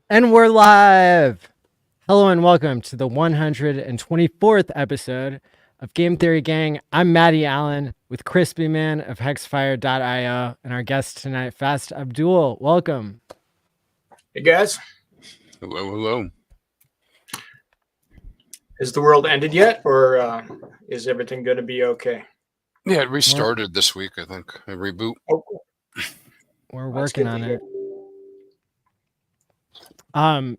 And we're live. Hello and welcome to the 124th episode of Game Theory Gang. I'm Matty Allen with ChrispyMan of Hexfire.io and our guest tonight, Fast Abdul. Welcome. Hey guys, Hello, hello. has the world ended yet, or is everything going to be okay? Yeah, it restarted this week, I think. A reboot. Oh, We're that's working good to on hear. it.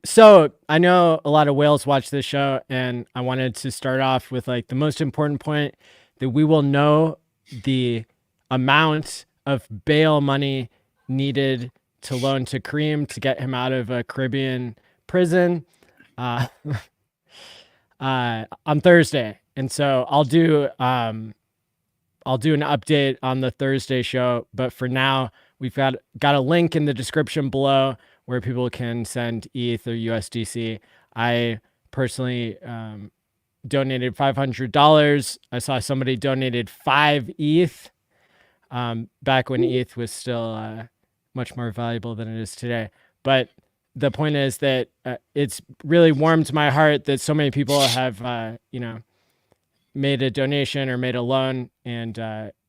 So I know a lot of whales watch this show, and I wanted to start off with like the most important point that we will know the amount of bail money needed to loan to Karim to get him out of a Caribbean prison uh, on Thursday. And so I'll do an update on the Thursday show, but for now we've got a link in the description below where people can send ETH or USDC. I personally donated $500. I saw somebody donated 5 ETH back when ETH was still much more valuable than it is today. But the point is that it's really warmed my heart that so many people have, made a donation or made a loan. And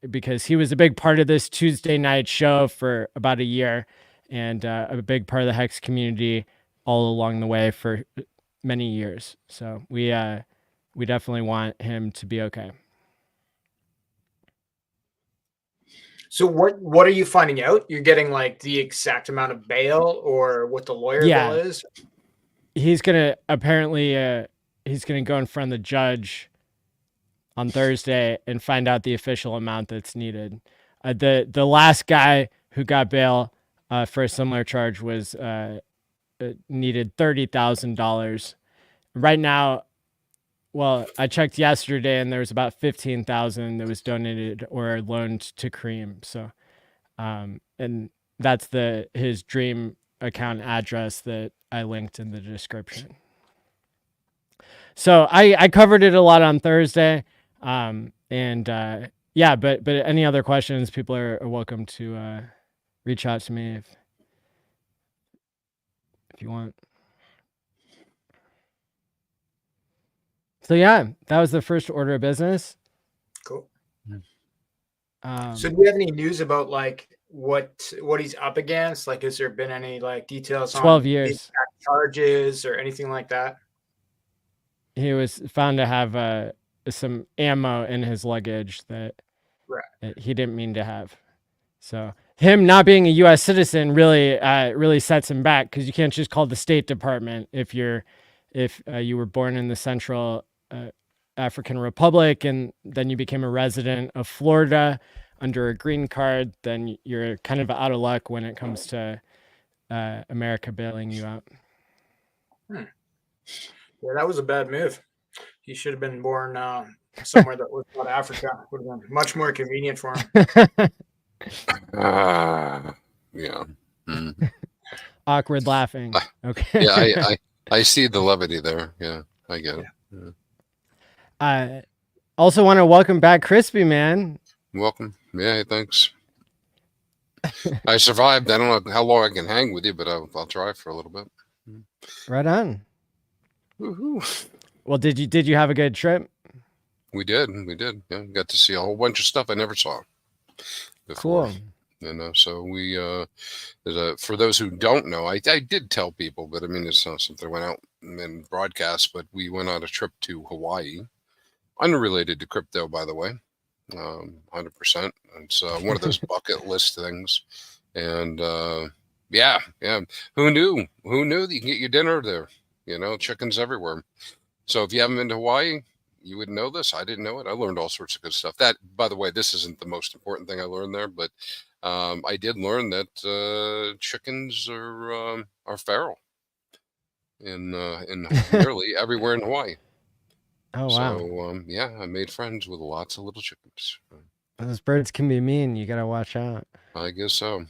because he was a big part of this Tuesday night show for about a year and a big part of the Hex community all along the way for many years. So we definitely want him to be okay. So what are you finding out? You're getting like the exact amount of bail or what the lawyer bill is? He's gonna apparently he's gonna go in front of the judge on Thursday and find out the official amount that's needed. The last guy who got bail for a similar charge was needed $30,000. Right now, well, I checked yesterday and there was about 15,000 that was donated or loaned to Karim. So, and that's his dream account address that I linked in the description. So I covered it a lot on Thursday. Yeah, but any other questions, people are welcome to reach out to me if you want. So yeah, that was the first order of business. Cool. So do we have any news about like what he's up against? Like, has there been any like details 12 on years the exact charges or anything like that? He was found to have some ammo in his luggage that he didn't mean to have. So him not being a U.S. citizen really sets him back because you can't just call the State Department if you were born in the Central African Republic and then you became a resident of Florida under a green card. Then you're kind of out of luck when it comes to America bailing you out. Yeah, that was a bad move. He should have been born somewhere that was not Africa. Would have been much more convenient for him. Yeah. Awkward laughing. Okay. Yeah, I see the levity there. Yeah, I get it. Yeah. I also want to welcome back ChrispyMan. Welcome. Yeah, thanks. I survived. I don't know how long I can hang with you, but I'll try for a little bit. Right on. Woohoo. Well, did you have a good trip? We did. Yeah, got to see a whole bunch of stuff I never saw before. Cool. So we for those who don't know, I did tell people, but I mean, it's not something I went out and broadcast, but we went on a trip to Hawaii, unrelated to crypto, by the way, 100%. It's one of those bucket list things. And yeah. Who knew that you can get your dinner there? Chickens everywhere. So if you haven't been to Hawaii, you wouldn't know this. I didn't know it. I learned all sorts of good stuff. That, by the way, this isn't the most important thing I learned there, but I did learn that chickens are feral in nearly everywhere in Hawaii. Oh wow! So yeah, I made friends with lots of little chickens. Those birds can be mean. You gotta watch out. I guess so.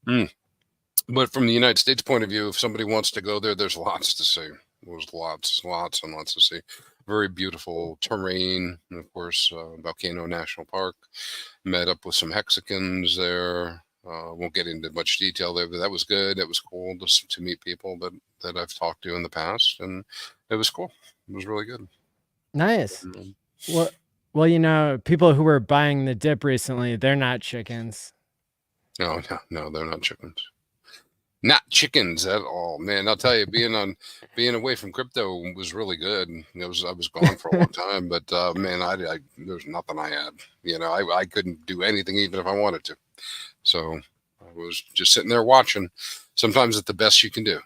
But from the United States point of view, if somebody wants to go there, there's lots to see. There's lots and lots to see. Very beautiful terrain, and of course, Volcano National Park. Met up with some Hexicans there. Won't get into much detail there, but that was good. It was cool to meet people that I've talked to in the past, and it was cool. It was really good. Nice. Well, you know, people who were buying the dip recently, they're not chickens. No, they're not chickens. Not chickens at all, man. I'll tell you, being away from crypto was really good. I was gone for a long time, but man, I there's nothing I had. You know, I couldn't do anything even if I wanted to. So I was just sitting there watching. Sometimes it's the best you can do.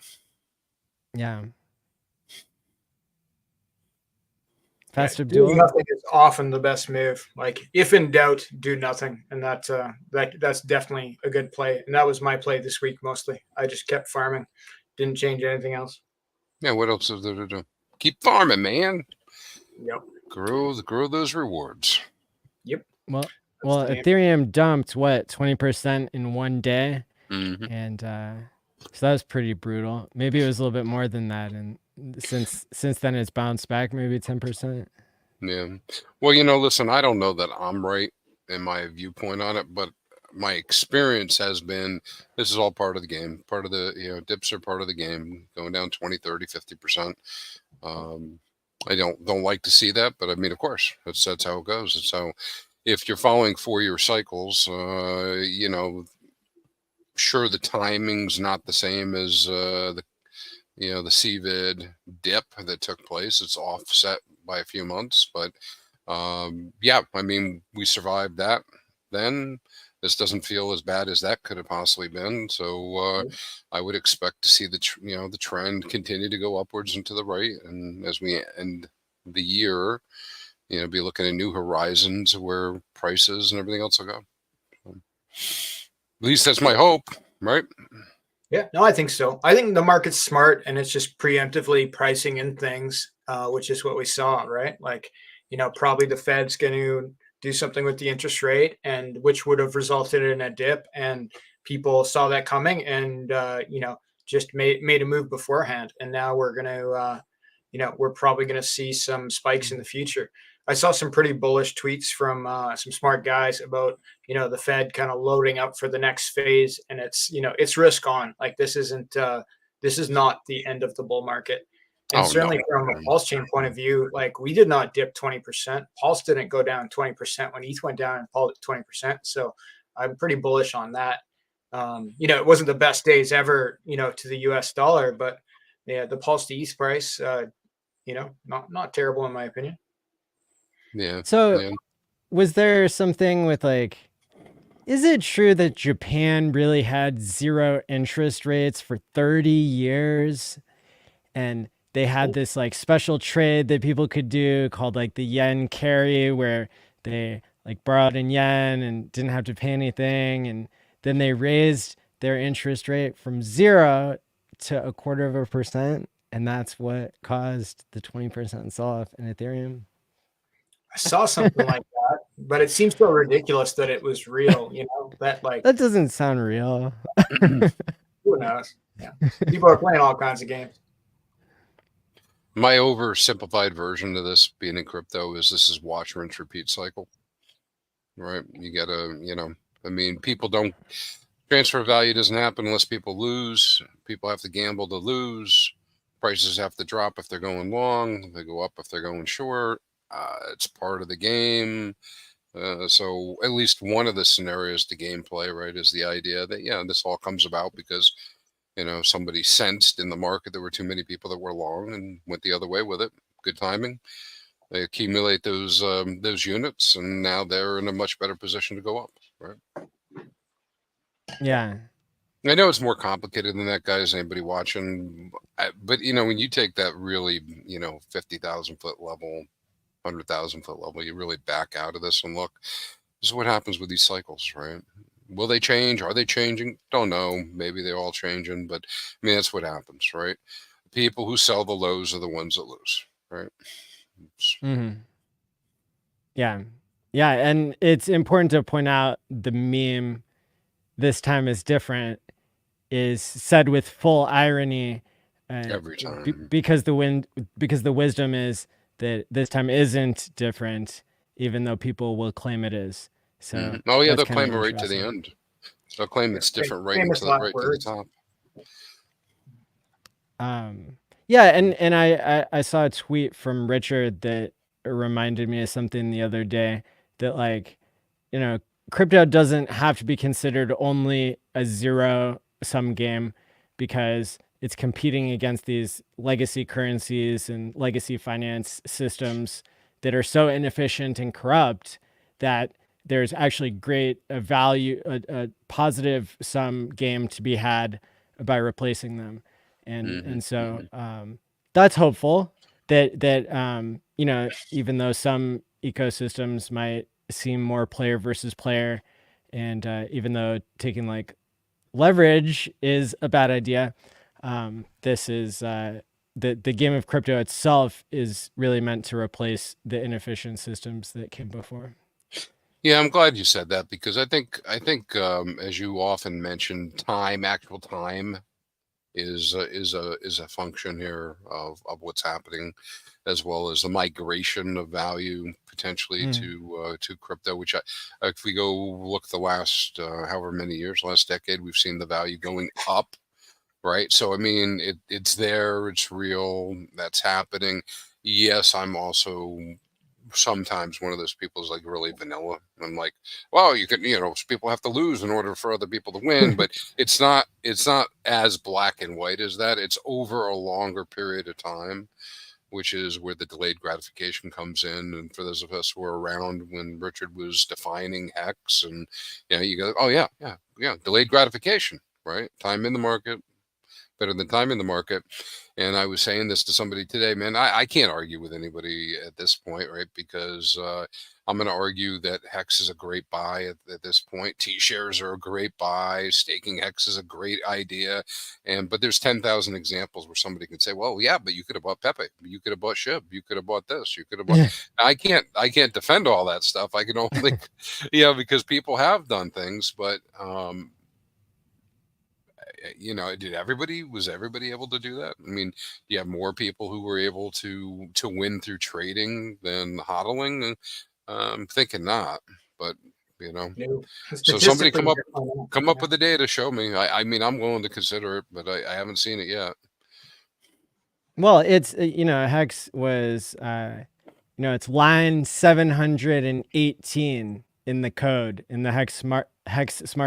Yeah. Doing nothing is often the best move. Like, if in doubt, do nothing, and that's definitely a good play. And that was my play this week mostly. I just kept farming, didn't change anything else. Yeah, what else is there to do? Keep farming, man. Yep. Grow those rewards. Yep. Well, Ethereum dumped what 20% in one day, and so that was pretty brutal. Maybe it was a little bit more than that, and since then it's bounced back maybe 10%. Yeah. Well, you know, listen, I don't know that I'm right in my viewpoint on it, but my experience has been this is all part of the game. Part of the, you know, dips are part of the game, going down 20, 30, 50%. I don't like to see that, but I mean, of course, that's how it goes. It's how, if you're following 4-year cycles, you know, sure, the timing's not the same as the CVID dip that took place. It's offset by a few months, but yeah, I mean, we survived that. Then this doesn't feel as bad as that could have possibly been. So I would expect to see the trend continue to go upwards and to the right, and as we end the year, you know, be looking at new horizons where prices and everything else will go. So, at least that's my hope, right? Yeah, no, I think so. I think the market's smart, and it's just preemptively pricing in things, which is what we saw, right? Like, you know, probably the Fed's going to do something with the interest rate, and which would have resulted in a dip, and people saw that coming, and you know, just made a move beforehand, and now we're going to, you know, we're probably going to see some spikes in the future. I saw some pretty bullish tweets from some smart guys about, you know, the Fed kind of loading up for the next phase, and it's, you know, it's risk on. Like, this is not the end of the bull market. And certainly from a Pulse chain point of view, like, we did not dip 20%. Pulse didn't go down 20% when ETH went down, and Pulse 20%. So I'm pretty bullish on that. You know, it wasn't the best days ever, you know, to the US dollar, but yeah, the Pulse to ETH price, you know, not terrible in my opinion. Yeah. So was there something with, like, is it true that Japan really had 0 interest rates for 30 years? And they had this, like, special trade that people could do called, like, the yen carry, where they, like, borrowed in yen and didn't have to pay anything. And then they raised their interest rate from 0 to 0.25%. And that's what caused the 20% sell-off in Ethereum. I saw something like that, but it seems so ridiculous that it was real, you know, that, like, that doesn't sound real. Who knows? Yeah. People are playing all kinds of games. My oversimplified version of this being in crypto is this is watch, rinse, repeat cycle, right? You gotta, you know, I mean, people don't, transfer value doesn't happen unless people lose. People have to gamble to lose. Prices have to drop if they're going long. They go up if they're going short. It's part of the game. So at least one of the scenarios to gameplay, right, is the idea that, yeah, this all comes about because, you know, somebody sensed in the market there were too many people that were long and went the other way with it. Good timing. They accumulate those units, and now they're in a much better position to go up, right? Yeah. I know it's more complicated than that, guys. Anybody watching? But, you know, when you take that really, you know, 50,000 foot level, 100,000 foot level, you really back out of this and look, this is what happens with these cycles, right? Will they change? Are they changing? Don't know. Maybe they're all changing, but I mean, that's what happens, right? People who sell the lows are the ones that lose, right? Yeah. Yeah. And it's important to point out the meme "this time is different" is said with full irony every time, because the wisdom is that this time isn't different, even though people will claim it is. So oh yeah, they'll claim it right to the end. So claim it's different right Famous to last the words. top. Yeah, and I saw a tweet from Richard that reminded me of something the other day, that like, you know, crypto doesn't have to be considered only a zero sum game, because it's competing against these legacy currencies and legacy finance systems that are so inefficient and corrupt that there's actually great a positive sum game to be had by replacing them. And so that's hopeful that you know, even though some ecosystems might seem more player versus player, and even though taking like leverage is a bad idea, this is the game of crypto itself is really meant to replace the inefficient systems that came before. Yeah, I'm glad you said that, because I think as you often mention, actual time is a function here of what's happening, as well as the migration of value potentially to crypto. Which if we go look the last however many years, last decade, we've seen the value going up, right? So I mean, it's there, it's real, that's happening. Yes, I'm also sometimes one of those people is like really vanilla. I'm like, well, people have to lose in order for other people to win, but it's not as black and white as that. It's over a longer period of time, which is where the delayed gratification comes in. And for those of us who were around when Richard was defining Hex, and you go, oh yeah, delayed gratification, right? Time in the market, better than time in the market. And I was saying this to somebody today, man, I can't argue with anybody at this point, right? Because I'm going to argue that Hex is a great buy at this point. T-shares are a great buy. Staking Hex is a great idea. But there's 10,000 examples where somebody could say, well, yeah, but you could have bought Pepe. You could have bought SHIB. You could have bought this. You could have bought. I can't defend all that stuff. I can only, because people have done things, but was everybody able to do that? I mean, do you have more people who were able to win through trading than hodling? I'm thinking not, but No. so somebody come Statistically, up with the data, show me. I mean, I'm willing to consider it, but I haven't seen it yet. Well, it's Hex was it's line 718 in the code, in the Hex smart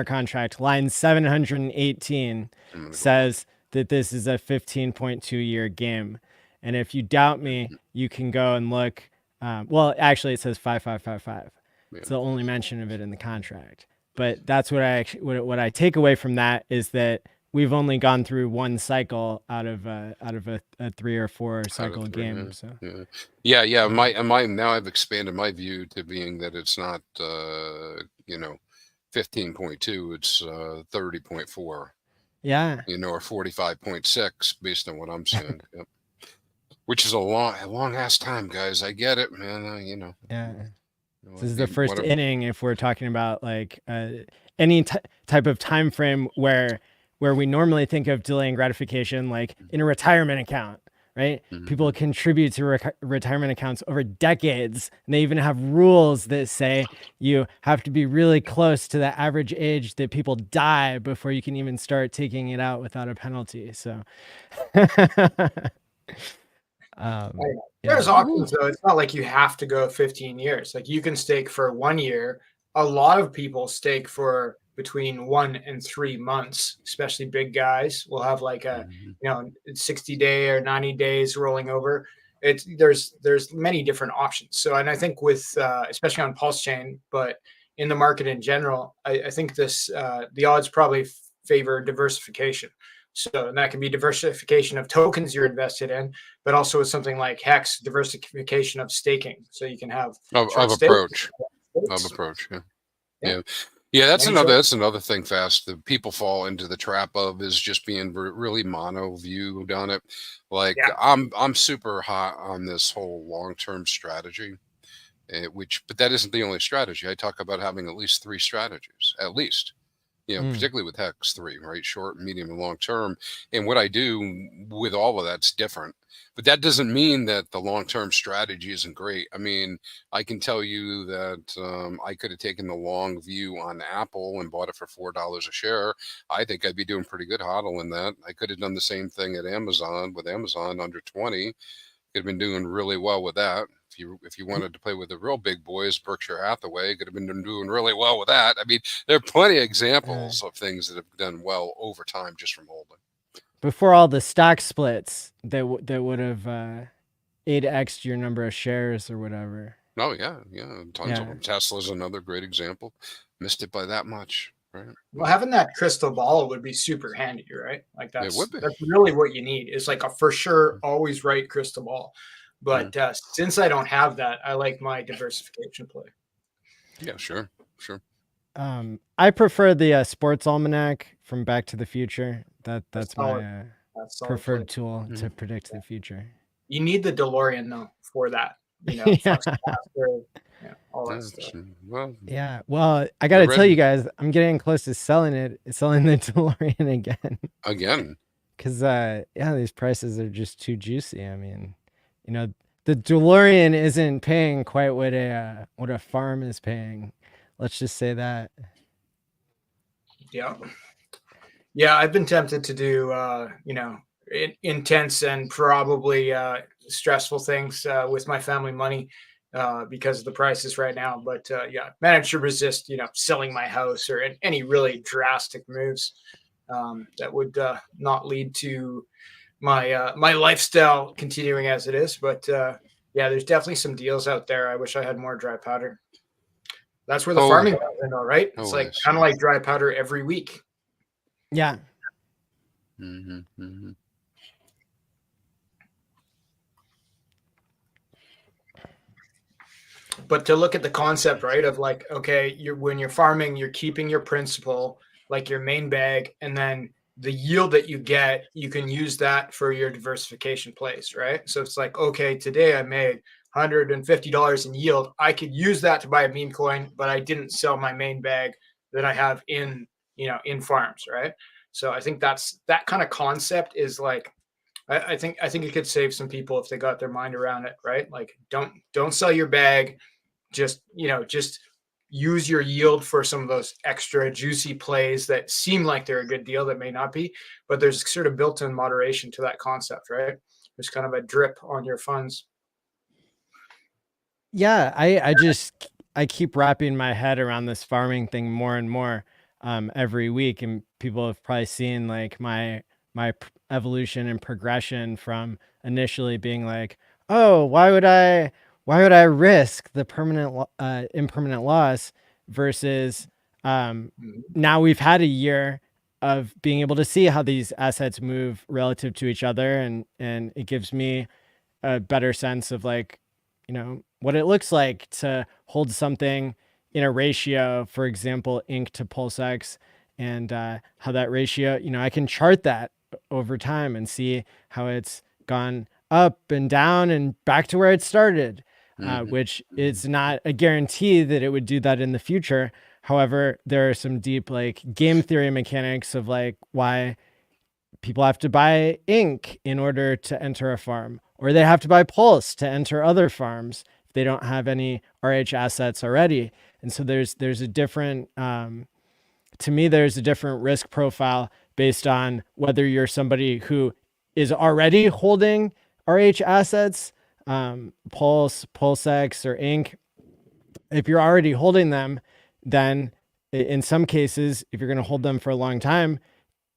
contract. Line 718 says that this is a 15.2 year game. And if you doubt me, you can go and look. Well, actually, it says 5555. Yeah. It's the only mention of it in the contract. But that's what I take away from that, is that we've only gone through one cycle out of a 3 or 4 cycle game. Yeah. So yeah. Now I've expanded my view to being that it's not 15.2, it's 30.4. Yeah. Or 45.6 based on what I'm seeing. Yep. Which is a long ass time, guys. I get it, man. Yeah. This is the first inning, if we're talking about like any type of time frame where we normally think of delaying gratification, like in a retirement account, right? People contribute to retirement accounts over decades, and they even have rules that say you have to be really close to the average age that people die before you can even start taking it out without a penalty. So there's options though. It's not like you have to go 15 years. Like you can stake for 1 year. A lot of people stake for between 1 and 3 months, especially big guys will have like a 60-day or 90 days rolling over. There's many different options. So, and I think with especially on Pulse Chain, but in the market in general, I think the odds probably favor diversification. So, and that can be diversification of tokens you're invested in, but also with something like Hex, diversification of staking. So you can have approach. Yeah. That's another thing fast that people fall into the trap of, is just being really mono viewed on it. Like I'm super hot on this whole long-term strategy, but that isn't the only strategy. I talk about having at least 3 strategies, at least. you know, particularly with Hex 3, right? Short, medium, and long term. And what I do with all of that's different. But that doesn't mean that the long-term strategy isn't great. I mean, I can tell you that I could have taken the long view on Apple and bought it for $4 a share. I think I'd be doing pretty good hodling that. I could have done the same thing at Amazon with Amazon under 20. Could have been doing really well with that. If you wanted to play with the real big boys, Berkshire Hathaway could have been doing really well with that. I mean, there are plenty of examples of things that have done well over time just from holding. Before all the stock splits that would have 8x'd your number of shares or whatever. Oh yeah, tons of them. Tesla's another great example. Missed it by that much, right? Well, having that crystal ball would be super handy, right? Like that's that's really what you need. Is like a for sure always right crystal ball. But since I don't have that, I like my diversification play. Yeah, sure. I prefer the Sports Almanac from Back to the Future. That's my preferred tool to predict the future. You need the DeLorean though for that. You know, all that stuff. Well, I got to tell you guys, I'm getting close to selling the DeLorean again. Because these prices are just too juicy. I mean, you know, the DeLorean isn't paying quite what a farm is paying. Let's just say that. Yeah, I've been tempted to do intense and probably stressful things with my family money because of the prices right now. But managed to resist, selling my house or any really drastic moves that would not lead to my lifestyle continuing as it is. But there's definitely some deals out there. I wish I had more dry powder. That's where the farming comes in, all right? It's like kind of like dry powder every week. Yeah. But to look at the concept, right, of like, okay, when you're farming, you're keeping your principal, like your main bag, and then the yield that you get, you can use that for your diversification plays, right? So it's like, okay, today I made $150 in yield. I could use that to buy a meme coin, but I didn't sell my main bag that I have in farms, right? So I think that kind of concept is like, I think it could save some people if they got their mind around it, right? Like don't sell your bag, just use your yield for some of those extra juicy plays that seem like they're a good deal that may not be, but there's sort of built-in moderation to that concept, right? There's kind of a drip on your funds. Yeah, I keep wrapping my head around this farming thing more and more every week, and people have probably seen like my evolution and progression from initially being like, oh, why would I risk the impermanent loss versus now we've had a year of being able to see how these assets move relative to each other, and it gives me a better sense of like, what it looks like to hold something in a ratio, for example, INC to PulseX, and how that ratio, I can chart that over time and see how it's gone up and down and back to where it started, which is not a guarantee that it would do that in the future. However, there are some deep like game theory mechanics of like why people have to buy INC in order to enter a farm, or they have to buy Pulse to enter other farms if they don't have any RH assets already. And so there's a different, to me, there's a different risk profile based on whether you're somebody who is already holding RH assets, Pulse, PulseX, or INC. If you're already holding them, then in some cases, if you're going to hold them for a long time,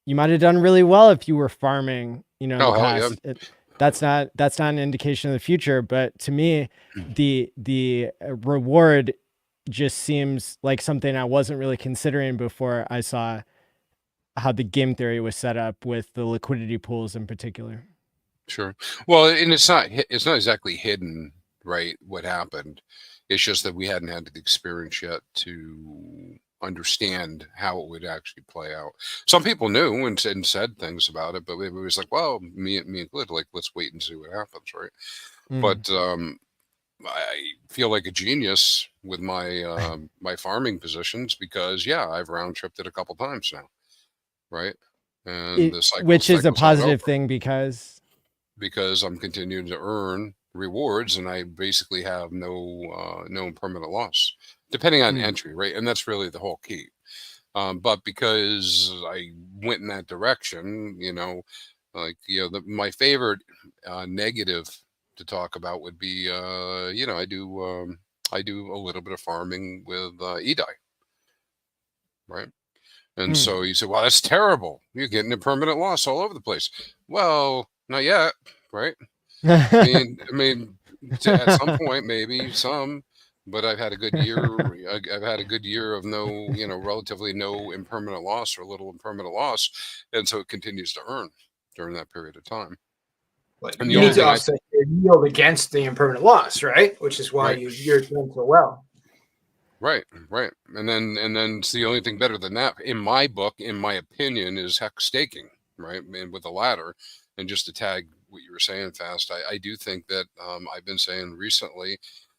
you might have done really well if you were farming, in the past. Yeah. That's not an indication of the future, but to me, the reward just seems like something I wasn't really considering before I saw how the game theory was set up with the liquidity pools in particular. Sure. Well, and it's not exactly hidden, right, what happened. It's just that we hadn't had the experience yet to understand how it would actually play out. Some people knew and said things about it, but it was like, well, me included, like, let's wait and see what happens, right? But I feel like a genius with my my farming positions because I've round tripped it a couple times now, right? And the which is a cycle's not positive over thing because I'm continuing to earn rewards, and I basically have no permanent loss, depending on entry, right? And that's really the whole key. But because I went in that direction, my favorite negative to talk about would be, I do a little bit of farming with ETH, right? And so you say, well, that's terrible. You're getting a permanent loss all over the place. Well, not yet, right? I mean, at some point, maybe some, but I've had a good year. I've had a good year of relatively no impermanent loss or little impermanent loss. And so it continues to earn during that period of time. But And you need to offset your yield against the impermanent loss, right? Which is why you're doing so well. Right. And then it's the only thing better than that, in my book, in my opinion, is hex staking, right? And with the ladder, and just to tag what you were saying fast, I do think that I've been saying recently,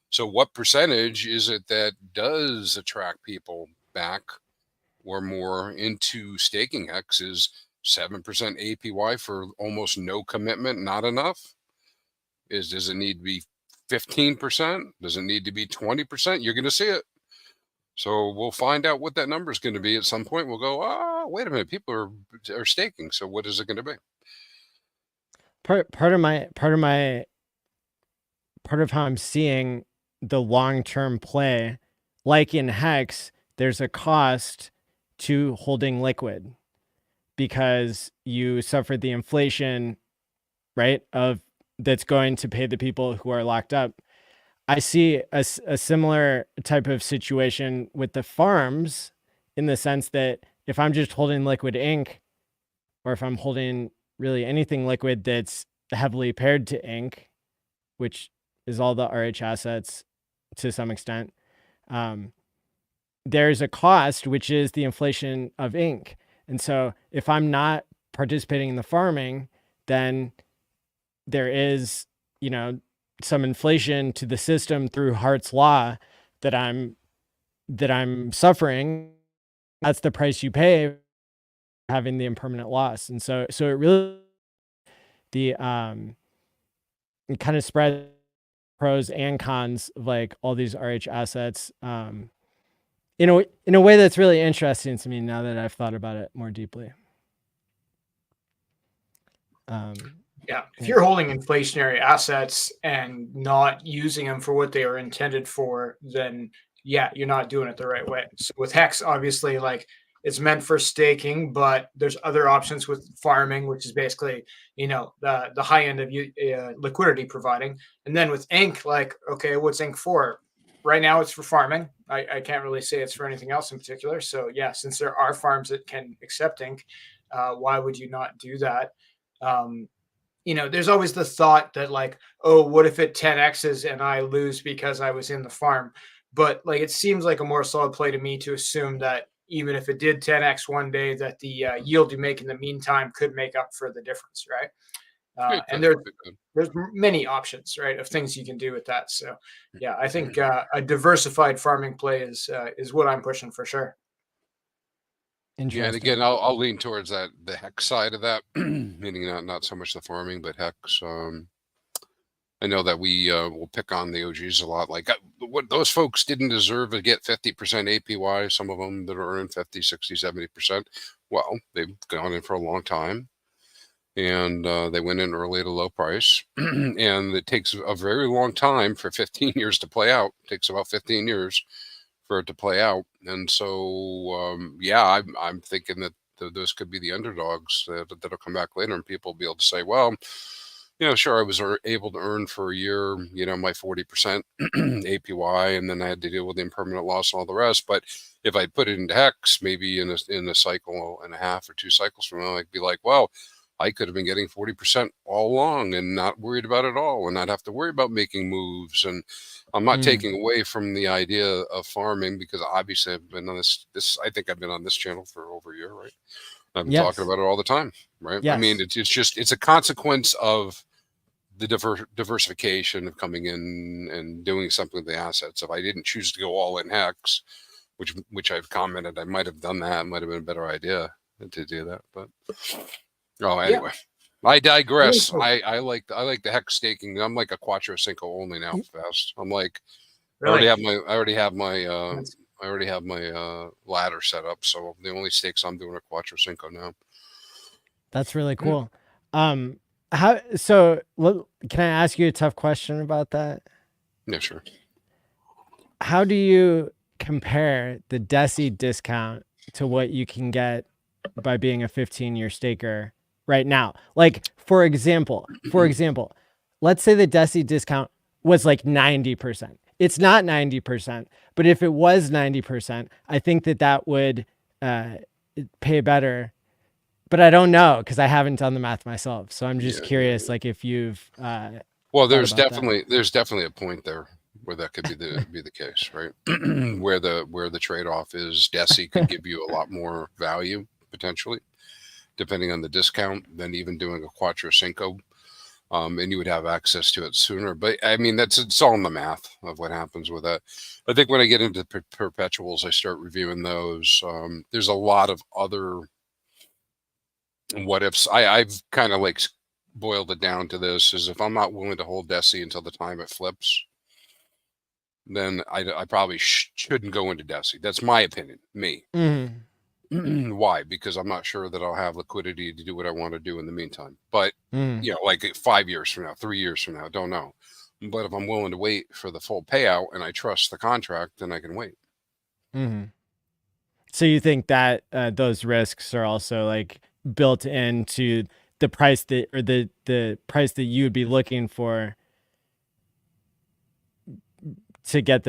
so what percentage is it that does attract people back or more into staking hex? Is 7% APY for almost no commitment not enough? Does it need to be 15%? Does it need to be 20%? You're going to see it. So we'll find out what that number is going to be at some point. We'll go, wait a minute, people are staking. So what is it going to be? Part of how I'm seeing the long-term play, like in Hex, there's a cost to holding liquid because you suffered the inflation, right, of that's going to pay the people who are locked up. I see a similar type of situation with the farms, in the sense that if I'm just holding liquid ink, or if I'm holding really anything liquid that's heavily paired to ink, which is all the RH assets to some extent, there's a cost, which is the inflation of ink. And so if I'm not participating in the farming, then there is, some inflation to the system through Hart's law that I'm suffering. That's the price you pay for having the impermanent loss. And so it really, it kind of spreads pros and cons of like all these RH assets in a way that's really interesting to me now that I've thought about it more deeply. If you're holding inflationary assets and not using them for what they are intended for, then you're not doing it the right way. So with Hex, obviously, like, it's meant for staking, but there's other options with farming, which is basically, the high end of liquidity providing. And then with ink, like, okay, what's ink for? Right now it's for farming. I can't really say it's for anything else in particular. So since there are farms that can accept ink, why would you not do that? There's always the thought that, like, oh, what if it 10x's and I lose because I was in the farm? But like, it seems like a more solid play to me to assume that even if it did 10x one day, that the yield you make in the meantime could make up for the difference, right? And there's many options, right, of things you can do with that. So I think a diversified farming play is what I'm pushing for sure. Yeah, and again, I'll lean towards the Hex side of that, meaning not so much the farming, but Hex. I know that we will pick on the OGs a lot. Like, what those folks didn't deserve to get 50% APY. Some of them that are earning 50, 60, 70%. Well, they've gone in for a long time, and they went in early at a low price, and it takes a very long time for 15 years to play out. It takes about 15 years for it to play out. And so, I'm thinking that those could be the underdogs that'll come back later, and people will be able to say, well, sure, I was able to earn for a year, my 40% APY, and then I had to deal with the impermanent loss and all the rest. But if I put it into Hex, maybe in a cycle and a half or 2 cycles from now, I'd be like, well, I could have been getting 40% all along and not worried about it all, and not have to worry about making moves. And I'm not taking away from the idea of farming, because obviously I've been on this. I think I've been on this channel for over a year, right? I'm talking about it all the time, right? Yes. I mean, it's a consequence of diversification of coming in and doing something with the assets. If I didn't choose to go all in hex, which I've commented, I might have done that. It might have been a better idea to do that. But anyway, I digress. I like the hex staking. I'm like a Quattro Cinco only now. Fast. I'm like, Really? I already have my ladder set up. So the only stakes I'm doing are Quattro Cinco now. That's really cool. Can I ask you a tough question about that? Yeah, sure. How do you compare the Deci discount to what you can get by being a 15-year staker right now? Like, for example, let's say the Deci discount was like 90%. It's not 90%, but if it was 90%, I think that would pay better. But I don't know because I haven't done the math myself. So I'm just curious, like if you've well, there's definitely a point there where that could be the case, right? where the trade-off is Deci could give you a lot more value potentially, depending on the discount, than even doing a Quattro Cinco. And you would have access to it sooner. But I mean, it's all in the math of what happens with that. I think when I get into perpetuals, I start reviewing those. There's a lot of other what ifs. I've kind of like boiled it down to this: is if I'm not willing to hold Deci until the time it flips, then I probably shouldn't go into Deci. That's my opinion. Me. Mm-hmm. Why? Because I'm not sure that I'll have liquidity to do what I want to do in the meantime. But like 5 years from now, 3 years from now, don't know. But if I'm willing to wait for the full payout and I trust the contract, then I can wait. Mm-hmm. So you think that those risks are also like built into the price the price that you would be looking for to get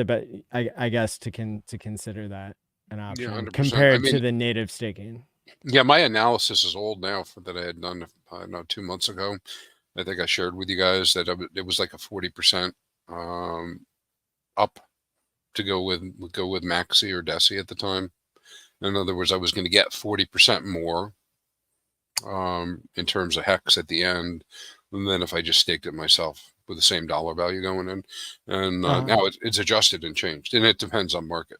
I guess to consider that an option compared to the native staking. Yeah, my analysis is old now that I had done 2 months ago. I think I shared with you guys that it was like a 40% up to go with Maxi or Deci at the time. In other words, I was going to get 40% more in terms of hex at the end than if I just staked it myself with the same dollar value going in. And now it's adjusted and changed, and it depends on market.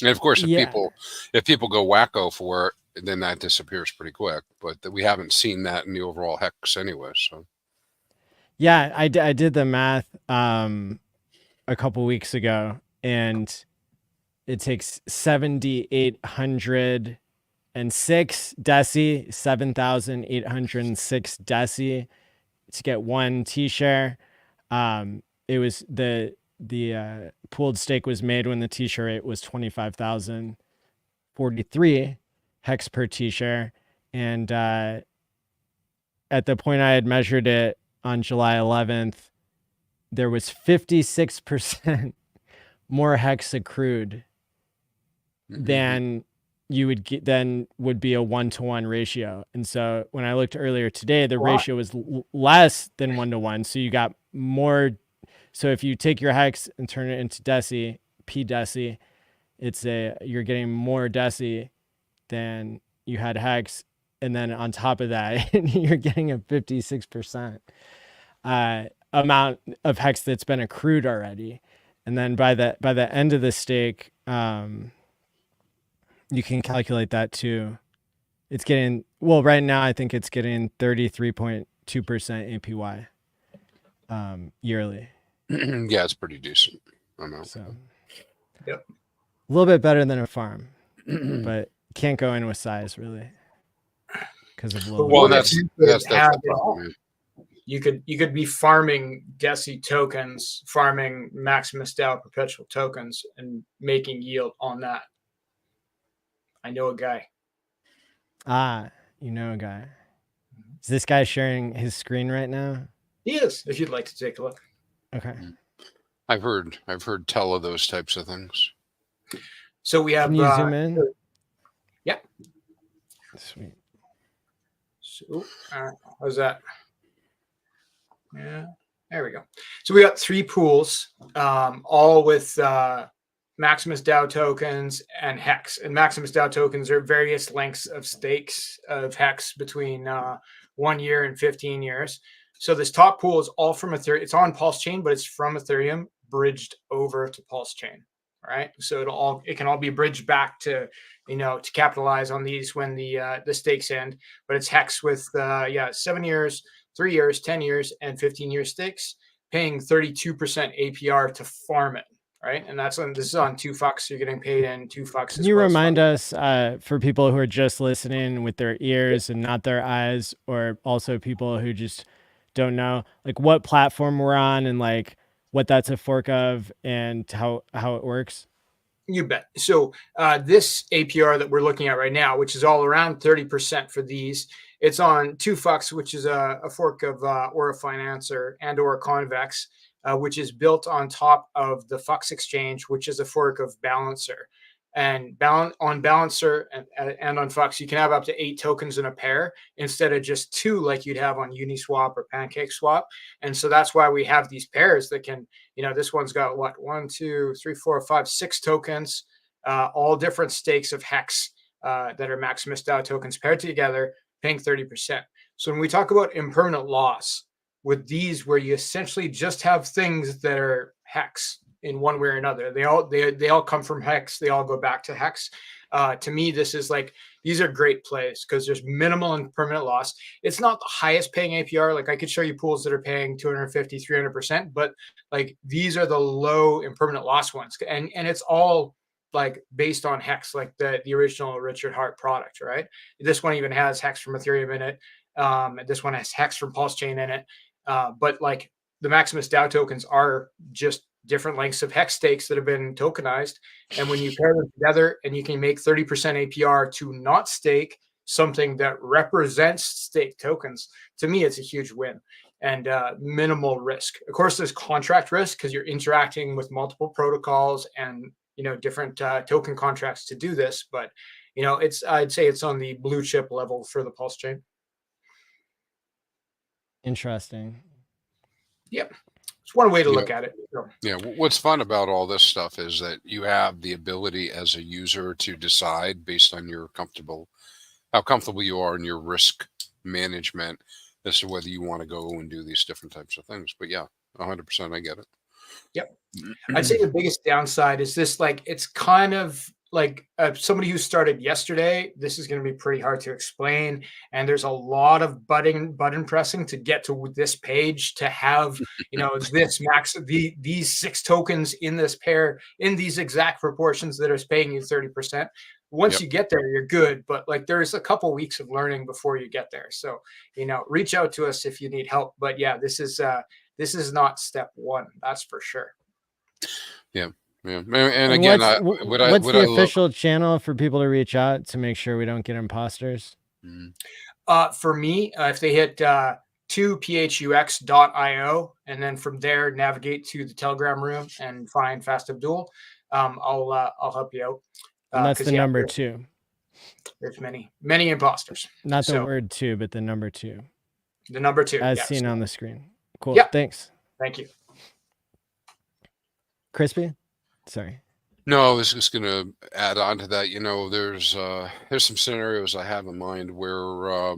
And of course, if people go wacko for it, then that disappears pretty quick. But we haven't seen that in the overall hex anyway. So, yeah, I did the math a couple weeks ago, and it takes 7,806 Deci, 7,806 Deci to get one T-share. It was the pooled stake was made when the T-share rate was 25,043 hex per T-share. And at the point I had measured it on July 11th, there was 56% more hex accrued than you would get, then would be a 1-to-1 ratio. And so when I looked earlier today, the ratio was less than 1-to-1. So you got more. So if you take your hex and turn it into Deci, P Deci, you're getting more Deci than you had hex. And then on top of that, you're getting a 56% amount of hex that's been accrued already. And then by the end of the stake, you can calculate that too. It's getting, well, right now I think it's getting 33.2% APY yearly. Yeah, it's pretty decent. I know. So, yep, a little bit better than a farm, but can't go in with size really because of low. Well, that's the problem. You could be farming Deci tokens, farming Maximus DAO perpetual tokens, and making yield on that. I know a guy. You know a guy. Is this guy sharing his screen right now? He is. If you'd like to take a look. Okay. I've heard tell of those types of things. So we have. Can you zoom in? Yeah. Sweet. So how's that? Yeah. There we go. So we got 3 pools, all with Maximus DAO tokens and hex. And Maximus DAO tokens are various lengths of stakes of hex between 1 year and 15 years. So this top pool is all from Ethereum. It's on Pulse Chain, but it's from Ethereum bridged over to Pulse Chain. All right. So it can all be bridged back to, to capitalize on these when the stakes end. But it's Hex with 7 years, 3 years, 10 years, and 15-year stakes, paying 32% APR to farm it. Right. And this is on 2 fucks. You're getting paid in 2 fucks. Can you remind us, for people who are just listening with their ears and not their eyes, or also people who just don't know, like what platform we're on and like what that's a fork of and how it works? You bet. So this APR that we're looking at right now, which is all around 30% for these, it's on 2 fucks, which is a fork of Aura Finance or Convex, which is built on top of the Fux exchange, which is a fork of Balancer. And on Balancer and on Fux, you can have up to 8 tokens in a pair instead of just 2 like you'd have on Uniswap or PancakeSwap. And so that's why we have these pairs that can, this one's got 1, 2, 3, 4, 5, 6 tokens, all different stakes of Hex that are Maximus DAO tokens paired together, paying 30%. So when we talk about impermanent loss with these, where you essentially just have things that are Hex in one way or another, they all come from Hex, they all go back to Hex. To me, this is like, these are great plays because there's minimal and permanent loss. It's not the highest paying APR. Like I could show you pools that are paying 250, 300%, but like these are the low impermanent loss ones. And it's all like based on Hex, like the original Richard Hart product, right? This one even has Hex from Ethereum in it. This one has Hex from Pulse Chain in it. But like the Maximus DAO tokens are just different lengths of Hex stakes that have been tokenized. And when you pair them together and you can make 30% APR to not stake something that represents stake tokens, to me, it's a huge win and minimal risk. Of course, there's contract risk because you're interacting with multiple protocols and, different token contracts to do this. But, I'd say it's on the blue chip level for the Pulse Chain. Interesting. Yep. It's one way to look at it. So. Yeah. What's fun about all this stuff is that you have the ability as a user to decide based on how comfortable you are in your risk management as to whether you want to go and do these different types of things. But yeah, 100%, I get it. Yep. I'd say the biggest downside is this, like, it's kind of like somebody who started yesterday, this is going to be pretty hard to explain. And there's a lot of button pressing to get to this page to have, this these 6 tokens in this pair in these exact proportions that are paying you 30%. Once you get there, you're good. But like, there's a couple weeks of learning before you get there. So, reach out to us if you need help. But yeah, this is not step 1. That's for sure. Yeah. Yeah. And again, what's the official channel for people to reach out to make sure we don't get imposters? For me, if they hit 2phux.io and then from there navigate to the Telegram room and find Fast Abdul, I'll help you out. And that's the number 2. There's many imposters. Not the word 2, but the number 2. The number 2, as seen on the screen. Cool. Yep. Thanks. Thank you. Crispy? Sorry. No, I was just going to add on to that. There's some scenarios I have in mind where,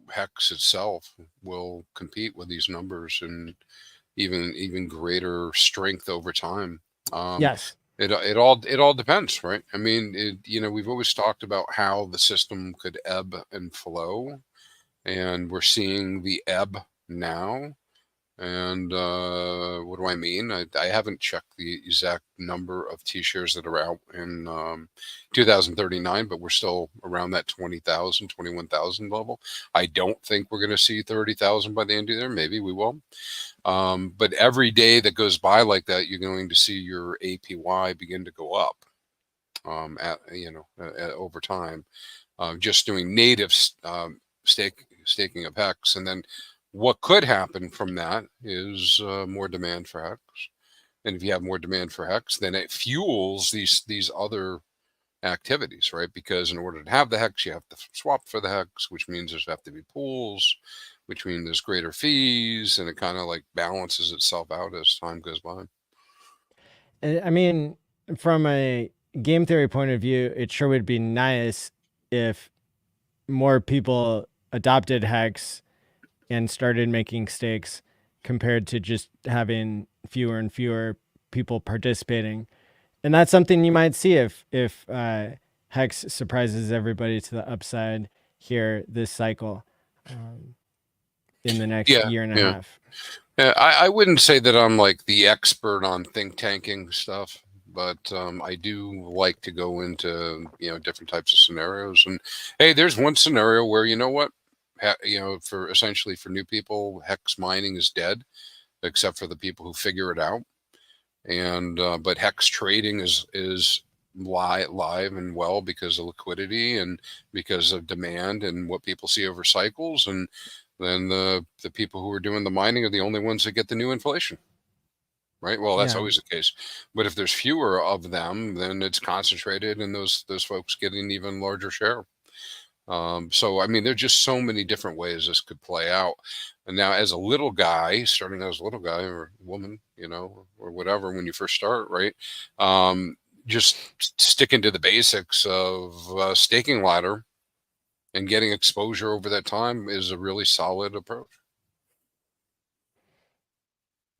Hex itself will compete with these numbers and even greater strength over time. Yes. It all depends, right? I mean, we've always talked about how the system could ebb and flow, and we're seeing the ebb now. And what do I mean? I haven't checked the exact number of T-shares that are out in 2039, but we're still around that 20,000, 21,000 level. I don't think we're going to see 30,000 by the end of the year. Maybe we will. But every day that goes by like that, you're going to see your APY begin to go up over time. Just doing native staking of Hex, and then what could happen from that is more demand for Hex. And if you have more demand for Hex, then it fuels these other activities, right? Because in order to have the Hex, you have to swap for the Hex, which means there's have to be pools, which means there's greater fees, and it kind of like balances itself out as time goes by. I mean, from a game theory point of view, it sure would be nice if more people adopted Hex and started making stakes compared to just having fewer and fewer people participating. And that's something you might see if Hex surprises everybody to the upside here this cycle in the next year and a half. Yeah, I wouldn't say that I'm like the expert on think tanking stuff, but I do like to go into different types of scenarios. And hey, there's one scenario where for essentially for new people, hex mining is dead, except for the people who figure it out. And but hex trading is live and well because of liquidity and because of demand and what people see over cycles. And then the people who are doing the mining are the only ones that get the new inflation, right? Well, that's always the case. But if there's fewer of them, then it's concentrated, and those folks get an even larger share. So I mean, there's just so many different ways this could play out. And now, as a little guy, starting as a little guy or woman, or whatever, when you first start, right? Just sticking to the basics of staking ladder and getting exposure over that time is a really solid approach.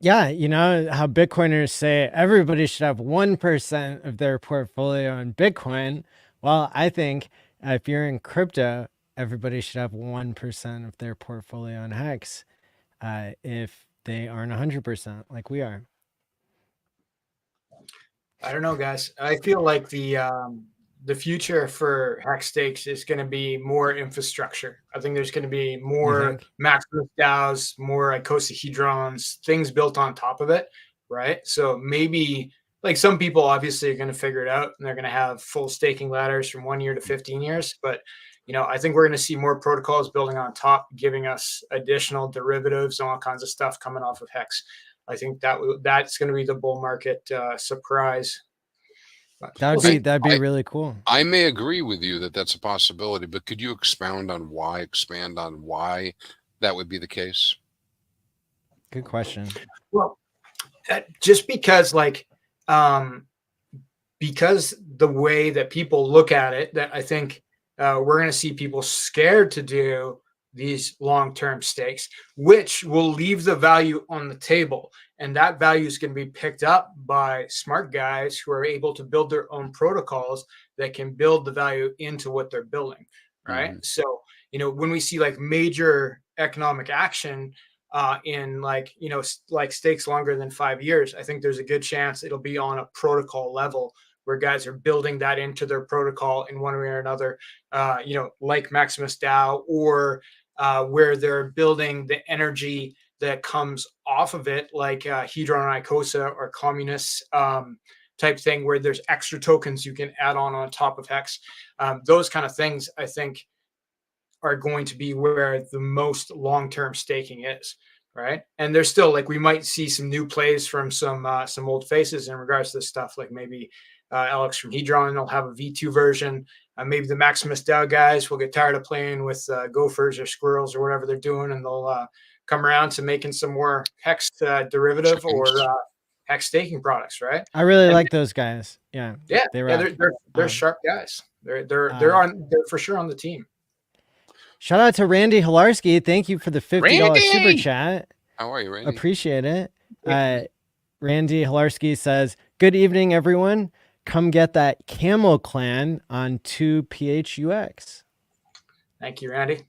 Yeah, you know how Bitcoiners say everybody should have 1% of their portfolio in Bitcoin. Well, I think if you're in crypto, everybody should have 1% of their portfolio in Hex if they aren't 100% like we are. I don't know, guys. I feel like the future for Hex stakes is going to be more infrastructure. I think there's going to be more Maximus DAOs, more icosahedrons, things built on top of it, right? So maybe like some people obviously are going to figure it out and they're going to have full staking ladders from 1 year to 15 years. But, I think we're going to see more protocols building on top, giving us additional derivatives and all kinds of stuff coming off of Hex. I think that's going to be the bull market surprise. That'd be really cool. I may agree with you that that's a possibility, but could you expand on why that would be the case? Good question. Well, just because because the way that people look at it, that I think we're going to see people scared to do these long-term stakes, which will leave the value on the table. And that value is going to be picked up by smart guys who are able to build their own protocols that can build the value into what they're building, right? Mm-hmm. So, when we see like major economic action in like stakes longer than 5 years, I think there's a good chance it'll be on a protocol level where guys are building that into their protocol in one way or another, like Maximus DAO, or where they're building the energy that comes off of it, like Hedron and Icosa or Communist type thing, where there's extra tokens you can add on top of Hex. Those kind of things, I think, are going to be where the most long-term staking is, right? And there's still we might see some new plays from some old faces in regards to this stuff, like maybe Alex from Hedron will have a V2 version. Maybe the Maximus DAO guys will get tired of playing with gophers or squirrels or whatever they're doing, and they'll come around to making some more Hex derivative or Hex staking products, right? I really like those guys. Yeah, they're sharp guys. They're for sure on the team. Shout out to Randy Hilarski. Thank you for the $50 super chat. How are you, Randy? Appreciate it. Randy Hilarski says, "Good evening, everyone. Come get that Camel clan on 2PHUX." Thank you, Randy.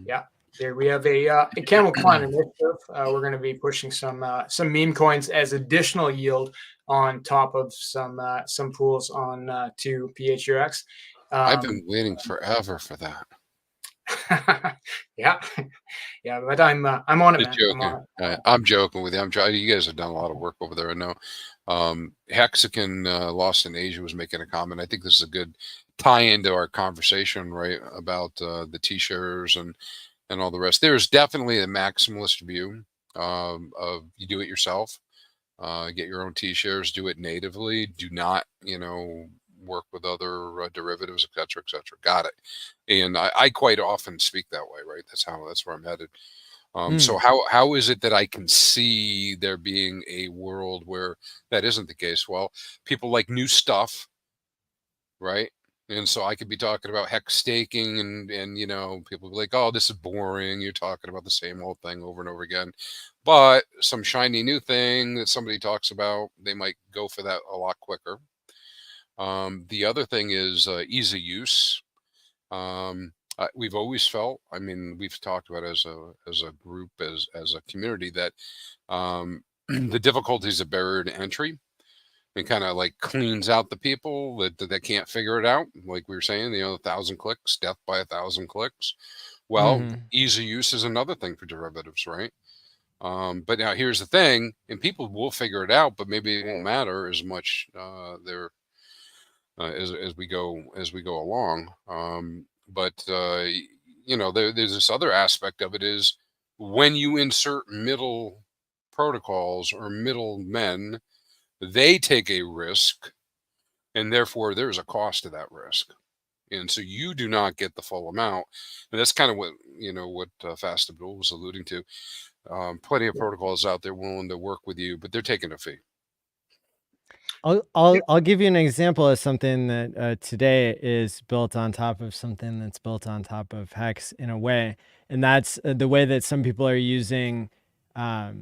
Yeah, there we have a Camel clan initiative. We're going to be pushing some meme coins as additional yield on top of some pools on 2PHUX. I've been waiting forever for that. yeah, but I'm on it, man. I'm joking with you. You guys have done a lot of work over there. I know. Hexagon Lost in Asia was making a comment. I think this is a good tie into our conversation, right, about the T-shares and all the rest. There's definitely a maximalist view of you do it yourself, get your own T-shares, do it natively, do not, work with other derivatives, et cetera, et cetera. Got it. And I quite often speak that way, right? That's where I'm headed. So how is it that I can see there being a world where that isn't the case? Well, people like new stuff, right? And so I could be talking about hex staking and you know, people be like, oh, this is boring. You're talking about the same old thing over and over again. But some shiny new thing that somebody talks about, they might go for that a lot quicker. The other thing is ease of use. We've always felt, I mean, we've talked about as a group, as a community, that the difficulties of barrier to entry, and kind of like cleans out the people that can't figure it out. Like we were saying, you know, 1,000 clicks, death by 1,000 clicks. Well, ease of use is another thing for derivatives, right? But now here's the thing, and people will figure it out, but maybe it won't matter as much there as we go along. But you know, there's this other aspect of it, is when you insert middle protocols or middle men, they take a risk, and therefore there's a cost to that risk, and so you do not get the full amount. And that's kind of what, you know, what Fast Abdul was alluding to. Plenty of protocols out there willing to work with you, but they're taking a fee. I'll give you an example of something that today is built on top of something that's built on top of Hex in a way, and that's the way that some people are using Time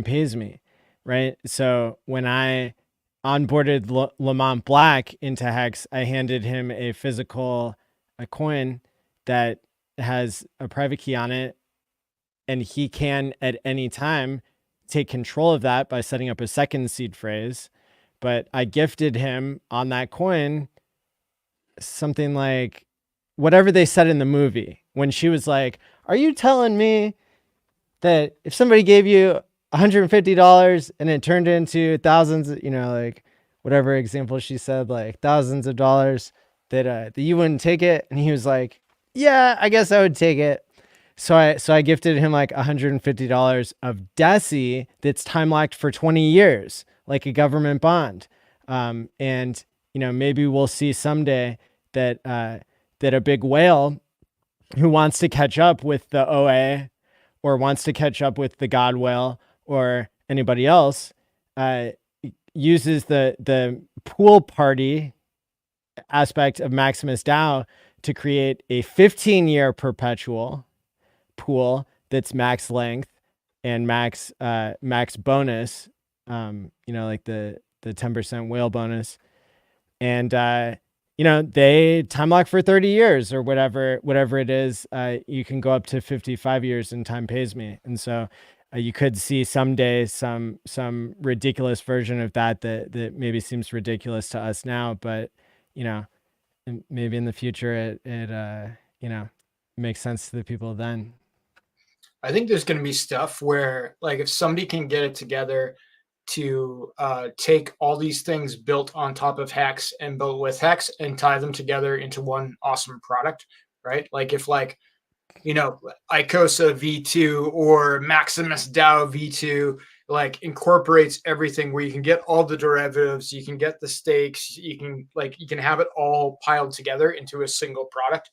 Pays Me, right? So when I onboarded Lamont Black into Hex, I handed him a coin that has a private key on it, and he can at any time take control of that by setting up a second seed phrase. But I gifted him on that coin something like whatever they said in the movie when she was like, "Are you telling me that if somebody gave you $150 and it turned into thousands, you know, like whatever example she said, like thousands of dollars, that you wouldn't take it?" And he was like, "Yeah, I guess I would take it." So I gifted him like $150 of Deci that's time locked for 20 years, like a government bond. And you know, maybe we'll see someday that a big whale who wants to catch up with the OA, or wants to catch up with the God Whale or anybody else, uses the pool party aspect of Maximus DAO to create a 15-year perpetual pool that's max length and max bonus, you know, like the 10% whale bonus. And you know, they time lock for 30 years or whatever it is. You can go up to 55 years in Time Pays Me. And so you could see someday some ridiculous version of that maybe seems ridiculous to us now, but you know, maybe in the future it you know, makes sense to the people then. I think there's going to be stuff where, like, if somebody can get it together to take all these things built on top of Hex and built with Hex and tie them together into one awesome product, right? Like if, like, you know, Icosa V2 or Maximus DAO V2, like incorporates everything where you can get all the derivatives, you can get the stakes, you can have it all piled together into a single product,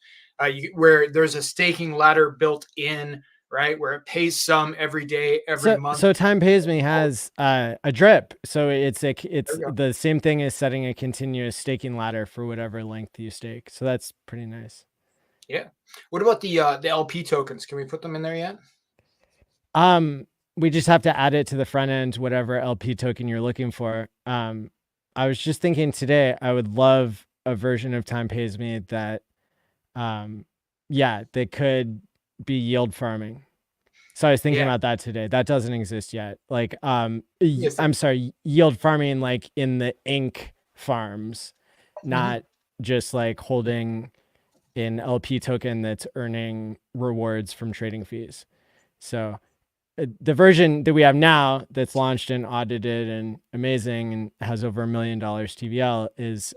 where there's a staking ladder built in, right, where it pays some every day, every month. So Time Pays Me has a drip. So it's the same thing as setting a continuous staking ladder for whatever length you stake. So that's pretty nice. Yeah. What about the LP tokens? Can we put them in there yet? We just have to add it to the front end, whatever LP token you're looking for. I was just thinking today, I would love a version of Time Pays Me that, that could be yield farming. So I was thinking about that today. That doesn't exist yet. Like, I'm sorry, yield farming, like in the ink farms, not just like holding an LP token that's earning rewards from trading fees. So the version that we have now that's launched and audited and amazing and has over $1 million TVL is,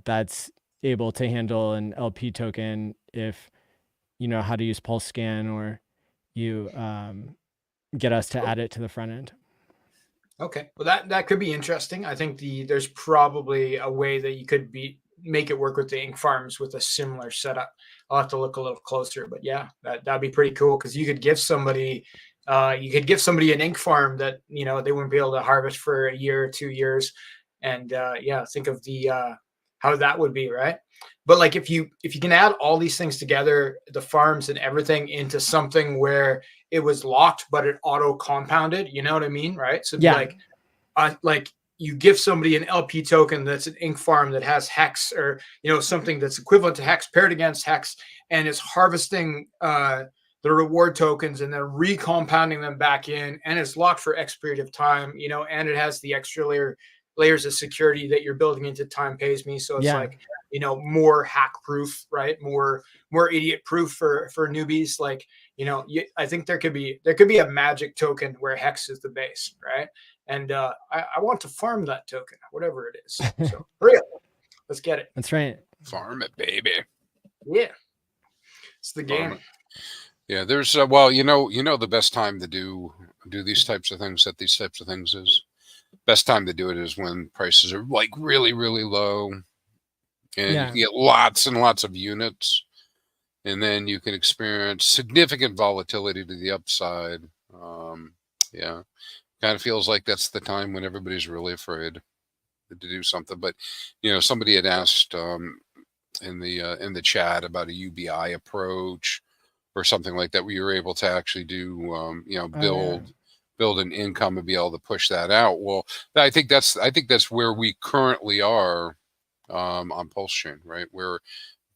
that's able to handle an LP token if you know how to use Pulse Scan, or you get us to add it to the front end. Okay, well that could be interesting. I think there's probably a way that you could make it work with the ink farms with a similar setup. I'll have to look a little closer, but yeah, that'd be pretty cool, because you could give somebody an ink farm that, you know, they wouldn't be able to harvest for a year or 2 years, And yeah, think of the how that would be, right? But like if you can add all these things together, the farms and everything into something where it was locked but it auto compounded, you know what I mean, right? So it'd be like you give somebody an LP token that's an ink farm that has hex, or something that's equivalent to hex paired against hex, and it's harvesting the reward tokens and then recompounding them back in, and it's locked for X period of time, and it has the extra layers of security that you're building into time pays me. So it's like, more hack proof, right? More idiot proof for newbies. Like, I think there could be a magic token where hex is the base, right? And I want to farm that token, whatever it is. So hurry up, let's get it. That's right. Farm it, baby. Yeah, it's the game. Yeah, there's well, the best time to do these types of things is best time to do it is when prices are like really, really low, and you can get lots and lots of units, and then you can experience significant volatility to the upside. Yeah, kind of feels like that's the time when everybody's really afraid to do something. But somebody had asked in the chat about a UBI approach or something like that, where you're able to actually do build an income and be able to push that out. Well, I think that's where we currently are on Pulse Chain, right? Where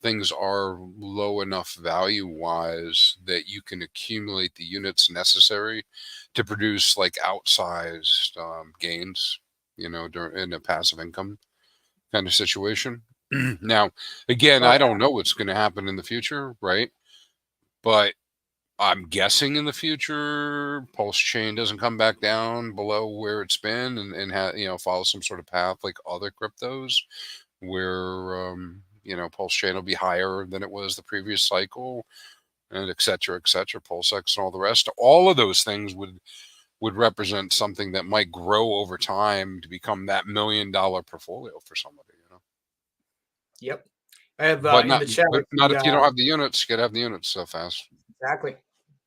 things are low enough value wise that you can accumulate the units necessary to produce like outsized gains, in a passive income kind of situation. Now, again, I don't know what's going to happen in the future, right? But I'm guessing in the future, Pulse Chain doesn't come back down below where it's been and follow some sort of path like other cryptos, where Pulse Chain will be higher than it was the previous cycle, and et cetera, PulseX and all the rest. All of those things would represent something that might grow over time to become that $1 million portfolio for somebody. Yep. I have but in not, the chat. but not if you don't have the units. You got to have the units so fast. Exactly.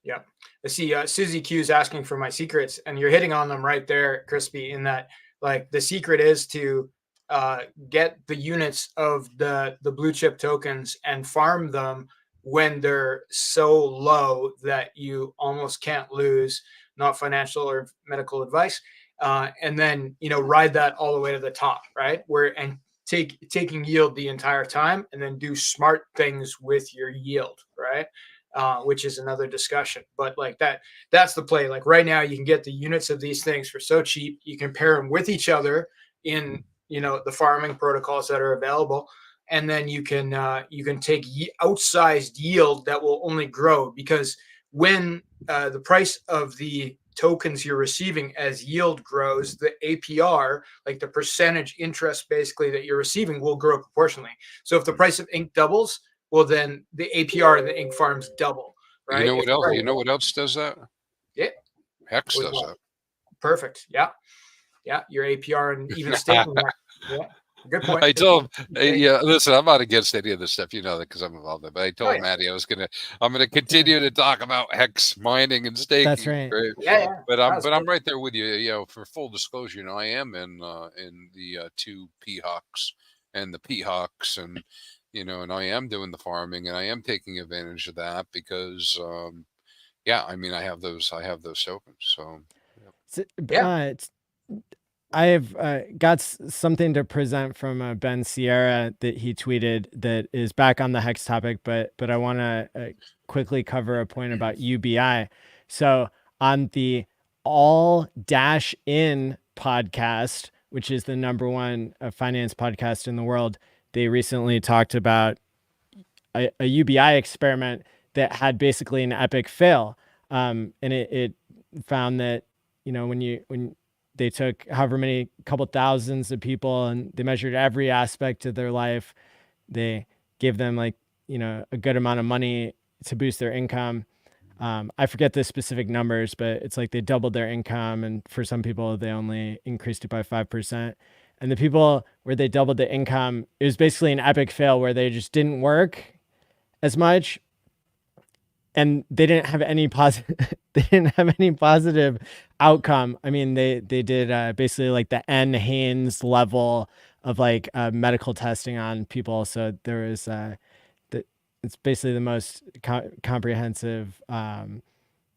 Yep. I see Susie Q is asking for my secrets, and you're hitting on them right there, Crispy, in that like the secret is to get the units of the blue chip tokens and farm them when they're so low that you almost can't lose. Not financial or medical advice. And then, ride that all the way to the top, right? Taking yield the entire time, and then do smart things with your yield, right? Which is another discussion. But like that's the play. Like right now, you can get the units of these things for so cheap. You can pair them with each other in the farming protocols that are available, and then you can take outsized yield that will only grow, because when the price of the tokens you're receiving as yield grows, the APR, like the percentage interest basically that you're receiving, will grow proportionally. So if the price of ink doubles, well, then the APR in the ink farms double, right? You know what else does that? Yeah. Hex does that. Perfect. Yeah. Yeah. Your APR and even staking. Yeah. Good point. I told him, listen, I'm not against any of this stuff, that, because I'm involved in it. But I told Maddie I'm gonna continue to talk about hex mining and staking. That's right. Yeah. But I'm right there with you. For full disclosure, I am in the 2 P-Hawks and the P-Hawks, and and I am doing the farming, and I am taking advantage of that because I have those tokens. So I have got something to present from Ben Sierra that he tweeted that is back on the hex topic, but I want to quickly cover a point about UBI. So on the All Dash In podcast, which is the #1 finance podcast in the world, they recently talked about a UBI experiment that had basically an epic fail. And it found that, when they took however many couple thousands of people and they measured every aspect of their life, they gave them a good amount of money to boost their income. I forget the specific numbers, but it's like they doubled their income. And for some people, they only increased it by 5%. And the people where they doubled the income, it was basically an epic fail where they just didn't work as much. and they didn't have any positive they didn't have any positive outcome. I mean, they did basically like the N Haynes level of like medical testing on people. So there was it's basically the most comprehensive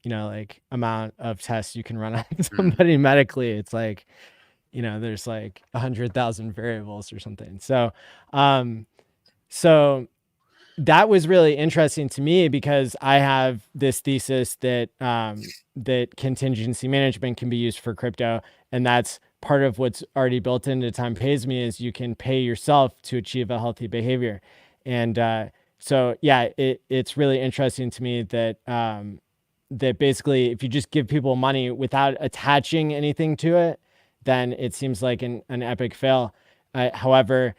like amount of tests you can run on somebody medically. It's like, there's like 100,000 variables or something. So so that was really interesting to me because I have this thesis that that contingency management can be used for crypto, and that's part of what's already built into Time Pays Me is you can pay yourself to achieve a healthy behavior. And so yeah, it's really interesting to me that that basically if you just give people money without attaching anything to it, then it seems like an epic fail. However,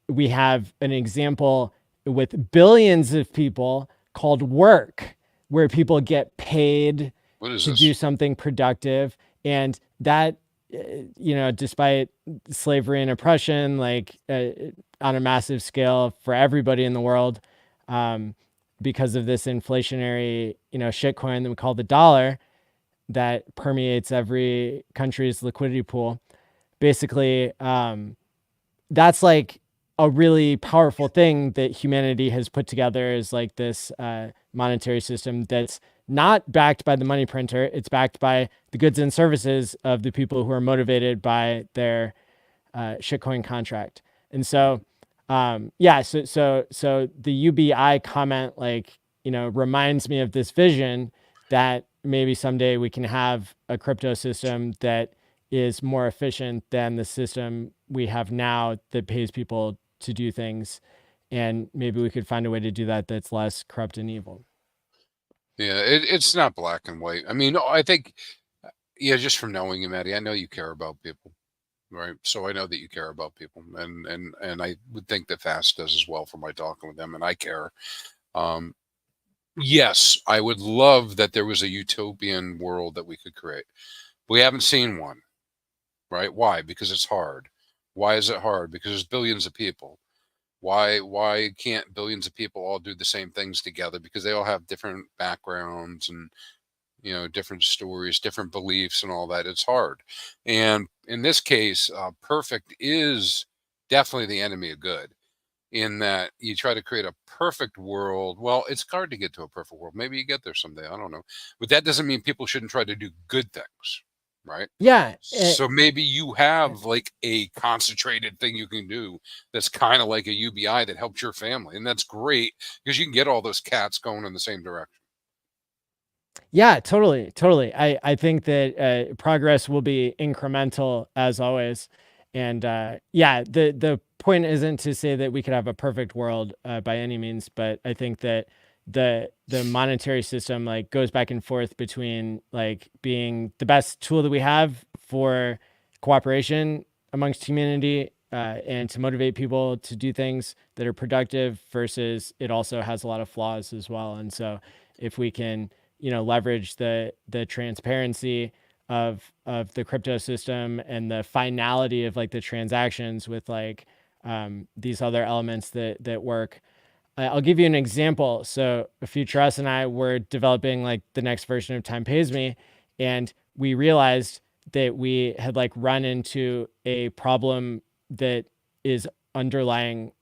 we have an example with billions of people called work, where people get paid to do something productive. And that, despite slavery and oppression, like on a massive scale for everybody in the world, because of this inflationary, shitcoin that we call the dollar that permeates every country's liquidity pool. Basically, that's like a really powerful thing that humanity has put together is like this monetary system that's not backed by the money printer. It's backed by the goods and services of the people who are motivated by their shitcoin contract. And so, so the UBI comment, like, reminds me of this vision that maybe someday we can have a crypto system that is more efficient than the system we have now that pays people to do things. And maybe we could find a way to do that that's less corrupt and evil. Yeah, it's not black and white. I mean, I think, just from knowing you, Maddie, I know you care about people, right? So I know that you care about people, and I would think that Fast does as well from my talking with them, and I care. Yes, I would love that there was a utopian world that we could create. We haven't seen one, right? Why? Because it's hard. Why is it hard? Because there's billions of people. Why can't billions of people all do the same things together? Because they all have different backgrounds and different stories, different beliefs, and all that. It's hard. And in this case, perfect is definitely the enemy of good. In that you try to create a perfect world. Well, it's hard to get to a perfect world. Maybe you get there someday. I don't know. But that doesn't mean people shouldn't try to do good things, right? Yeah. So maybe you have like a concentrated thing you can do that's kind of like a UBI that helps your family. And that's great because you can get all those cats going in the same direction. Yeah, totally. I think that progress will be incremental as always. And the point isn't to say that we could have a perfect world by any means, but I think that the monetary system like goes back and forth between like being the best tool that we have for cooperation amongst humanity and to motivate people to do things that are productive versus it also has a lot of flaws as well. And so if we can leverage the transparency of the crypto system and the finality of like the transactions with like these other elements that work. I'll give you an example. So Future Us and I were developing like the next version of Time Pays Me, and we realized that we had like run into a problem that is underlying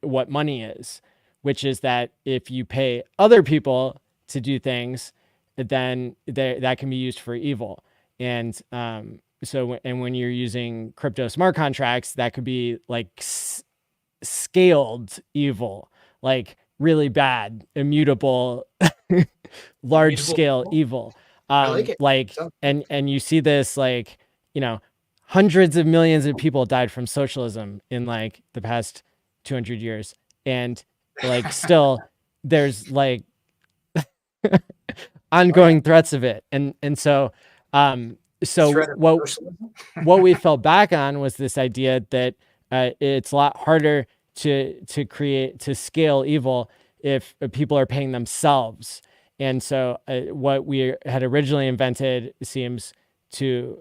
what money is, which is that if you pay other people to do things, then that can be used for evil. And so when you're using crypto smart contracts, that could be like scaled evil, like really bad, immutable, large scale evil. I like it. Like, and you see this, like, hundreds of millions of people died from socialism in like the past 200 years. And like, still there's like ongoing threats of it. And so what we fell back on was this idea that it's a lot harder to scale evil if people are paying themselves. And so what we had originally invented seems to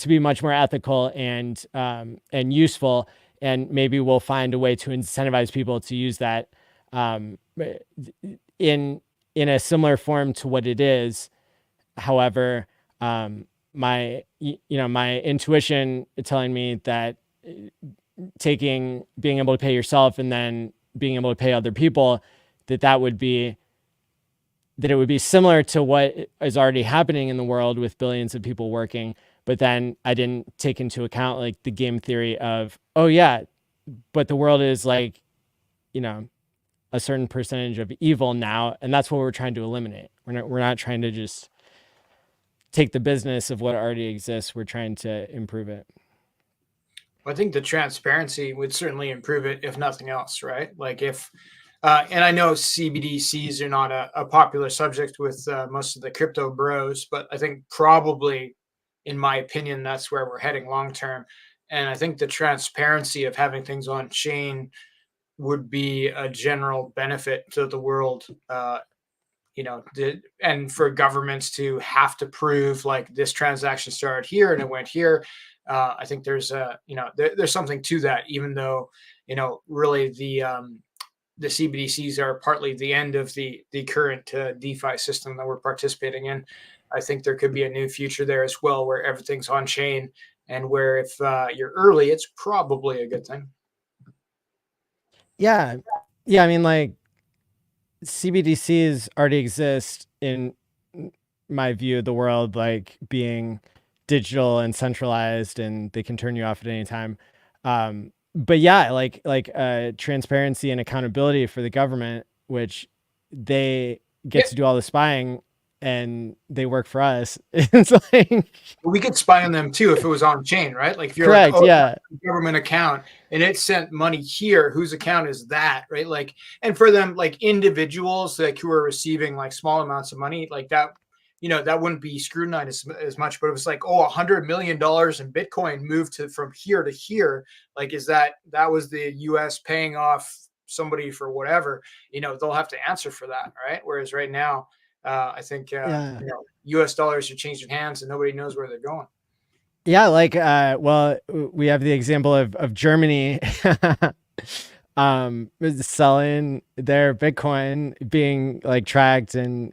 be much more ethical and useful, and maybe we'll find a way to incentivize people to use that in in a similar form to what it is. However, my intuition telling me that being able to pay yourself and then being able to pay other people, that it would be similar to what is already happening in the world with billions of people working. But then I didn't take into account like the game theory of, oh yeah, but the world is like, a certain percentage of evil now, and that's what we're trying to eliminate. We're not trying to just take the business of what already exists. We're trying to improve it. I think the transparency would certainly improve it, if nothing else, right? Like if, and I know CBDCs are not a popular subject with most of the crypto bros, but I think probably, in my opinion, that's where we're heading long term. And I think the transparency of having things on chain would be a general benefit to the world. And for governments to have to prove like this transaction started here and it went here. I think there's there's something to that, even though, really the CBDCs are partly the end of the current DeFi system that we're participating in. I think there could be a new future there as well, where everything's on chain, and where if you're early, it's probably a good thing. Yeah. I mean, like CBDCs already exist in my view of the world, like being digital and centralized, and they can turn you off at any time. But yeah, like transparency and accountability for the government, which they get to do all the spying and they work for us. It's like we could spy on them too if it was on chain, right? Like if you're correct, like, yeah, government account and it sent money here, whose account is that, right? Like, and for them, like individuals like who are receiving like small amounts of money, like that, that wouldn't be scrutinized as much. But it was like, $100 million in Bitcoin moved from here to here. Like, that was the US paying off somebody for whatever? They'll have to answer for that, right? Whereas right now, I think US dollars are changing hands and nobody knows where they're going. Yeah, like well, we have the example of Germany selling their Bitcoin being like tracked and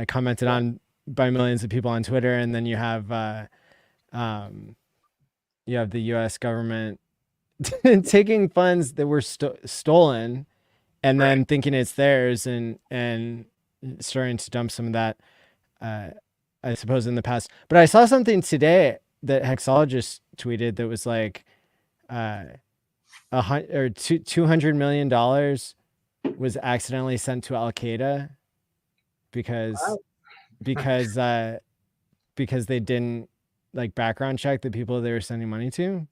commented on by millions of people on Twitter, and then you have the US government taking funds that were stolen and then thinking it's theirs and starting to dump some of that, I suppose, in the past. But I saw something today that Hexologist tweeted that was like $200 million was accidentally sent to Al Qaeda because they didn't like background check the people they were sending money to.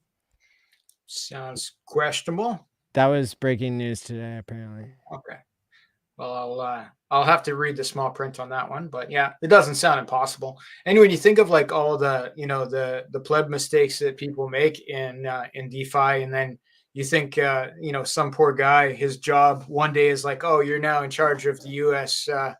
Sounds questionable. That was breaking news today, apparently. Okay. Well, I'll have to read the small print on that one, but yeah, it doesn't sound impossible. And when you think of like all the the pleb mistakes that people make in DeFi, and then you think some poor guy, his job one day is like, oh, you're now in charge of the USA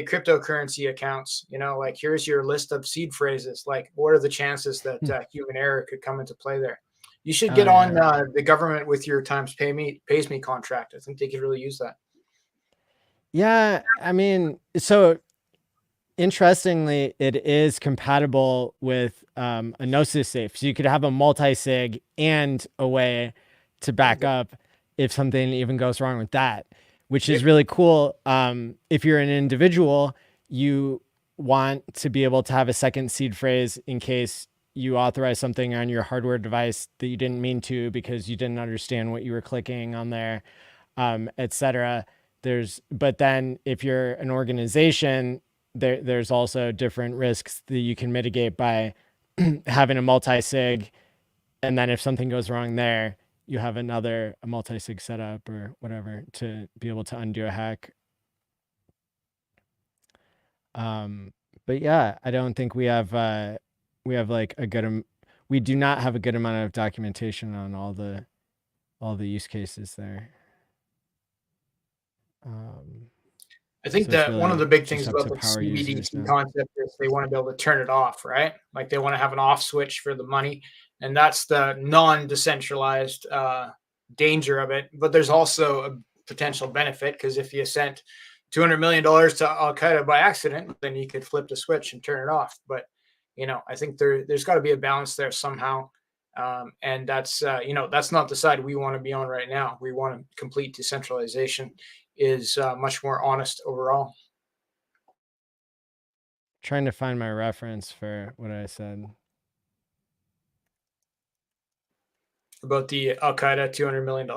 cryptocurrency accounts. Like here's your list of seed phrases. Like, what are the chances that human error could come into play there? You should get on the government with your times pays me contract. I think they could really use that. Yeah, I mean, so interestingly, it is compatible with a Gnosis safe. So you could have a multi-sig and a way to back up if something even goes wrong with that, which is really cool. If you're an individual, you want to be able to have a second seed phrase in case you authorize something on your hardware device that you didn't mean to because you didn't understand what you were clicking on there, etc. But then if you're an organization, there's also different risks that you can mitigate by having a multi-sig. And then if something goes wrong there, you have a multi-sig setup or whatever to be able to undo a hack. But yeah, I don't think we have like we do not have a good amount of documentation on all the use cases there. I think that really one of the big things about the CBDC concept is they want to be able to turn it off, right? Like they want to have an off switch for the money, and that's the non-decentralized danger of it. But there's also a potential benefit because if you sent $200 million to Al Qaeda by accident, then you could flip the switch and turn it off. But I think there's got to be a balance there somehow. And that's that's not the side we want to be on right now. We want complete decentralization. Is much more honest overall. Trying to find my reference for what I said about the Al Qaeda $200 million.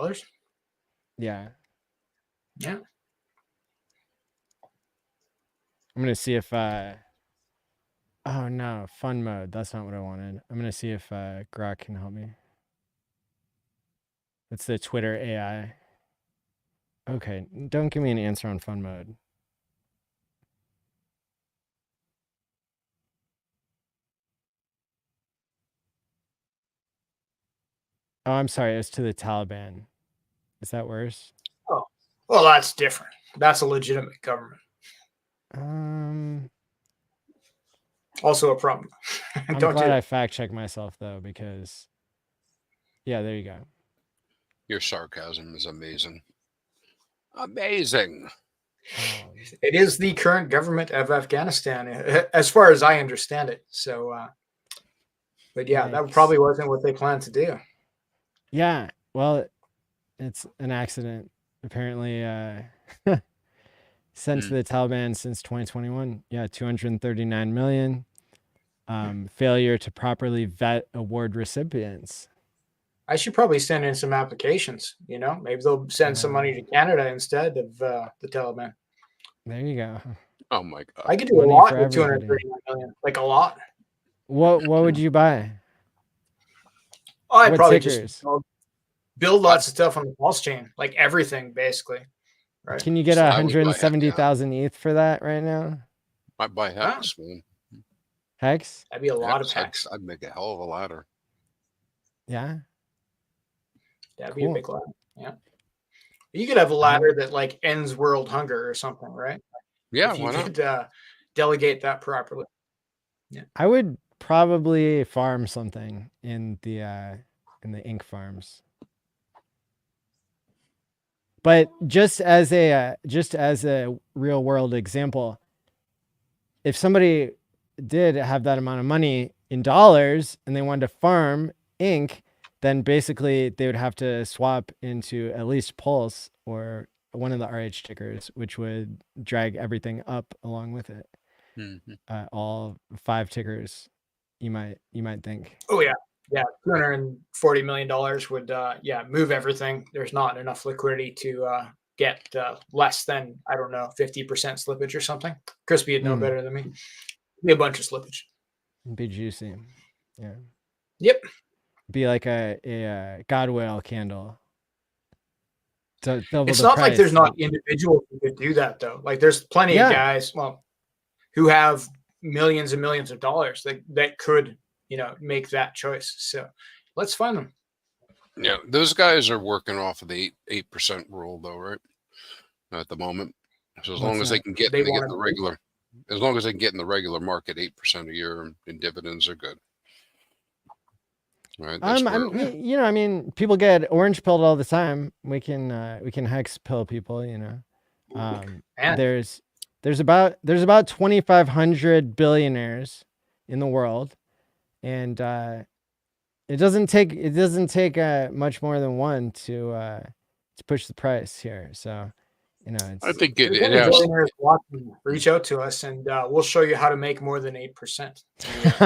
Yeah. Yeah. I'm gonna see if oh no, fun mode. That's not what I wanted. I'm gonna see if Grok can help me. It's the Twitter AI. Okay, don't give me an answer on fun mode. Oh, I'm sorry. It's to the Taliban. Is that worse? Oh, well, that's different. That's a legitimate government. Also a problem. I'm glad I fact checked myself though, because yeah, there you go. Your sarcasm is amazing. Amazing. It is the current government of Afghanistan, as far as I understand it. So, but yeah, that probably wasn't what they planned to do. Yeah, well, it's an accident. Apparently, sent to the Taliban since 2021. Yeah, 239 million. Failure to properly vet award recipients. I should probably send in some applications. Maybe they'll send some money to Canada instead of the Taliban. There you go. Oh my God! I could do a lot with 239 million, like a lot. What would you buy? Oh, I'd probably just build lots of stuff on the pulse chain, like everything, basically. Right? Can you get 170,000 ETH for that right now? I'd buy Hex, man. Hex? That'd be a lot of Hex. I'd make a hell of a ladder. Yeah. That'd be a big ladder. Yeah. You could have a ladder that like ends world hunger or something, right? Yeah, if you could delegate that properly. Yeah. I would probably farm something in the ink farms. But just as a real world example, if somebody did have that amount of money in dollars and they wanted to farm ink, then basically they would have to swap into at least Pulse or one of the RH tickers, which would drag everything up along with it. Mm-hmm. All 5 tickers, you might think. Oh yeah. Yeah, $240 million would move everything. There's not enough liquidity to get less than, I don't know, 50% slippage or something. Crispy would know better than me. Be a bunch of slippage. Be juicy. Yeah. Yep. Be like a God whale candle. It's not like there's not individuals who could do that though. Like there's plenty of guys, who have millions and millions of dollars that could make that choice. So let's find them. Yeah, those guys are working off of the 8% rule, though, right? At the moment, so as long as they can get the regular, as long as they can get in the regular market, 8% a year in dividends are good. Right. I mean, people get orange pilled all the time. We can hex pill people. There's about 2,500 billionaires in the world. And it doesn't take much more than one to push the price here. So, I think it has. Reach out to us, and we'll show you how to make more than 8%.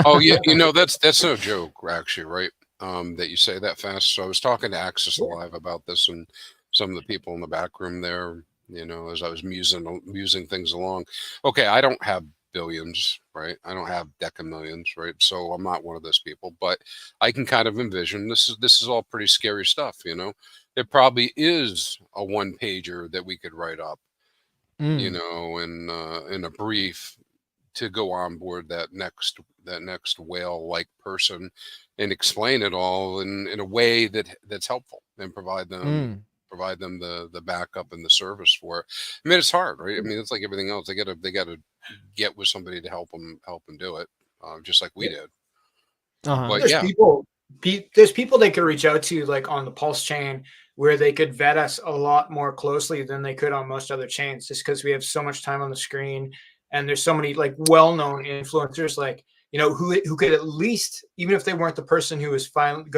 Oh yeah, that's no joke, actually, right? That you say that fast. So I was talking to Access Live about this, and some of the people in the back room there, as I was musing things along. Okay, I don't have billions, right? I don't have decamillions, right? So I'm not one of those people, but I can kind of envision this is all pretty scary stuff, There probably is a one-pager that we could write up, in a brief to go on board that next whale-like person and explain it all in a way that's helpful and provide them the backup and the service for it. I mean, it's hard, right? I mean, it's like everything else. They gotta get with somebody to help them do it, just like we did. But there's people they could reach out to, like on the Pulse chain, where they could vet us a lot more closely than they could on most other chains, just because we have so much time on the screen and there's so many like well-known influencers, like, you know, who could at least, even if they weren't the person who was finally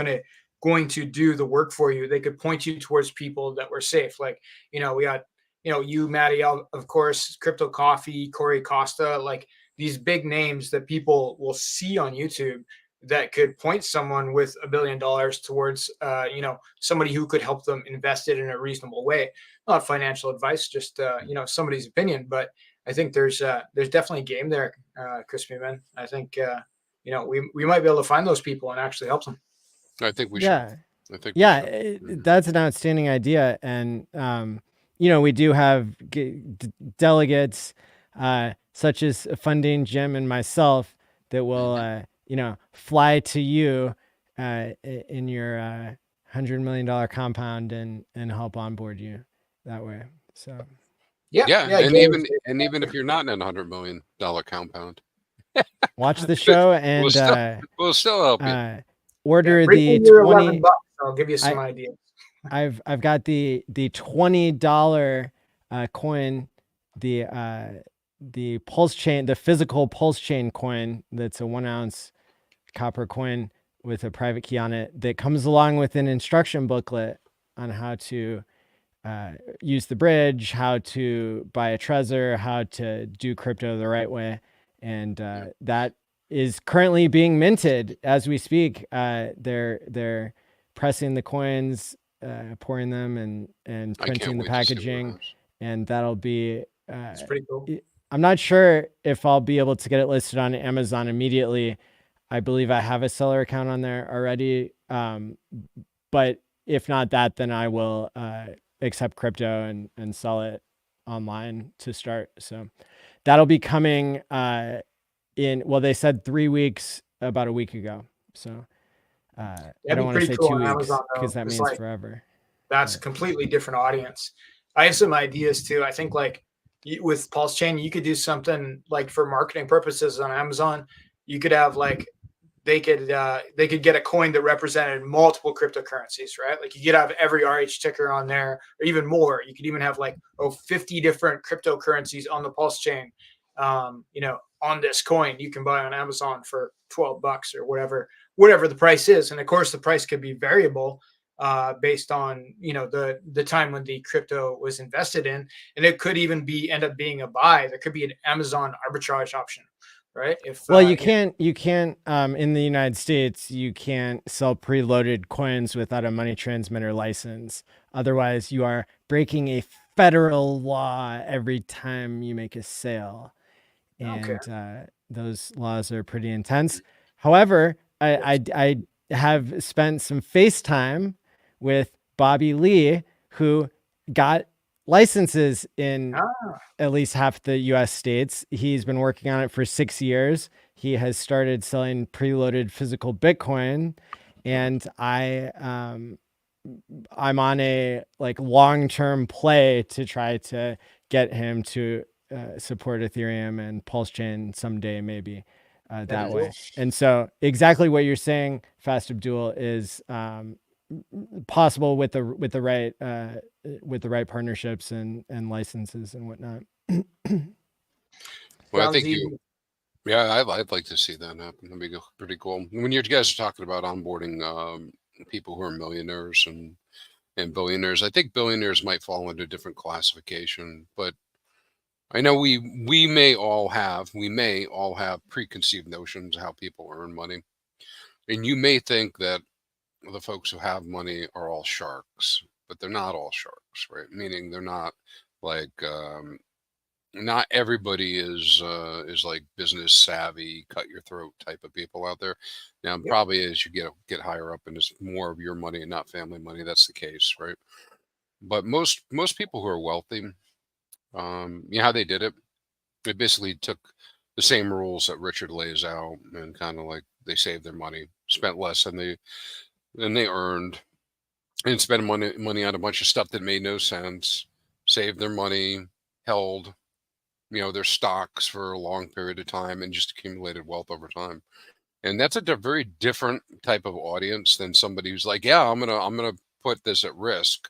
going to do the work for you, they could point you towards people that were safe. Like, you know, we got, you know, you, Matty, of course, Crypto Coffee, Corey Costa, like these big names that people will see on YouTube that could point someone with $1 billion towards, you know, somebody who could help them invest it in a reasonable way. Not financial advice, just, you know, somebody's opinion. But I think there's definitely a game there, ChrispyMan. I think, you know, we might be able to find those people and actually help them. I think we Yeah. should. I think That's an outstanding idea. And, you know, we do have delegates such as Funding Jim and myself that will, you know, fly to you in your $100 million compound and help onboard you that way. So and even if you're not in a $100 million compound, watch the show and we'll still help you. Order the 20 bucks. I'll give you some ideas. I've got the $20 coin, the pulse chain, the physical pulse chain coin. That's a 1 ounce copper coin with a private key on it that comes along with an instruction booklet on how to use the bridge, how to buy a Trezor, how to do crypto the right way. And that is currently being minted as we speak. They're pressing the coins, pouring them and printing the packaging, and that'll be it's pretty cool. I'm not sure if I'll be able to get it listed on Amazon immediately. I believe I have a seller account on there already. But if not that, then I will accept crypto and sell it online to start. So that'll be coming well, they said 3 weeks about a week ago. So I don't want to say cool 2 weeks because that means like, forever. That's a completely different audience. I have some ideas too. I think like with Pulse Chain, you could do something like for marketing purposes on Amazon. You could have like they could get a coin that represented multiple cryptocurrencies, right? Like you could have every RH ticker on there, or even more. You could even have like 50 different cryptocurrencies on the Pulse Chain. You know, on this coin you can buy on Amazon for $12 or whatever the price is. And of course the price could be variable based on, you know, the time when the crypto was invested in, and it could even end up being a buy. There could be an Amazon arbitrage option, right? You can't in the United States, you can't sell preloaded coins without a money transmitter license. Otherwise you are breaking a federal law every time you make a sale. And those laws are pretty intense. However, I have spent some FaceTime with Bobby Lee, who got licenses in at least half the US states. He's been working on it for 6 years. He has started selling preloaded physical Bitcoin, and I'm on a like long-term play to try to get him to support Ethereum and Pulse Chain someday, maybe that way. And so exactly what you're saying, Fast Abdul, is possible with the right partnerships and licenses and whatnot. Well, I think I'd like to see that happen. That'd be pretty cool. When you guys are talking about onboarding people who are millionaires and billionaires, I think billionaires might fall into a different classification, but I know we may all have preconceived notions of how people earn money. And you may think that the folks who have money are all sharks, but they're not all sharks, right? Meaning they're not like not everybody is like business savvy, cut your throat type of people out there. Now, probably as you get higher up and it's more of your money and not family money, that's the case, right? But most people who are wealthy, you know how they did it? They basically took the same rules that Richard lays out and kind of like they saved their money, spent less than they earned, and spent money on a bunch of stuff that made no sense, saved their money, held, you know, their stocks for a long period of time, and just accumulated wealth over time. And that's a very different type of audience than somebody who's like, yeah, I'm gonna put this at risk.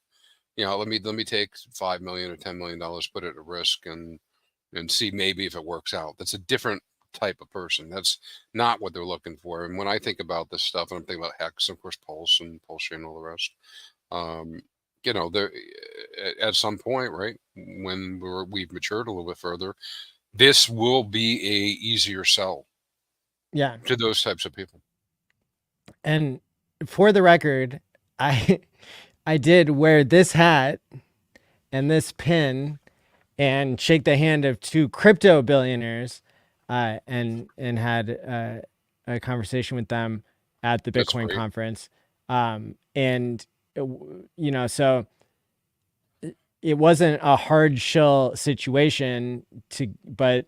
Let me take $5 million or $10 million, put it at risk, and see maybe if it works out. That's a different type of person. That's not what they're looking for. And when I think about this stuff, and I'm thinking about Hex, of course, Pulse and Pulse and all the rest. There at some point, right, when we've matured a little bit further, this will be a easier sell. Yeah. To those types of people. And for the record, I did wear this hat and this pin and shake the hand of 2 crypto billionaires, and had a conversation with them at the Bitcoin conference. And so it wasn't a hard shell situation but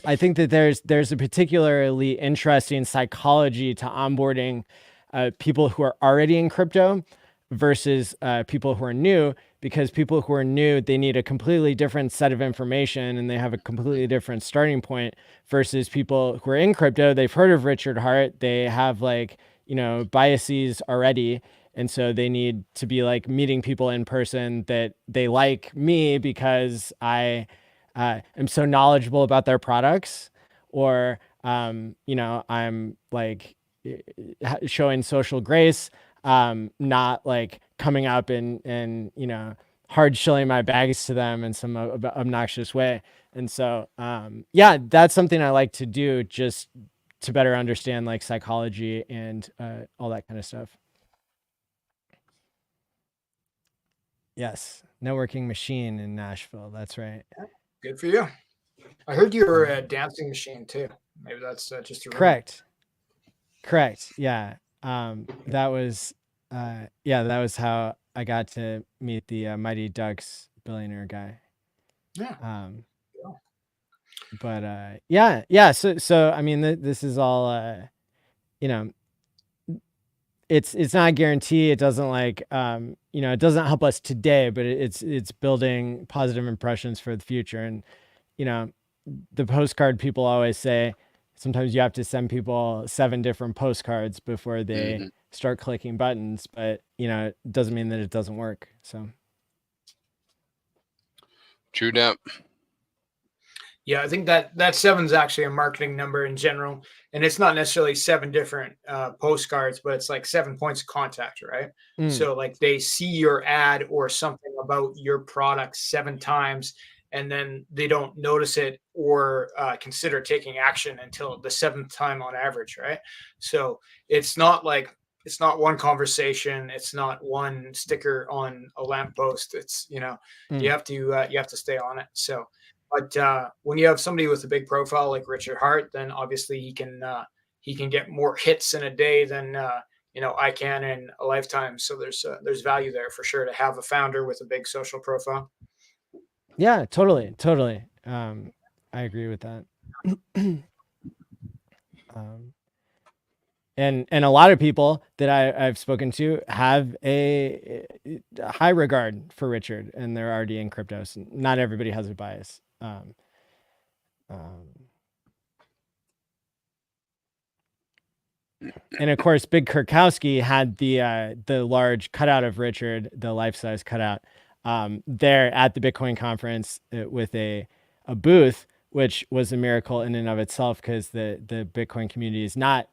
I think that there's a particularly interesting psychology to onboarding people who are already in crypto versus people who are new, because people who are new, they need a completely different set of information and they have a completely different starting point versus people who are in crypto. They've heard of Richard Hart. They have biases already. And so they need to be meeting people in person that they like me because I am so knowledgeable about their products, or, I'm showing social grace, not coming up and hard shilling my bags to them in some obnoxious way. And so, that's something I like to do just to better understand psychology and all that kind of stuff. Yes. Networking machine in Nashville. That's right. Good for you. I heard you were a dancing machine too. Maybe that's just a correct. Yeah. That was how I got to meet the Mighty Ducks billionaire guy. Yeah. But yeah. So I mean, this is all, it's not a guarantee. It doesn't it doesn't help us today, but it's building positive impressions for the future. And, the postcard people always say, sometimes you have to send people 7 different postcards before they start clicking buttons, but it doesn't mean that it doesn't work. So. True that. Yeah, I think that 7 is actually a marketing number in general, and it's not necessarily 7 different postcards, but it's 7 points of contact, right? So they see your ad or something about your product 7 times, and then they don't notice it or consider taking action until the 7th time on average, right? So it's not one conversation, it's not one sticker on a lamppost. It's you have to stay on it. So. But when you have somebody with a big profile like Richard Hart, then obviously he can get more hits in a day than I can in a lifetime. So there's value there for sure to have a founder with a big social profile. Yeah, totally. I agree with that. And a lot of people that I've spoken to have a high regard for Richard, and they're already in crypto. So not everybody has a bias. And of course, Big Kurkowski had the large cutout of Richard, the life-size cutout, there at the Bitcoin conference with a booth, which was a miracle in and of itself, because the Bitcoin community is not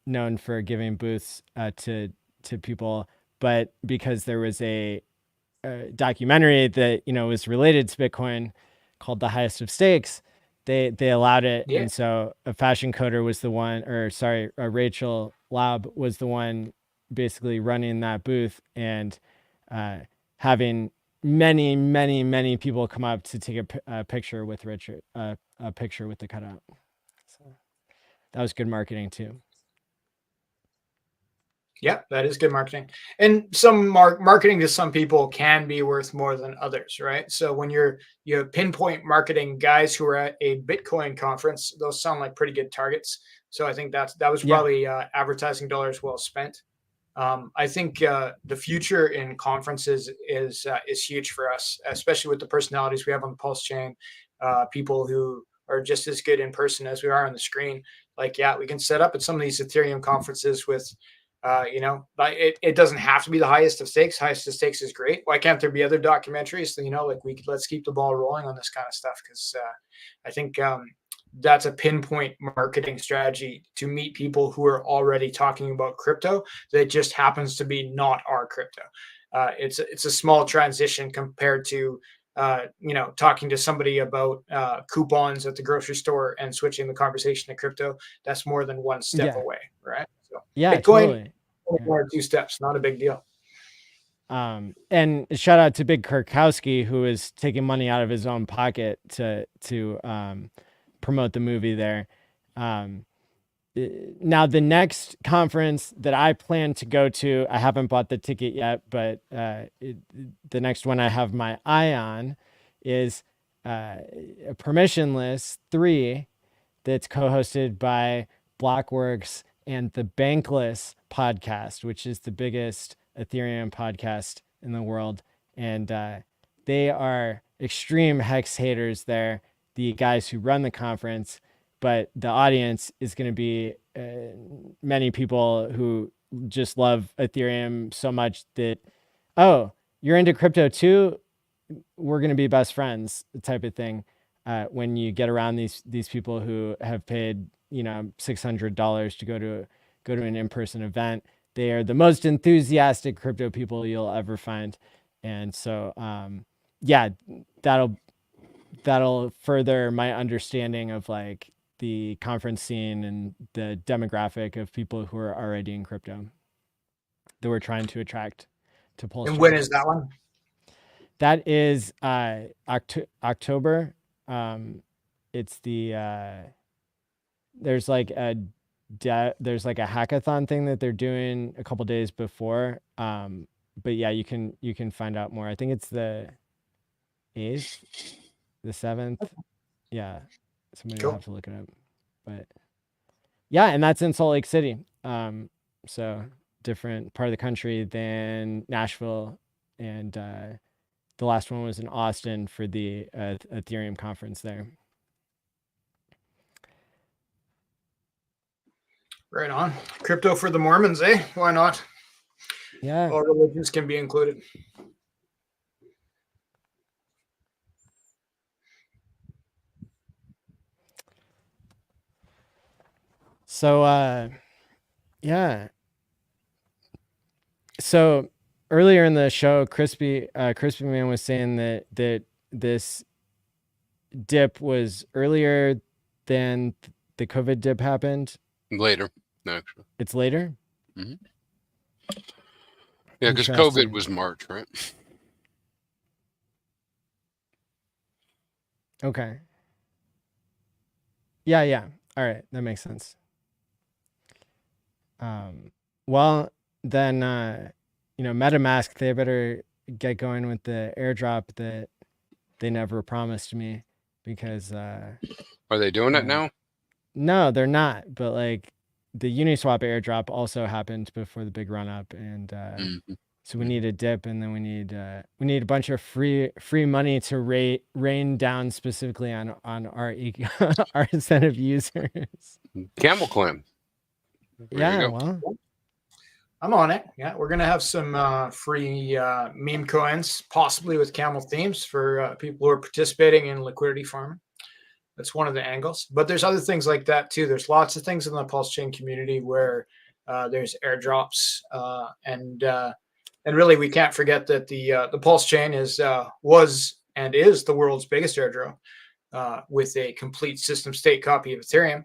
known for giving booths to people, but because there was a documentary that was related to Bitcoin called The Highest of Stakes, they allowed it. Yeah. And so a fashion coder was the one, Rachel Laub was the one basically running that booth, and having many people come up to take a picture with Richard, a picture with the cutout. So that was good marketing too. Yeah, that is good marketing. And some marketing to some people can be worth more than others, right? So when you have pinpoint marketing guys who are at a Bitcoin conference, those sound like pretty good targets. So I think that was probably advertising dollars well spent. I think the future in conferences is huge for us, especially with the personalities we have on the Pulse chain, people who are just as good in person as we are on the screen. We can set up at some of these Ethereum conferences with It doesn't have to be the highest of stakes. Highest of stakes is great. Why can't there be other documentaries? Let's keep the ball rolling on this kind of stuff, because I think that's a pinpoint marketing strategy to meet people who are already talking about crypto that just happens to be not our crypto. It's a small transition compared to talking to somebody about coupons at the grocery store and switching the conversation to crypto. That's more than one step away, right? So yeah, Bitcoin, totally. one or two steps, not a big deal. And shout out to Big Kirkowski, who is taking money out of his own pocket to promote the movie there. Now, the next conference that I plan to go to, I haven't bought the ticket yet, but the next one I have my eye on is Permissionless 3 that's co-hosted by Blockworks and the Bankless podcast, which is the biggest Ethereum podcast in the world. And they are extreme hex haters there, the guys who run the conference. But the audience is going to be many people who just love Ethereum so much that, oh, you're into crypto too? We're going to be best friends type of thing. When you get around these people who have paid, $600 to go to an in-person event, they are the most enthusiastic crypto people you'll ever find. And so, that'll further my understanding of like the conference scene and the demographic of people who are already in crypto that we're trying to attract to Pulse. And when is that one? That is October. It's the there's like a hackathon thing that they're doing a couple days before. But yeah, you can find out more. I think it's the 8th, the 7th. Yeah. Somebody will have to look it up. But yeah, and that's in Salt Lake City. So different part of the country than Nashville, and the last one was in Austin for the Ethereum conference there. Right on. Crypto for the Mormons, eh? Why not? Yeah. All religions can be included. So, yeah. So earlier in the show, ChrispyMan was saying that this dip was earlier than the COVID dip happened. Later, actually. It's later? Mm-hmm. Yeah, because COVID was March, right? Okay. Yeah. All right, that makes sense. Well, then, MetaMask, they better get going with the airdrop that they never promised me, because are they doing it now? No, they're not. But like the Uniswap airdrop also happened before the big run up, and so we need a dip, and then we need a bunch of free money to rain down specifically on our our incentive users. Camel claim. Yeah, well, I'm on it. Yeah, we're gonna have some free meme coins, possibly with Camel themes, for people who are participating in liquidity farming. That's one of the angles, but there's other things like that too. There's lots of things in the Pulse Chain community where there's airdrops, and really we can't forget that the Pulse Chain was and is the world's biggest airdrop with a complete system state copy of Ethereum.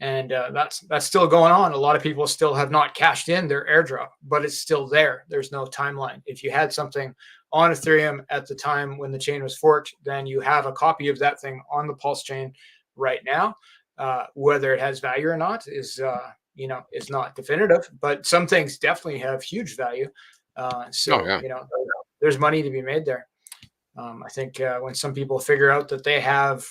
And that's still going on. A lot of people still have not cashed in their airdrop, but it's still there. There's no timeline. If you had something on Ethereum at the time when the chain was forked, then you have a copy of that thing on the Pulse chain right now. Whether it has value or not is not definitive, but some things definitely have huge value. There's money to be made there. I think when some people figure out that they have,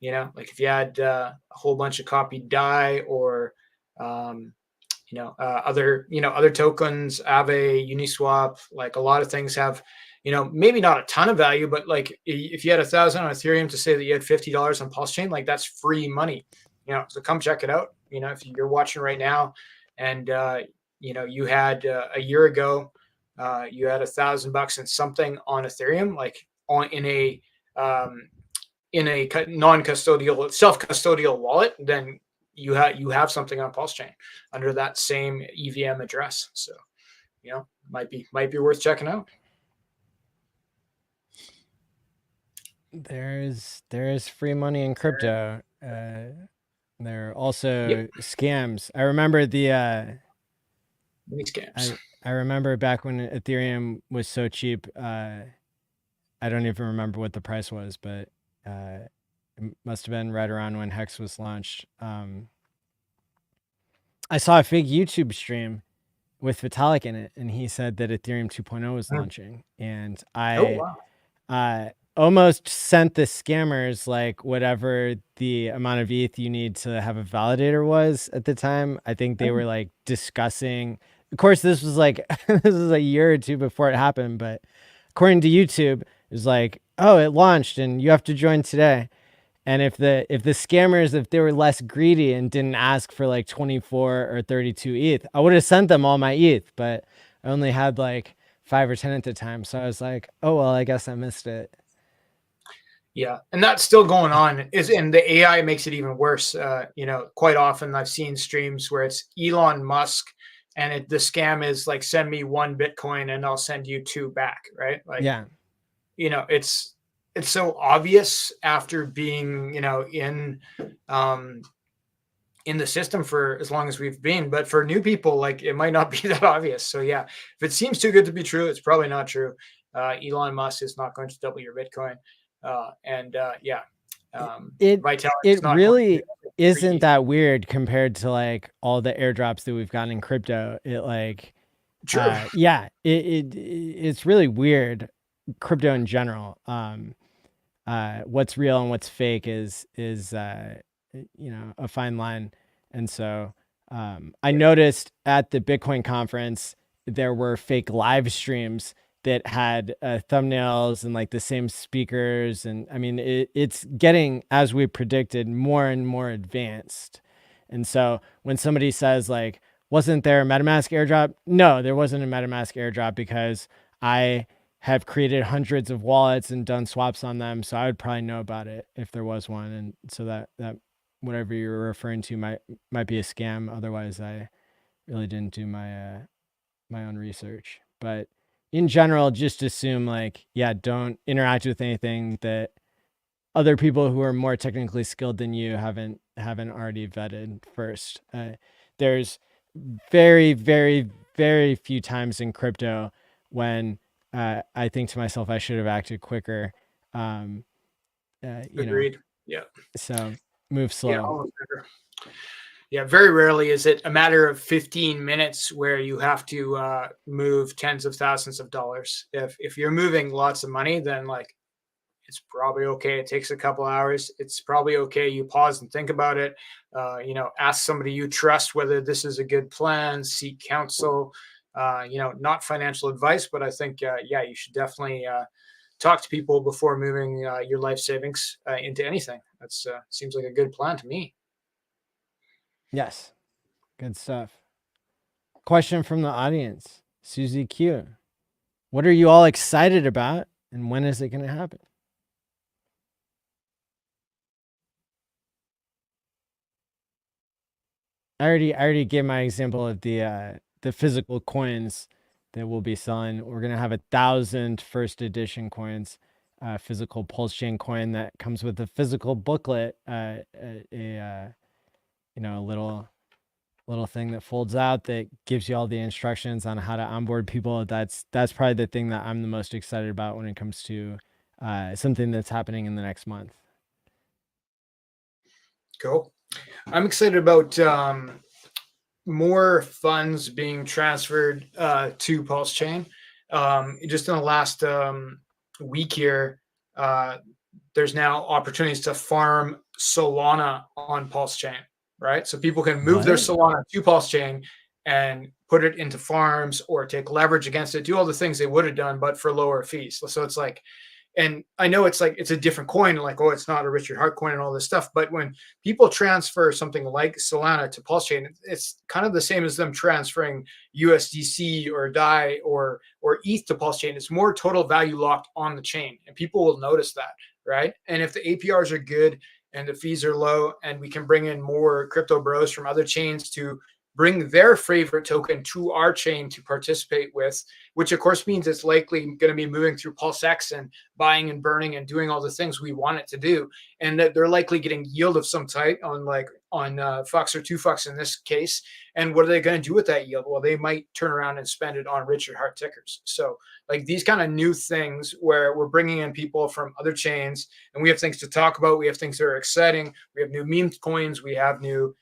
like if you had a whole bunch of copied DAI or, other tokens, Aave, Uniswap, like a lot of things have, maybe not a ton of value, but like if you had 1,000 on Ethereum to say that you had $50 on Pulse Chain, like that's free money, so come check it out. If you're watching right now and you had a year ago, you had $1,000 and something on Ethereum, like in a non-custodial, self-custodial wallet, then you have something on Pulse Chain under that same EVM address. So, might be worth checking out. There's free money in crypto. There are also scams. I remember many scams. I remember back when Ethereum was so cheap. I don't even remember what the price was, but it must have been right around when Hex was launched. I saw a fake YouTube stream with Vitalik in it, and he said that Ethereum 2.0 was launching, and I almost sent the scammers like whatever the amount of ETH you need to have a validator was at the time. I think they were like discussing. Of course, this was like this was a year or two before it happened, but according to YouTube, it was like, oh, it launched and you have to join today. And if the scammers, if they were less greedy and didn't ask for like 24 or 32 ETH, I would have sent them all my ETH, but I only had like 5 or 10 at the time. So I was like, oh, well, I guess I missed it. Yeah, and that's still going on. And the AI makes it even worse. Quite often I've seen streams where it's Elon Musk, and the scam is like, send me 1 Bitcoin and I'll send you 2 back, right? Like, yeah, it's so obvious after being, in the system for as long as we've been, but for new people, like, it might not be that obvious. So yeah, if it seems too good to be true, it's probably not true. Elon Musk is not going to double your Bitcoin. It really isn't that weird compared to like all the airdrops that we've gotten in crypto. It like, it's really weird. Crypto in general. What's real and what's fake is a fine line. And so I noticed at the Bitcoin conference there were fake live streams that had thumbnails and like the same speakers. And I mean, it's getting, as we predicted, more and more advanced. And so when somebody says like, wasn't there a MetaMask airdrop? No, there wasn't a MetaMask airdrop because I have created hundreds of wallets and done swaps on them. So I would probably know about it if there was one. And so that whatever you're referring to might be a scam. Otherwise, I really didn't do my own research. But in general, just assume like, don't interact with anything that other people who are more technically skilled than you haven't already vetted first. There's very, very, very few times in crypto when I think to myself, I should have acted quicker. Agreed. Yeah. So move slow. Yeah, very rarely is it a matter of 15 minutes where you have to move tens of thousands of dollars. If you're moving lots of money, then like, it's probably okay. It takes a couple hours. It's probably okay. You pause and think about it. Ask somebody you trust whether this is a good plan. Seek counsel. Not financial advice, but I think you should definitely talk to people before moving your life savings into anything. That's seems like a good plan to me. Yes. Good stuff. Question from the audience. Susie Q. What are you all excited about and when is it going to happen? I already gave my example of the physical coins that we'll be selling. We're going to have 1,000 first edition coins, physical Pulse Chain coin that comes with a physical booklet, a little thing that folds out that gives you all the instructions on how to onboard people. That's probably the thing that I'm the most excited about when it comes to something that's happening in the next month. Cool. I'm excited about more funds being transferred to Pulse Chain. Just in the last week here, there's now opportunities to farm Solana on Pulse Chain, right? So people can move their Solana to Pulse Chain and put it into farms or take leverage against it, do all the things they would have done, but for lower fees. So it's like, And I know it's like, it's a different coin, like, oh, it's not a Richard Hart coin and all this stuff. But when people transfer something like Solana to Pulse Chain, it's kind of the same as them transferring USDC or DAI or ETH to Pulse Chain. It's more total value locked on the chain, and people will notice that, right? And if the APRs are good and the fees are low, and we can bring in more crypto bros from other chains to bring their favorite token to our chain to participate with, which of course means it's likely going to be moving through PulseX and buying and burning and doing all the things we want it to do, and that they're likely getting yield of some type on Fux or 2Fux in this case. And what are they going to do with that yield? Well, they might turn around and spend it on Richard Hart tickers. So like these kind of new things where we're bringing in people from other chains, and we have things to talk about. We have things that are exciting. We have new meme coins. We have new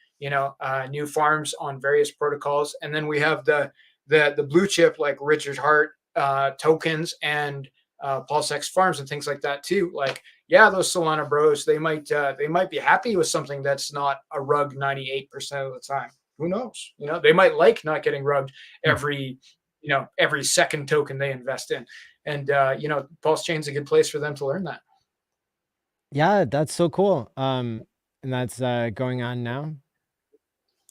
new farms on various protocols, and then we have the blue chip like Richard Hart tokens and PulseX farms and things like that too. Like, yeah, those Solana bros, they might be happy with something that's not a rug 98% of the time. Who knows? They might like not getting rugged every second token they invest in, and Pulse Chain's a good place for them to learn that. Yeah, that's so cool. And that's going on now.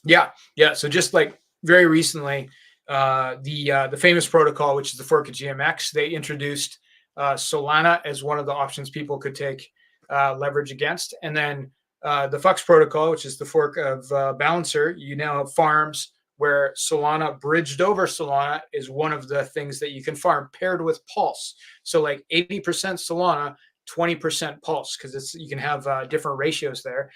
Yeah. So just like very recently, the famous protocol, which is the fork of GMX, they introduced Solana as one of the options people could take leverage against. And then the Fux protocol, which is the fork of Balancer, you now have farms where Solana bridged over Solana is one of the things that you can farm paired with Pulse. So like 80% Solana, 20% Pulse, because you can have different ratios there.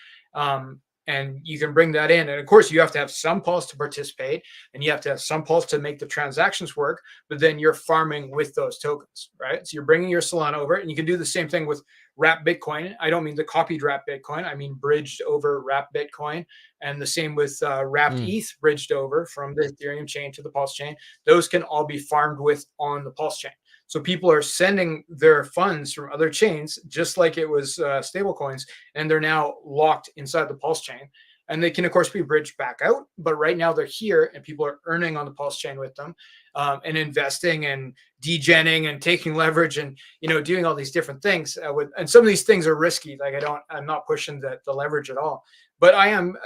And you can bring that in. And of course, you have to have some Pulse to participate, and you have to have some Pulse to make the transactions work, but then you're farming with those tokens, right? So you're bringing your Solana over, and you can do the same thing with wrap Bitcoin. I don't mean the copied wrap Bitcoin. I mean bridged over wrap Bitcoin. And the same with wrapped ETH bridged over from the Ethereum chain to the Pulse chain. Those can all be farmed with on the Pulse chain. So people are sending their funds from other chains, just like it was stable coins, and they're now locked inside the Pulse chain. And they can, of course, be bridged back out. But right now they're here, and people are earning on the Pulse chain with them, and investing and degenning and taking leverage and doing all these different things. And some of these things are risky. Like I'm not pushing the leverage at all. But I am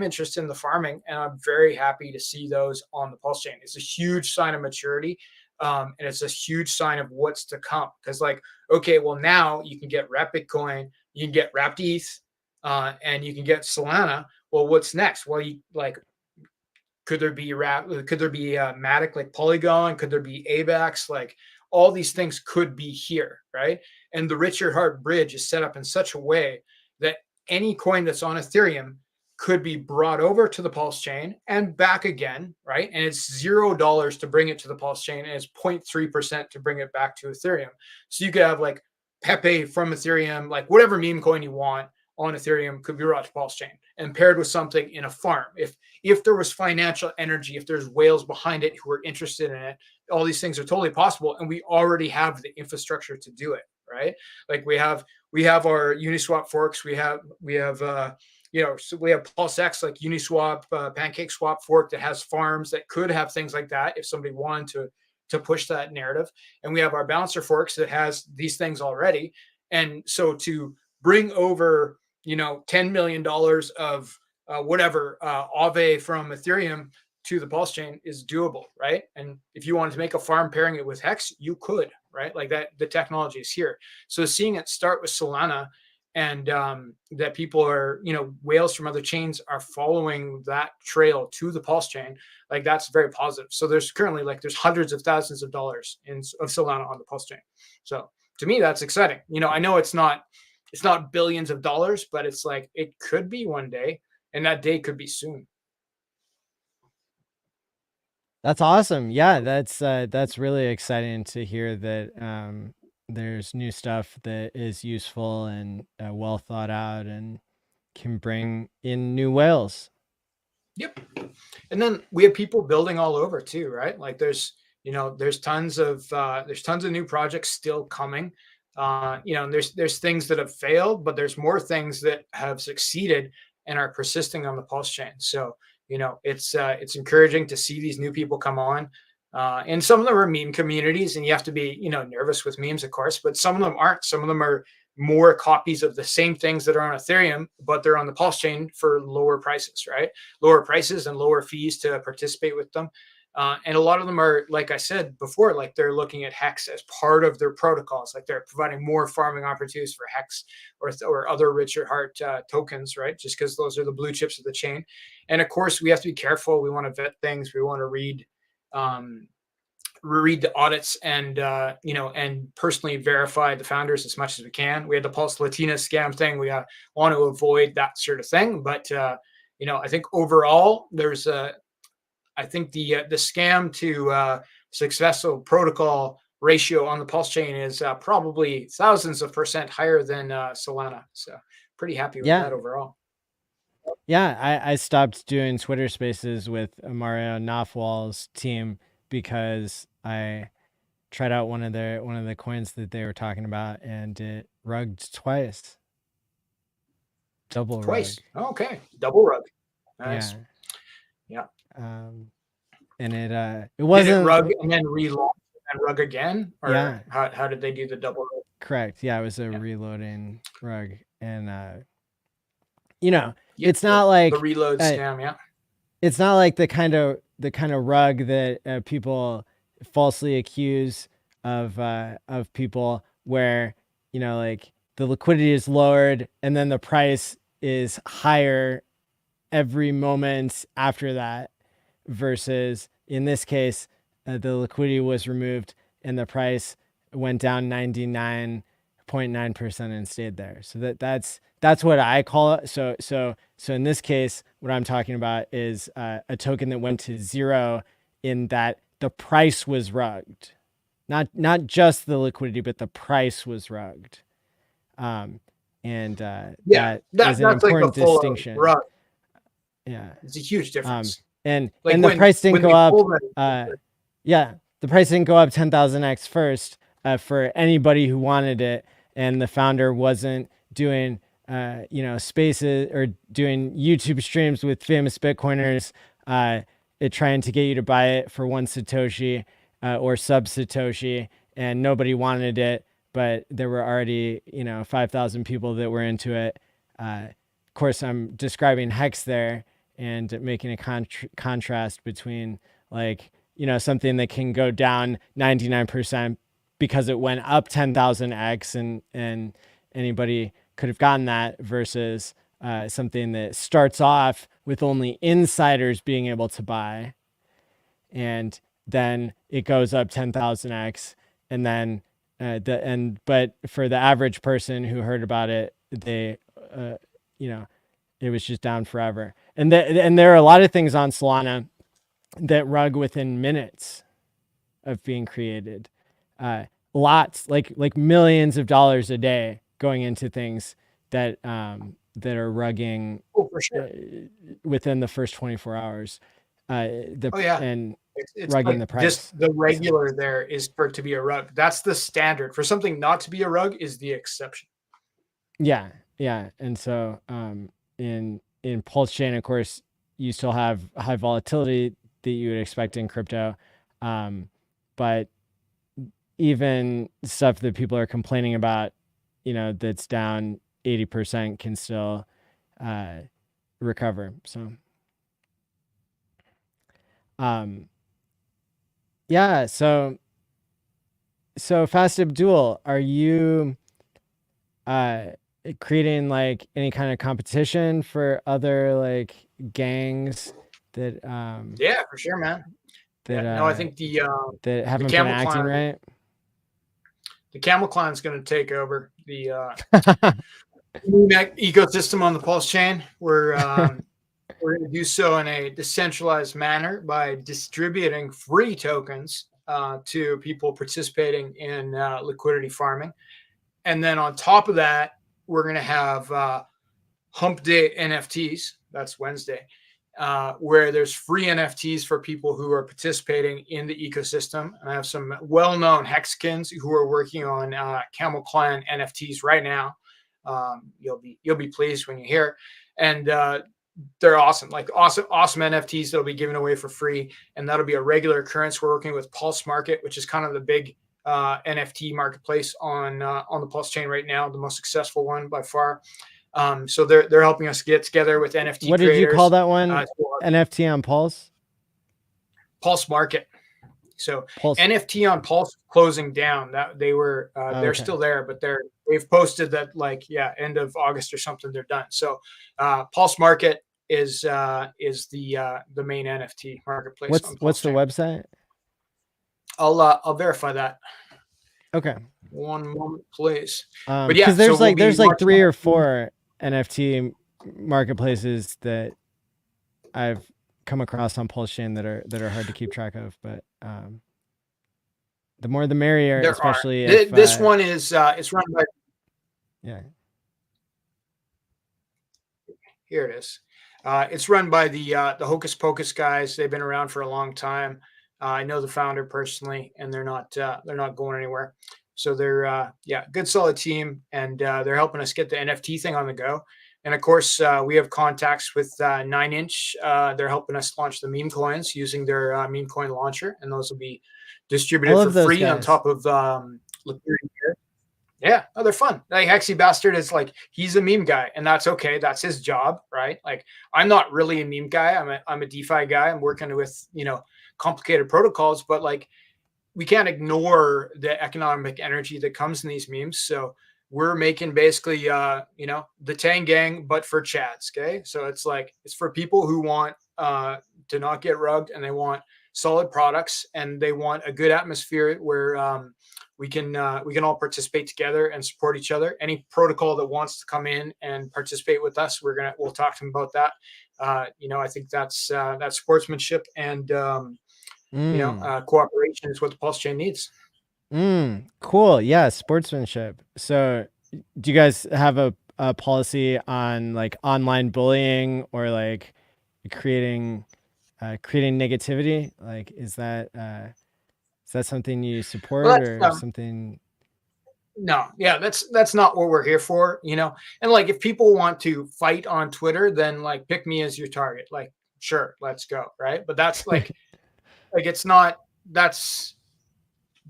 interested in the farming, and I'm very happy to see those on the Pulse chain. It's a huge sign of maturity. And it's a huge sign of what's to come, because okay, well, now you can get wrapped Bitcoin, you can get wrapped ETH, and you can get Solana. Well, what's next? Well, could there be Matic like Polygon? Could there be AVAX? Like all these things could be here, right? And the Richard Hart bridge is set up in such a way that any coin that's on Ethereum could be brought over to the Pulse chain and back again, right? And it's $0 to bring it to the Pulse chain, and it's 0.3% to bring it back to Ethereum. So you could have like Pepe from Ethereum, like whatever meme coin you want on Ethereum could be brought to Pulse chain and paired with something in a farm. If there was financial energy, if there's whales behind it who are interested in it, all these things are totally possible, and we already have the infrastructure to do it, right? Like we have our Uniswap forks, we have so we have PulseX, like Uniswap, PancakeSwap fork that has farms that could have things like that if somebody wanted to push that narrative. And we have our Balancer forks that has these things already. And so to bring over, $10 million of whatever Aave from Ethereum to the Pulse chain is doable, right? And if you wanted to make a farm pairing it with Hex, you could, right? Like that, the technology is here. So seeing it start with Solana, and that people are, whales from other chains are following that trail to the Pulse chain, like that's very positive. So there's currently there's hundreds of thousands of dollars of Solana on the Pulse chain. So to me, that's exciting. I know it's not billions of dollars, but it's like it could be one day, and that day could be soon. That's awesome. Yeah, that's really exciting to hear that there's new stuff that is useful and well thought out and can bring in new whales. Yep. And then we have people building all over too, right? Like there's tons of new projects still coming. There's things that have failed, but there's more things that have succeeded and are persisting on the Pulse chain. So, it's encouraging to see these new people come on. And some of them are meme communities, and you have to be, nervous with memes, of course, but some of them aren't. Some of them are more copies of the same things that are on Ethereum, but they're on the Pulse chain for lower prices, right? Lower prices and lower fees to participate with them. And a lot of them are, like I said before, like they're looking at Hex as part of their protocols. Like they're providing more farming opportunities for Hex or other Richard Heart tokens, right? Just because those are the blue chips of the chain. And of course, we have to be careful. We want to vet things. We want to read the audits and and personally verify the founders as much as we can. We had the Pulse Latina scam thing. We want to avoid that sort of thing. But I think overall there's I think the scam to successful protocol ratio on the Pulse chain is probably thousands of % higher than Solana. So pretty happy with that overall. Yeah, I stopped doing Twitter Spaces with Mario Nafwal's team because I tried out one of the coins that they were talking about, and it rugged twice. Double Twice. rug. Okay, double rug. Nice. Yeah. And it wasn't. Did it rug and then reload and rug again, or yeah. How did they do the double rug? Correct. Yeah, it was a reloading rug, and it's not like the reload scam. Yeah. It's not like the kind of rug that people falsely accuse of people, where like the liquidity is lowered and then the price is higher every moment after that, versus in this case the liquidity was removed and the price went down 99.9% and stayed there. So that's what I call it. So in this case, what I'm talking about is a token that went to zero, in that the price was rugged, not just the liquidity, but the price was rugged. That is an important distinction. Rug. Yeah, it's a huge difference. And the price didn't go up. The price didn't go up 10,000x first for anybody who wanted it, and the founder wasn't doing spaces or doing YouTube streams with famous Bitcoiners, trying to get you to buy it for 1 Satoshi or sub Satoshi, and nobody wanted it, but there were already 5,000 people that were into it. Of course, I'm describing Hex there and making a contrast between something that can go down 99% because it went up 10,000x and anybody could have gotten that, versus something that starts off with only insiders being able to buy, and then it goes up 10,000x, and then but for the average person who heard about it, they it was just down forever. And there are a lot of things on Solana that rug within minutes of being created. Lots, like millions of dollars a day going into things that are rugging for sure. Within the first 24 hours. And it's rugging like the price. Just the regular there is for it to be a rug. That's the standard. For something not to be a rug is the exception. Yeah. And so in Pulse Chain, of course, you still have high volatility that you would expect in crypto. But even stuff that people are complaining about, that's down 80% can still recover. So, So Fast Abdul, are you creating any kind of competition for other gangs that yeah, for sure, man. I think that haven't been acting right? The Camel Clan is going to take over the ecosystem on the Pulse chain. We're going to do so in a decentralized manner by distributing free tokens to people participating in liquidity farming. And then on top of that, we're going to have Hump Day NFTs. That's Wednesday, where there's free NFTs for people who are participating in the ecosystem. And I have some well-known Hexkins who are working on Camel Clan NFTs right now. You'll be pleased when you hear. And they're awesome, like awesome NFTs that'll be given away for free, and that'll be a regular occurrence. We're working with Pulse Market, which is kind of the big NFT marketplace on the Pulse chain right now, the most successful one by far. So they're helping us get together with NFT. What creators. Did you call that one? NFT on Pulse? Pulse Market. So Pulse. NFT on Pulse closing down. That they were they're still there, but they've posted that like end of August or something they're done. So Pulse Market is the main NFT marketplace. What's the website? I'll verify that. Okay. One moment, please. But yeah, because there's like 3 or 4 NFT marketplaces that I've come across on Pulse Chain that are hard to keep track of, but the more the merrier. Especially if, this one is it's run by. Yeah. Here it is. It's run by the Hocus Pocus guys. They've been around for a long time. I know the founder personally, and they're not going anywhere. So they're good solid team, and they're helping us get the NFT thing on the go. And of course, we have contacts with 9inch. They're helping us launch the meme coins using their meme coin launcher, and those will be distributed for free on top of Liquidity. Yeah, they're fun. Like Hexy Bastard is like, he's a meme guy, and that's okay. That's his job, right? Like, I'm not really a meme guy. I'm a DeFi guy. I'm working with complicated protocols, but like, we can't ignore the economic energy that comes in these memes. So we're making basically the Tang Gang, but for Chads. Okay, so it's like, it's for people who want to not get rugged, and they want solid products, and they want a good atmosphere where we can all participate together and support each other. Any protocol that wants to come in and participate with us, we'll talk to them about that. I think that's sportsmanship and cooperation is what the Pulse chain needs. Cool. Yeah, sportsmanship. So, do you guys have a policy on like online bullying or like creating negativity? Like, is that something you support or something? No, yeah, that's not what we're here for, And like, if people want to fight on Twitter, then like pick me as your target. Like, sure, let's go, right? But that's like, it's not.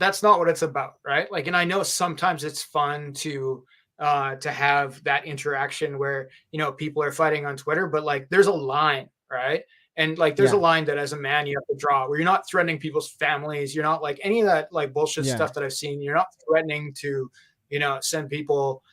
That's not what it's about, right? Like, and I know sometimes it's fun to have that interaction where people are fighting on Twitter, but like, there's a line, right? And like, there's a line that as a man you have to draw, where you're not threatening people's families. You're not like any of that like bullshit stuff that I've seen. You're not threatening to, send people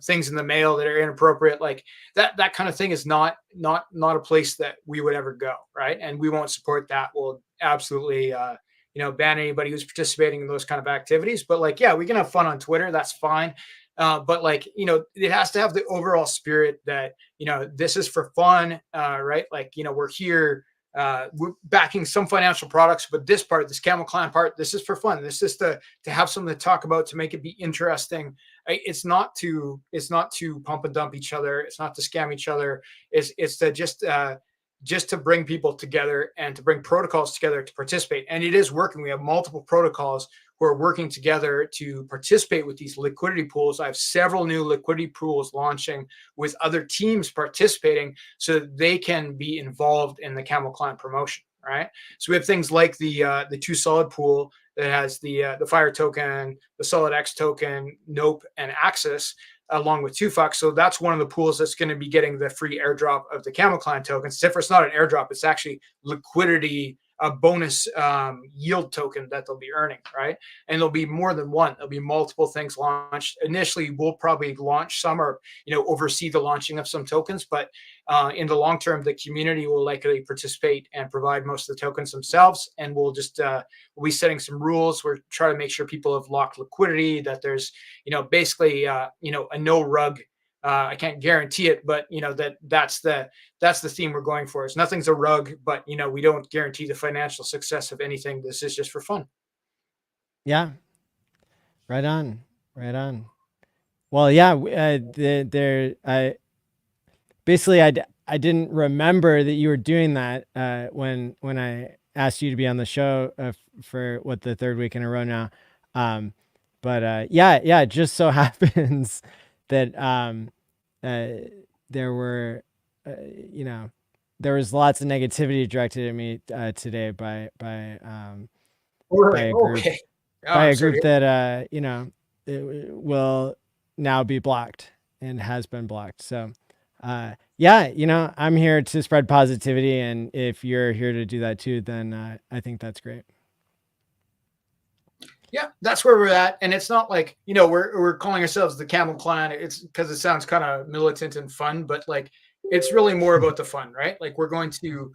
things in the mail that are inappropriate. Like that kind of thing is not a place that we would ever go, right? And we won't support that. We'll absolutely ban anybody who's participating in those kind of activities. But like, yeah, we can have fun on Twitter. That's fine. But like, it has to have the overall spirit that, this is for fun, right? Like, we're here, we're backing some financial products, but this Camel Clan part, this is for fun. This is to have something to talk about, to make it be interesting. It's not to pump and dump each other. It's not to scam each other. It's to just to bring people together and to bring protocols together to participate. And it is working. We have multiple protocols who are working together to participate with these liquidity pools. I have several new liquidity pools launching with other teams participating so that they can be involved in the Camel Clan promotion, right? So we have things like the 2 Solid pool that has the Fire token, the Solid X token, Nope, and Axis, along with 2FUCK. So that's one of the pools that's going to be getting the free airdrop of the Camel Clan tokens. Except for it's not an airdrop, it's actually liquidity, a bonus yield token that they'll be earning, right? And there'll be more than one. There'll be multiple things launched. Initially, we'll probably launch some or oversee the launching of some tokens, but in the long term, the community will likely participate and provide most of the tokens themselves. And we'll just we'll be setting some rules. We're trying to make sure people have locked liquidity, that there's basically a no rug. I can't guarantee it, but that's the theme we're going for. Is nothing's a rug, but we don't guarantee the financial success of anything. This is just for fun. Yeah, right on. Well, yeah, I didn't remember that you were doing that when I asked you to be on the show for the 3rd week in a row now. But it just so happens that there were you know, there was lots of negativity directed at me today by a group Okay. Oh, by I'm a sorry. group that you know, it will now be blocked and has been blocked. So yeah, you know, I'm here to spread positivity, and if you're here to do that too, then I think that's great. Yeah, that's where we're at. And it's not like, you know, we're calling ourselves the Camel Clan. It's because it sounds kind of militant and fun, but like it's really more about the fun, right? Like we're going to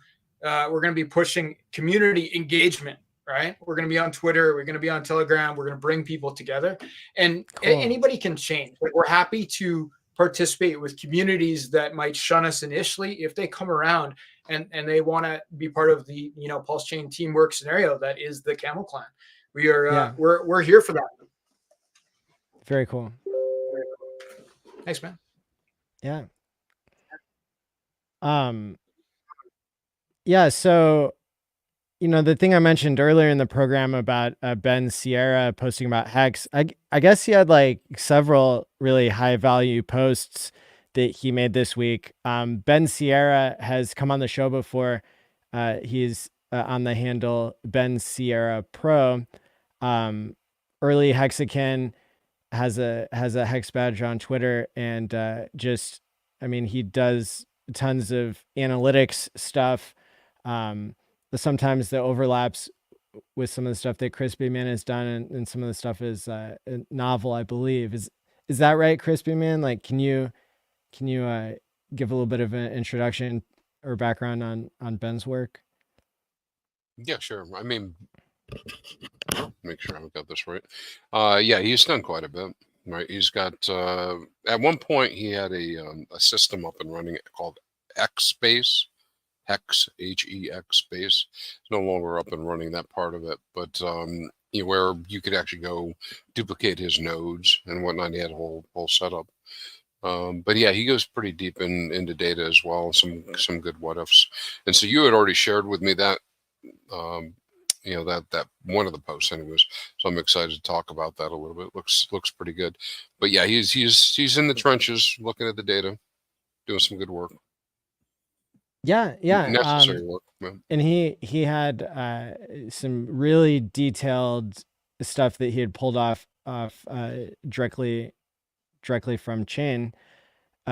be pushing community engagement, right? We're going to be on Twitter, we're going to be on Telegram, we're going to bring people together, and Cool. anybody can change. Like we're happy to participate with communities that might shun us initially if they come around and they want to be part of the, you know, pulse chain teamwork scenario that is the Camel Clan. We are Yeah. we're here for that. Very cool. Thanks, man. Yeah. Yeah, so you know, the thing I mentioned earlier in the program about Ben Sierra posting about Hex, I guess he had like several really high value posts that he made this week. Ben Sierra has come on the show before. He's on the handle Ben Sierra Pro. Early Hexican has a Hex badge on Twitter, and just, I mean, he does tons of analytics stuff. Sometimes the overlaps with some of the stuff that ChrispyMan has done, and some of the stuff is novel, I believe. Is that right, ChrispyMan? Like, can you give a little bit of an introduction or background on Ben's work? Yeah, sure. I mean, make sure I've got this right. Yeah, he's done quite a bit. Right, he's got. At one point, he had a system up and running called X Space. Hex, HEX space. It's no longer up and running, that part of it, but you know, where you could actually go duplicate his nodes and whatnot. He had a whole setup. But yeah, he goes pretty deep into data as well. Some good what ifs. And so you had already shared with me that you know, that one of the posts anyways. So I'm excited to talk about that a little bit. Looks pretty good. But yeah, he's in the trenches looking at the data, doing some good work. Yeah. Necessary work. Yeah. And he had some really detailed stuff that he had pulled off directly from chain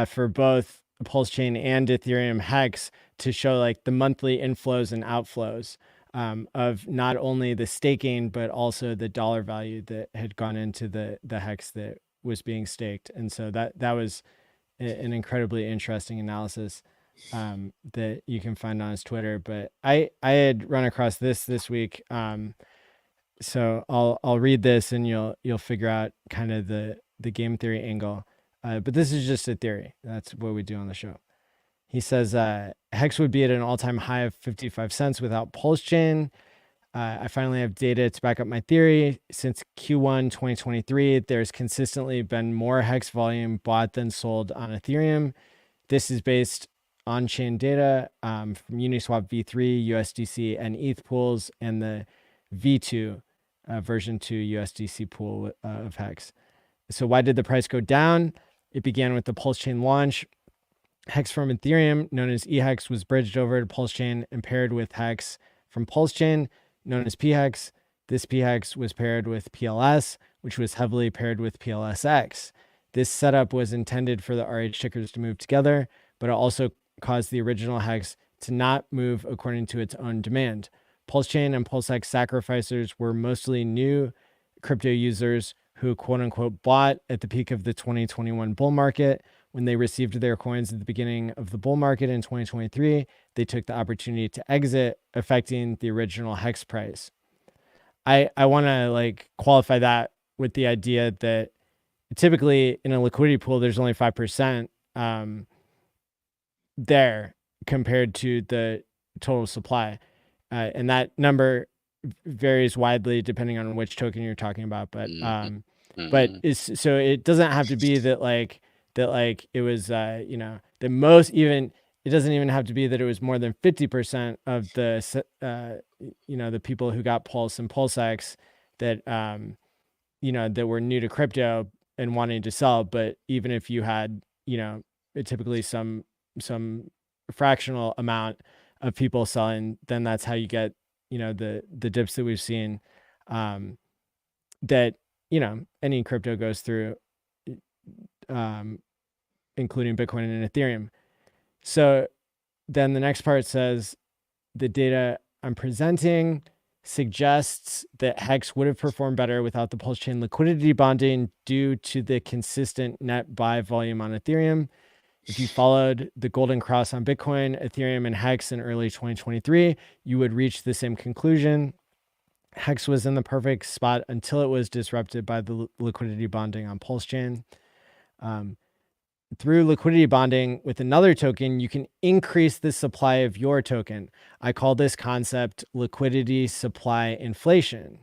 for both Pulse Chain and Ethereum Hex, to show like the monthly inflows and outflows of not only the staking but also the dollar value that had gone into the Hex that was being staked. And so that was an incredibly interesting analysis that you can find on his Twitter. But I had run across this week, so I'll read this and you'll figure out kind of the game theory angle. But this is just a theory. That's what we do on the show. He says Hex would be at an all-time high of 55 cents without Pulse Chain. I finally have data to back up my theory. Since Q1 2023, there's consistently been more Hex volume bought than sold on Ethereum. This is based on-chain data from Uniswap v3, USDC, and ETH pools, and the V2 version 2 USDC pool of Hex. So why did the price go down? It began with the Pulse Chain launch. Hex from Ethereum, known as eHex, was bridged over to Pulse Chain and paired with Hex from Pulse Chain, known as pHex. This pHex was paired with PLS, which was heavily paired with PLSX. This setup was intended for the RH tickers to move together, but it also caused the original Hex to not move according to its own demand. Pulse Chain and PulseX sacrificers were mostly new crypto users who quote unquote bought at the peak of the 2021 bull market. When they received their coins at the beginning of the bull market in 2023, they took the opportunity to exit, affecting the original Hex price. I want to like qualify that with the idea that typically in a liquidity pool, there's only 5% there compared to the total supply. And that number varies widely depending on which token you're talking about. But so it doesn't have to be that it was you know, the most, even it doesn't even have to be that it was more than 50% of the you know, the people who got Pulse and PulseX that you know, that were new to crypto and wanting to sell. But even if you had, you know, typically some fractional amount of people selling, then that's how you get, the dips that we've seen, that, any crypto goes through, including Bitcoin and Ethereum. So then the next part says, the data I'm presenting suggests that Hex would have performed better without the Pulse chain liquidity bonding due to the consistent net buy volume on Ethereum. If you followed the golden cross on Bitcoin, Ethereum, and Hex in early 2023, you would reach the same conclusion. Hex was in the perfect spot until it was disrupted by the liquidity bonding on Pulse chain. Through liquidity bonding with another token, you can increase the supply of your token. I call this concept liquidity supply inflation.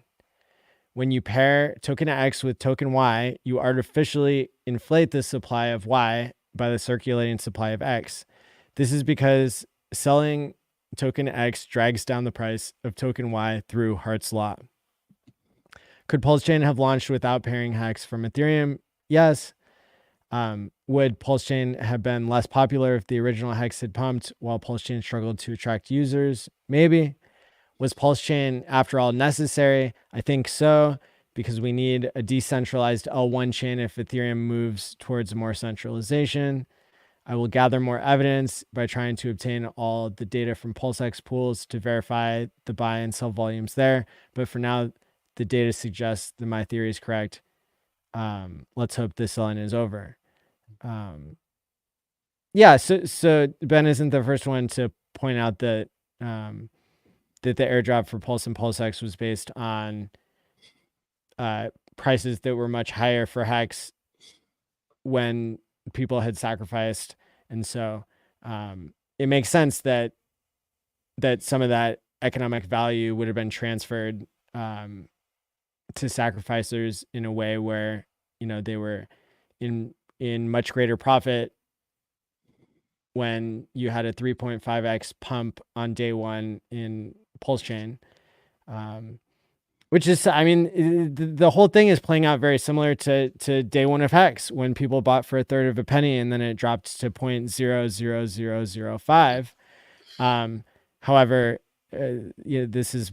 When you pair token X with token Y, you artificially inflate the supply of Y by the circulating supply of X. This is because selling token X drags down the price of token Y through Hart's law. Could Pulse Chain have launched without pairing Hex from Ethereum? Yes. Would Pulse Chain have been less popular if the original Hex had pumped while Pulse Chain struggled to attract users? Maybe. Was Pulse Chain, after all, necessary? I think so, because we need a decentralized L1 chain if Ethereum moves towards more centralization. I will gather more evidence by trying to obtain all the data from PulseX pools to verify the buy and sell volumes there. But for now, the data suggests that my theory is correct. Let's hope this selling is over. Yeah, so Ben isn't the first one to point out that that the airdrop for Pulse and PulseX was based on prices that were much higher for Hex when people had sacrificed, and so it makes sense that some of that economic value would have been transferred to sacrificers in a way where they were in much greater profit when you had a 3.5x pump on day one in Pulse Chain, which is, I mean, the whole thing is playing out very similar to day one of Hex, when people bought for a third of a penny and then it dropped to 0.00005. However, this is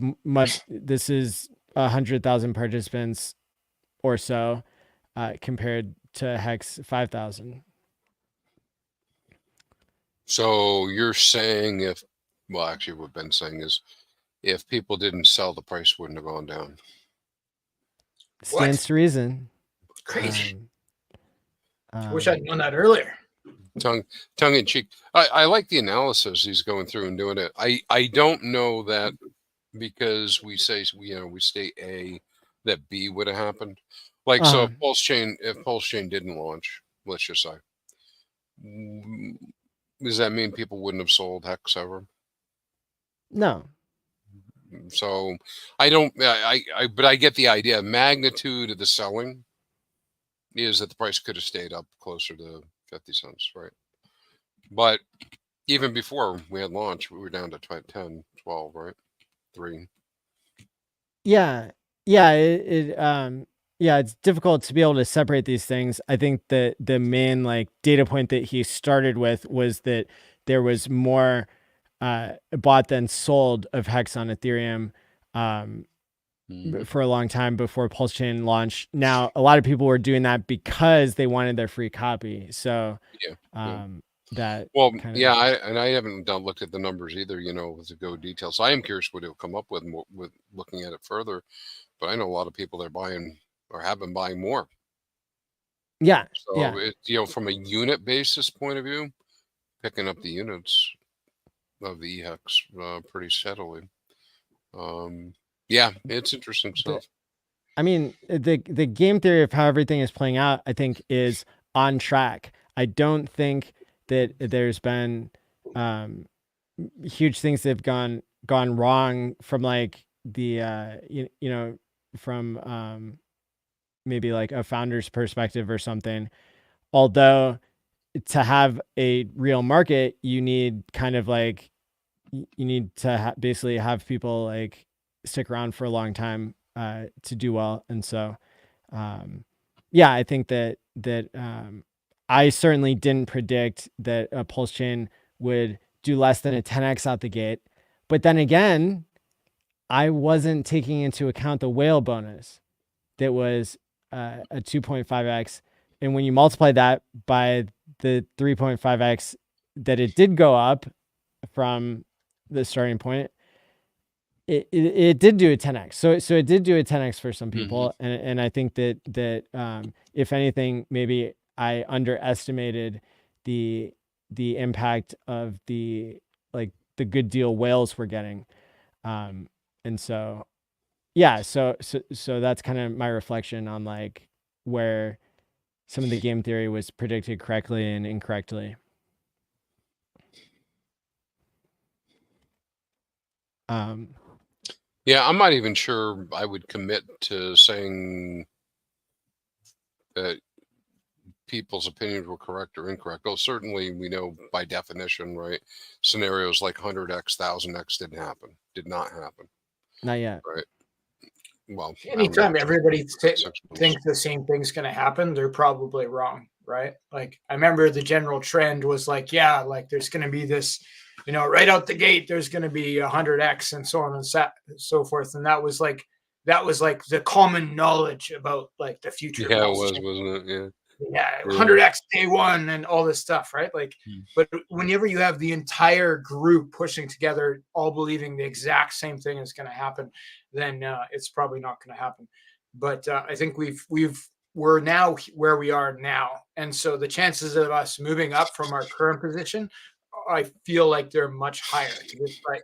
100,000 participants or so compared to Hex 5,000. So you're saying actually what Ben's saying is, if people didn't sell, the price wouldn't have gone down. Stands to reason. Crazy. I wish I'd known that earlier. Tongue in cheek. I like the analysis he's going through and doing it. I don't know that because we say we state A, that B would have happened. Like so, if Pulse Chain didn't launch, let's just say, does that mean people wouldn't have sold Hex ever? No. So I don't. But I get the idea. Magnitude of the selling is that the price could have stayed up closer to 50 cents, right? But even before we had launched, we were down to 10, 12, right? 3. Yeah. It's difficult to be able to separate these things. I think that the main data point that he started with was that there was more bought than sold of Hex on Ethereum for a long time before Pulse Chain launched. Now, a lot of people were doing that because they wanted their free copy. So that I haven't looked at the numbers either, with the go details. I am curious what he'll come up with looking at it further. But I know a lot of people that are buying or have been buying more. Yeah. So it, from a unit basis point of view, picking up the units of the EHEX pretty steadily. It's interesting stuff. I mean, the game theory of how everything is playing out, I think, is on track. I don't think that there's been huge things that have gone wrong from the from maybe a founder's perspective or something. Although to have a real market, you need kind of you need to basically have people stick around for a long time to do well. And so, I think that I certainly didn't predict that a Pulse Chain would do less than a 10x out the gate. But then again, I wasn't taking into account the whale bonus that was a 2.5x. And when you multiply that by the 3.5x that it did go up from the starting point, it did do a 10x. So it did do a 10x for some people. And I think that if anything, maybe I underestimated the impact of the good deal whales we're getting. And so, yeah, so that's kind of my reflection on like where some of the game theory was predicted correctly and incorrectly. Yeah, I'm not even sure I would commit to saying that people's opinions were correct or incorrect. Well, certainly we know by definition, right? Scenarios like 100x, 1000x did not happen. Not yet. Right. Well, anytime everybody thinks the same thing's going to happen, they're probably wrong, right? Like I remember the general trend was like, yeah, like there's going to be this, right out the gate, there's going to be 100x and so on and so forth. And that was like the common knowledge about like the future. Yeah, it was, wasn't it? Yeah. Yeah, 100x day one and all this stuff, right? Like, but whenever you have the entire group pushing together, all believing the exact same thing is going to happen, then it's probably not going to happen. But I think we're now where we are now, and so the chances of us moving up from our current position, I feel like they're much higher.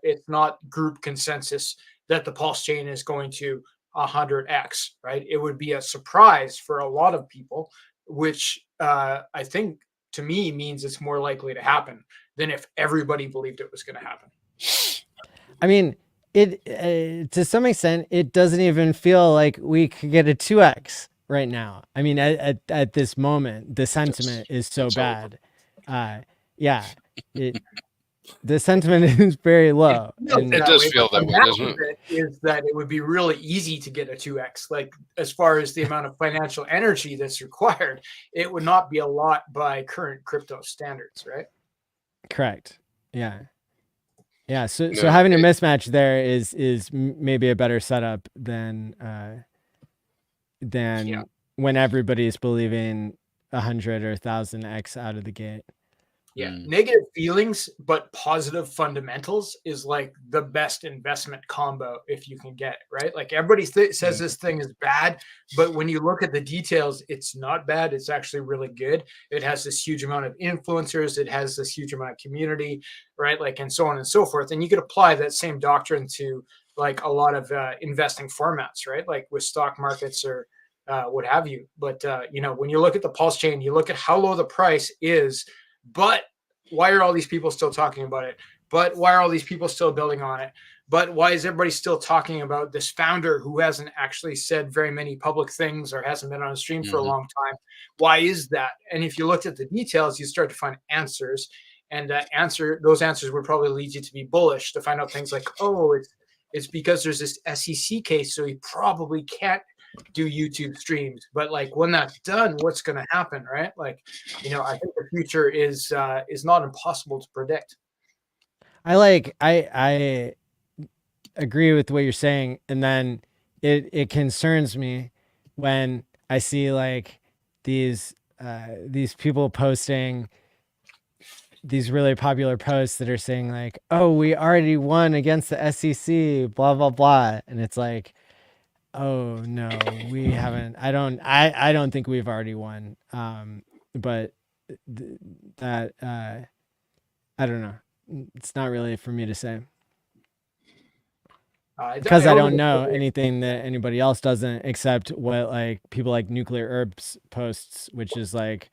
It's not group consensus that the pulse chain is going to 100x, right? It would be a surprise for a lot of people, which I think to me means it's more likely to happen than if everybody believed it was going to happen. I mean, it to some extent, it doesn't even feel like we could get a 2x right now. I mean, at this moment, the sentiment is so bad. Yeah, the sentiment is very low. It does feel that way, doesn't it? Is that it would be really easy to get a 2x. Like as far as the amount of financial energy that's required, it would not be a lot by current crypto standards, right? Correct. Yeah. Yeah. So having a mismatch there is maybe a better setup than when everybody's believing 100 or 1000x out of the gate. Yeah, negative feelings, but positive fundamentals is like the best investment combo if you can get it, right? Like everybody says this thing is bad, but when you look at the details, it's not bad. It's actually really good. It has this huge amount of influencers. It has this huge amount of community, right? Like, and so on and so forth. And you could apply that same doctrine to like a lot of investing formats, right? Like with stock markets or what have you. But, when you look at the pulse chain, you look at how low the price is. But why are all these people still talking about it? But why are all these people still building on it? But why is everybody still talking about this founder who hasn't actually said very many public things or hasn't been on a stream for a long time? Why is that? And if you looked at the details, you start to find answers. And those answers would probably lead you to be bullish, to find out things like, oh, it's because there's this SEC case, so he probably can't do YouTube streams. But like when that's done, what's going to happen, right? Like, I think the future is not impossible to predict. I agree with what you're saying, and then it concerns me when I see like these people posting these really popular posts that are saying like, oh, we already won against the SEC, blah blah blah, and it's like, oh no, we haven't. I don't think we've already won. But that I don't know. It's not really for me to say because I don't know anything that anybody else doesn't, except what like people like Nuclear Herbs posts, which is like,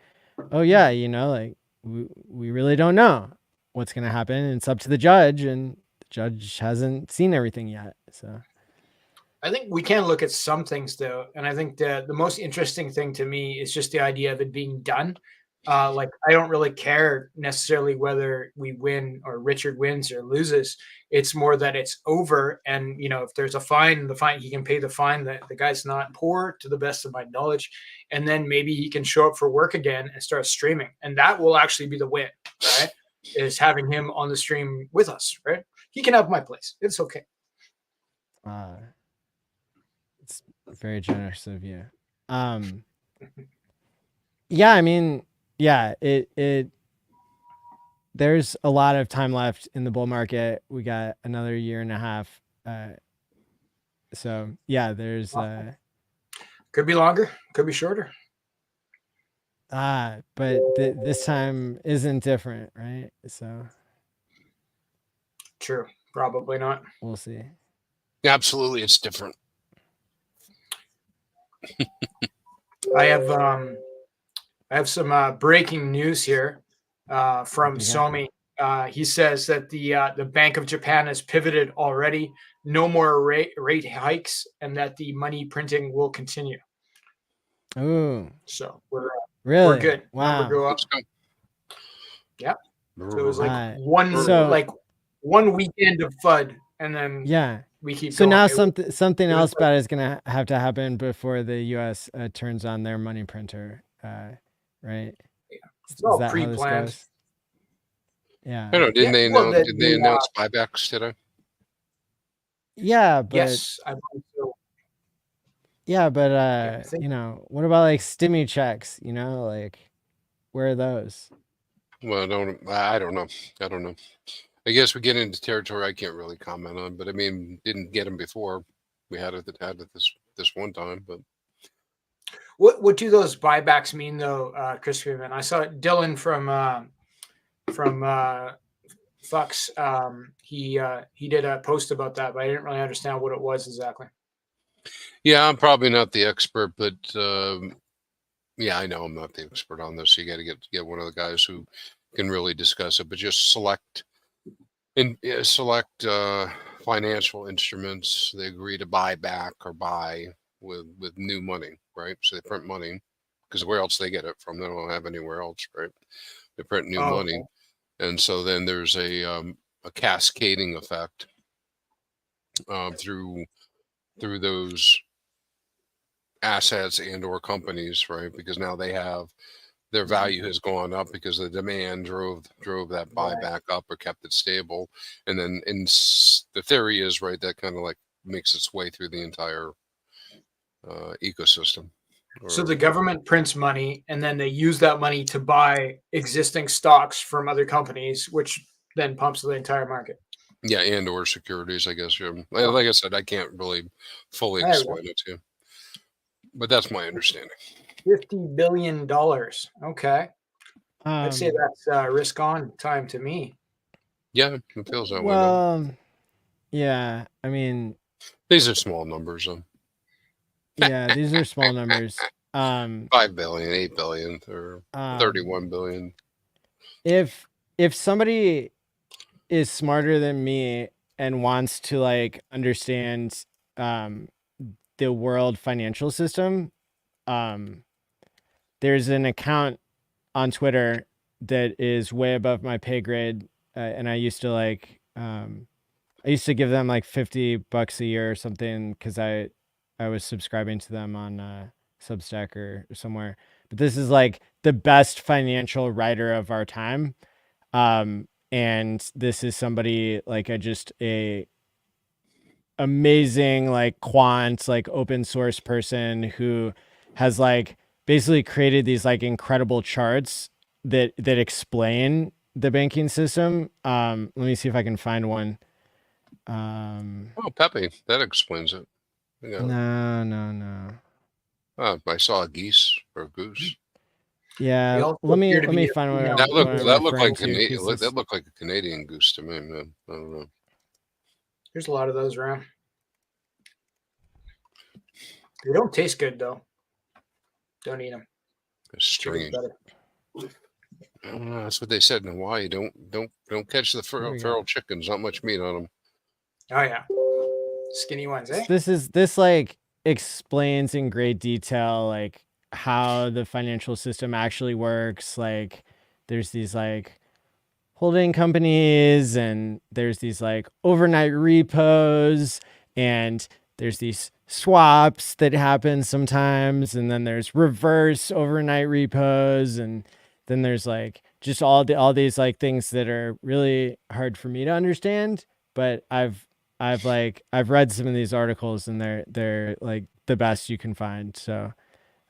oh yeah, like we really don't know what's gonna happen. It's up to the judge, and the judge hasn't seen everything yet. So I think we can look at some things though, and I think the most interesting thing to me is just the idea of it being done. Like I don't really care necessarily whether we win or Richard wins or loses. It's more that it's over, and if there's a fine, he can pay the fine. That the guy's not poor, to the best of my knowledge, and then maybe he can show up for work again and start streaming, and that will actually be the win, right? is having him on the stream with us, right? He can have my place. It's okay. It's very generous of you. Yeah, I mean, yeah, there's a lot of time left in the bull market. We got another year and a half. So yeah, there's could be longer, could be shorter. but this time isn't different, right? So true, probably not. We'll see. Yeah, absolutely, it's different. I have some breaking news here from Somi. He says that the Bank of Japan has pivoted already. No more rate hikes, and that the money printing will continue. Ooh. So we're good. Wow. Number go up. Yeah. So it was like one weekend of FUD, and then we keep. So going. now something else bad is gonna have to happen before the U.S. Turns on their money printer, right? It's all pre-planned. Yeah. I don't know. Did they announce buybacks today? Yeah, but yes, I believe so. Yeah, but what about like stimmy checks? Like where are those? Well, I don't know. I guess we get into territory I can't really comment on, but I mean, didn't get them before. We had it this one time, but what do those buybacks mean though, ChrispyMan? I saw Dylan from Fox. He did a post about that, but I didn't really understand what it was exactly. Yeah, I'm probably not the expert, but yeah, I know I'm not the expert on this. So you got to get one of the guys who can really discuss it. But just select financial instruments they agree to buy back or buy with new money, right? So they print money because where else they get it from? They don't have anywhere else, right? They print new money, and so then there's a cascading effect through those assets and or companies, right? Because now they have their value has gone up because the demand drove that buyback up or kept it stable, and then the theory is right that kind of like makes its way through the entire ecosystem. So the government prints money, and then they use that money to buy existing stocks from other companies, which then pumps the entire market. Yeah, and or securities, I guess. Like I said, I can't really fully explain it to you, but that's my understanding. $50 billion. Okay. I'd say that's risk on time to me. Yeah, it feels that way. Well, yeah. I mean, these are small numbers. Yeah, these are small numbers. 5 billion, 8 billion, or 31 billion. If somebody is smarter than me and wants to like understand the world financial system, there's an account on Twitter that is way above my pay grade, and I used to give them like $50 a year or something because I was subscribing to them on Substack or somewhere. But this is like the best financial writer of our time. And this is somebody like a amazing like quant, like open source person who has like basically created these like incredible charts that explain the banking system. Let me see if I can find one. Pepe, that explains it. No. Oh, I saw a geese or a goose. Yeah, let me find one. That looked like a Canadian goose to me, man. I don't know. There's a lot of those around. They don't taste good though. Don't eat them. They're stringy. That's what they said in Hawaii. Don't catch the feral chickens. Not much meat on them. Oh yeah, skinny ones. Eh? This like explains in great detail like how the financial system actually works. Like there's these like holding companies, and there's these like overnight repos, and there's these swaps that happen sometimes, and then there's reverse overnight repos, and then there's like just all these like things that are really hard for me to understand, but I've read some of these articles and they're like the best you can find. So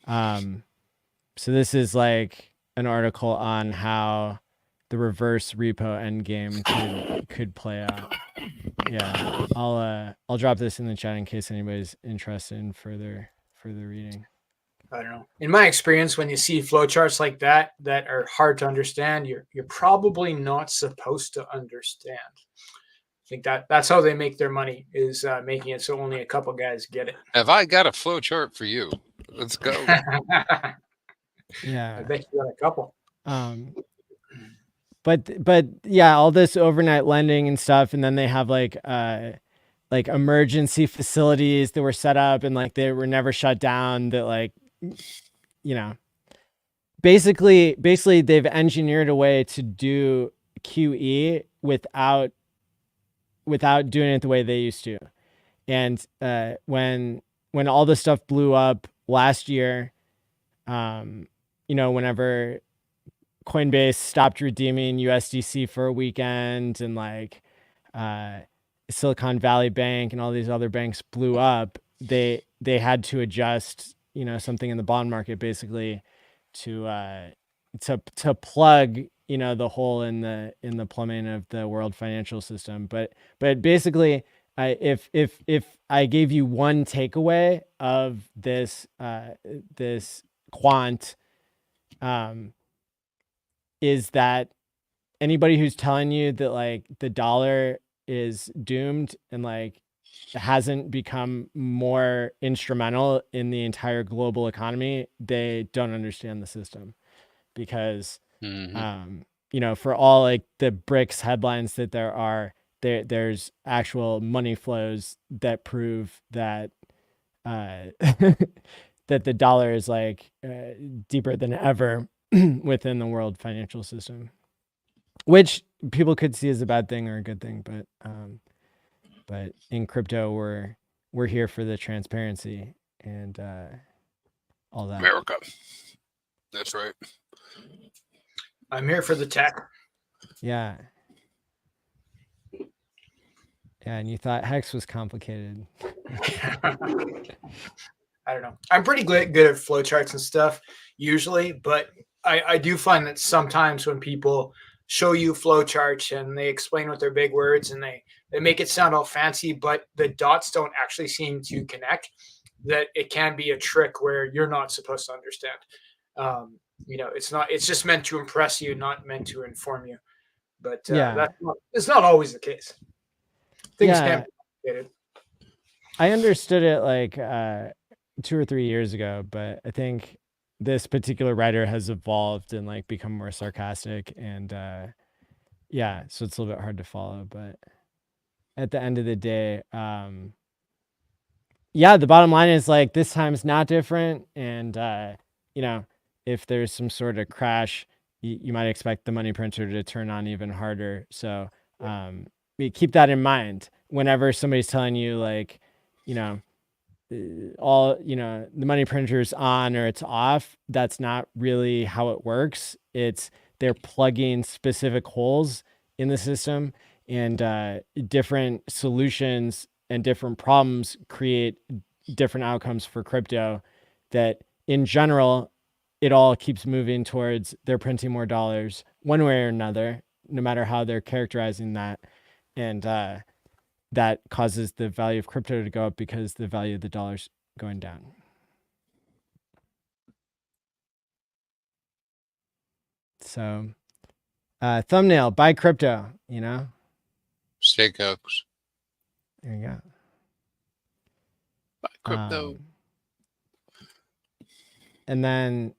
so this is like an article on how the reverse repo endgame could play out. Yeah, I'll drop this in the chat in case anybody's interested in further reading. I don't know. In my experience, when you see flowcharts like that are hard to understand, you're probably not supposed to understand. I think that's how they make their money, is making it so only a couple guys get it. Have I got a flowchart for you? Let's go. Yeah, I bet you got a couple. But yeah, all this overnight lending and stuff, and then they have like emergency facilities that were set up and like they were never shut down, that like, you know, basically they've engineered a way to do QE without doing it the way they used to. And when all this stuff blew up last year, you know, whenever Coinbase stopped redeeming USDC for a weekend, and like Silicon Valley Bank and all these other banks blew up, they had to adjust, you know, something in the bond market basically to plug, you know, the hole in the plumbing of the world financial system. But basically, if I gave you one takeaway of this this quant, is that anybody who's telling you that like the dollar is doomed and like hasn't become more instrumental in the entire global economy, they don't understand the system. Because you know, for all like the BRICS headlines that there's actual money flows that prove that that the dollar is like deeper than ever within the world financial system, which people could see as a bad thing or a good thing. But in crypto, we're here for the transparency and all that. America. That's right. I'm here for the tech. Yeah. Yeah, and you thought Hex was complicated. I don't know. I'm pretty good at flowcharts and stuff usually, but I do find that sometimes when people show you flowcharts and they explain with their big words and they make it sound all fancy, but the dots don't actually seem to connect, that it can be a trick where you're not supposed to understand. You know, it's just meant to impress you, not meant to inform you. But it's not always the case. Things can be complicated. I understood it like 2 or 3 years ago, but I think this particular writer has evolved and like become more sarcastic, and yeah, so it's a little bit hard to follow. But at the end of the day, yeah, the bottom line is like this time's not different, and you know, if there's some sort of crash, you might expect the money printer to turn on even harder. So keep that in mind whenever somebody's telling you like, you know, all, you know, the money printer's on or it's off. That's not really how it works. They're plugging specific holes in the system, and different solutions and different problems create different outcomes for crypto. That in general, it all keeps moving towards they're printing more dollars one way or another, no matter how they're characterizing that. And that causes the value of crypto to go up because the value of the dollar's going down. So thumbnail, buy crypto, you know? Steakhouse. There you go. Buy crypto. And then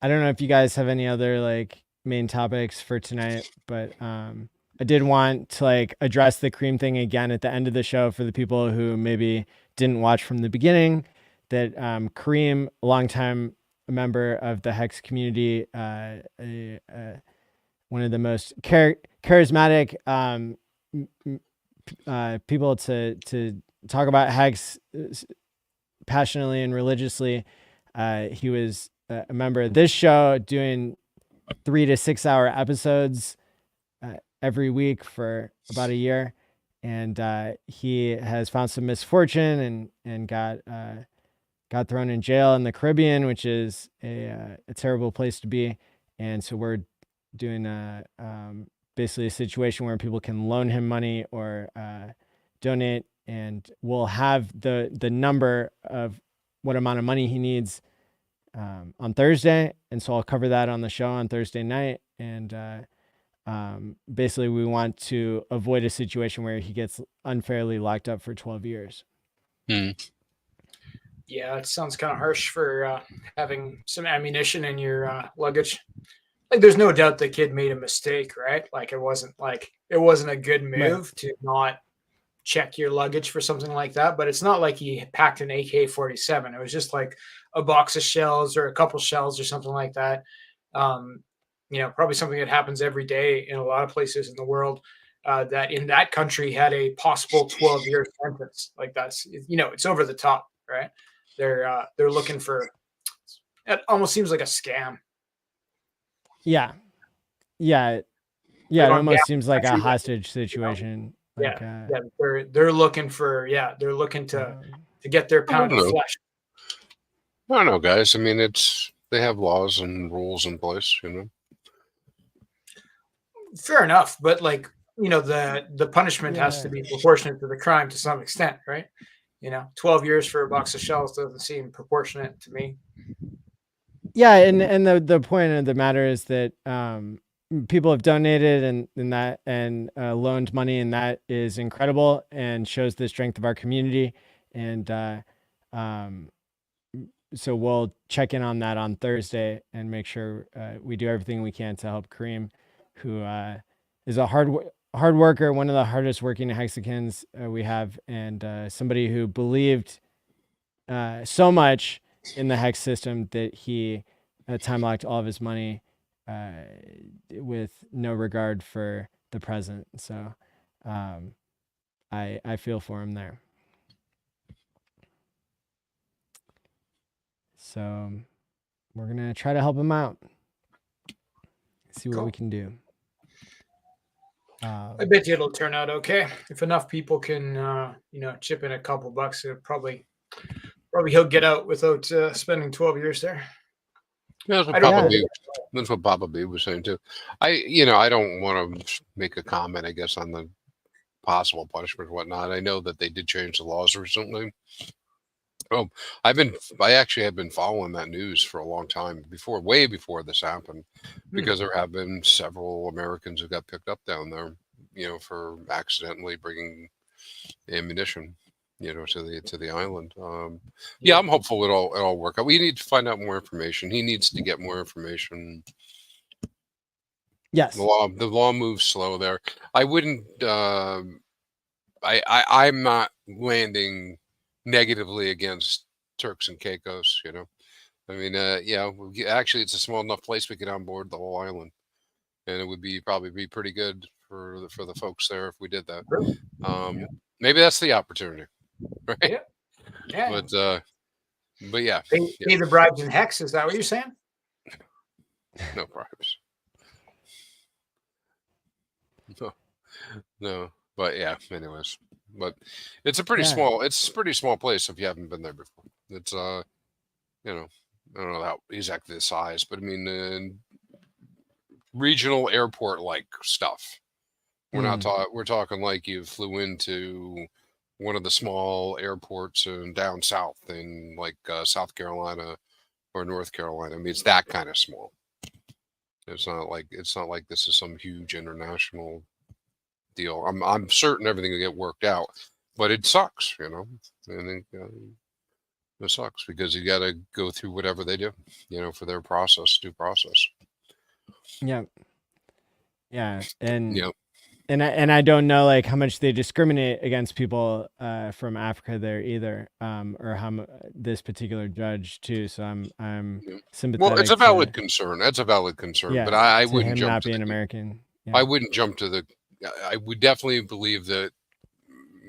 I don't know if you guys have any other like main topics for tonight, but I did want to like address the Karim thing again at the end of the show for the people who maybe didn't watch from the beginning. That Karim, a longtime member of the Hex community, one of the most charismatic people to talk about Hex passionately and religiously. He was a member of this show doing 3 to 6 hour episodes every week for about a year. And he has found some misfortune and got thrown in jail in the Caribbean, which is a terrible place to be. And so we're doing basically a situation where people can loan him money or donate, and we'll have the number of what amount of money he needs on Thursday. And so I'll cover that on the show on Thursday night. And basically we want to avoid a situation where he gets unfairly locked up for 12 years. Yeah, it sounds kind of harsh for having some ammunition in your luggage. Like, there's no doubt the kid made a mistake, right? Like, it wasn't a good move to not check your luggage for something like that. But it's not like he packed an AK-47. It was just like a box of shells or a couple shells or something like that. Probably something that happens every day in a lot of places in the world. That in that country had a possible 12-year sentence. Like, that's, it's over the top, right? They're looking for. It almost seems like a scam. Yeah. It almost seems like a hostage situation. Like, they're looking for. They're looking to get their pound of flesh. I don't know, guys. I mean, they have laws and rules in place, Fair enough, but the punishment has to be proportionate to the crime to some extent, right? 12 years for a box of shells doesn't seem proportionate to me. Yeah, and the point of the matter is that people have donated and loaned money, and that is incredible and shows the strength of our community. And so we'll check in on that on Thursday and make sure we do everything we can to help Karim, who is a hard worker, one of the hardest working Hexicans we have, and somebody who believed so much in the Hex system that he time locked all of his money with no regard for the present. So I feel for him there. So we're going to try to help him out. See what we can do. I bet you it'll turn out okay. If enough people can, chip in a couple bucks, it'll probably he'll get out without spending 12 years there. Yeah, that's what Papa B was saying too. I don't want to make a comment, I guess, on the possible punishment and whatnot. I know that they did change the laws recently. Oh, I actually have been following that news for a long time way before this happened, because there have been several Americans who got picked up down there, for accidentally bringing ammunition, to the island. I'm hopeful it'll work out. We need to find out more information. He needs to get more information. Yes. The law moves slow there. I wouldn't. I'm not landing negatively against Turks and Caicos. I mean, actually, it's a small enough place we could onboard the whole island, and it would probably be pretty good for the folks there if we did that. Maybe that's the opportunity, right? Yeah. But yeah, pay the bribes in Hex. Is that what you're saying? No bribes. No. But yeah, anyways. But it's a pretty small place if you haven't been there before. It's I don't know how exactly the size, but I mean regional airport like stuff. We're talking like you flew into one of the small airports down south in like South Carolina or North Carolina. I mean, it's that kind of small. It's not like this is some huge international deal. I'm certain everything will get worked out, but it sucks, I think it sucks because you got to go through whatever they do, for their due process. Yeah, and I don't know like how much they discriminate against people from Africa there either, or how this particular judge too. So I'm sympathetic. Well, it's a valid concern. That's a valid concern, but I wouldn't jump not to being American. I wouldn't jump to the. I would definitely believe that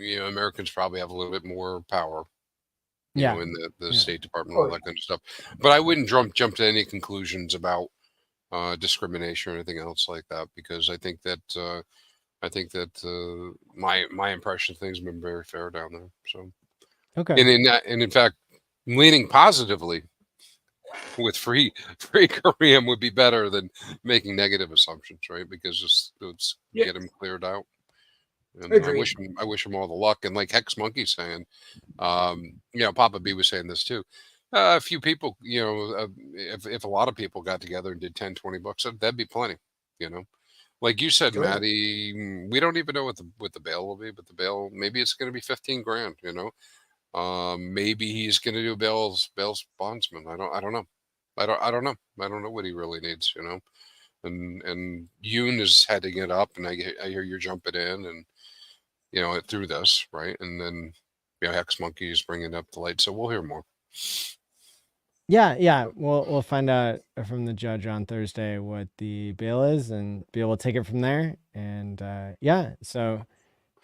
Americans probably have a little bit more power, in the State Department, all that kind of stuff. But I wouldn't jump to any conclusions about discrimination or anything else like that, because I think that my impression of things have been very fair down there. So, Okay. and in fact, leaning positively with free Karim would be better than making negative assumptions, right? Because let's get him cleared out. And I wish him all the luck. And like Hex Monkey's saying, Papa B was saying this too. A few people, if a lot of people got together and did 10, 20 bucks, that'd be plenty, Like you said, Maddie, we don't even know what the bail will be, but the bail, maybe it's going to be 15 grand, maybe he's going to do bail's bondsman. I don't know. I don't know. I don't know what he really needs, and Yoon is heading it up, and I hear you're jumping in, and through this, right? And then Hex Monkey is bringing up the light, so we'll hear more. Yeah. We'll find out from the judge on Thursday what the bail is, and be able to take it from there. And so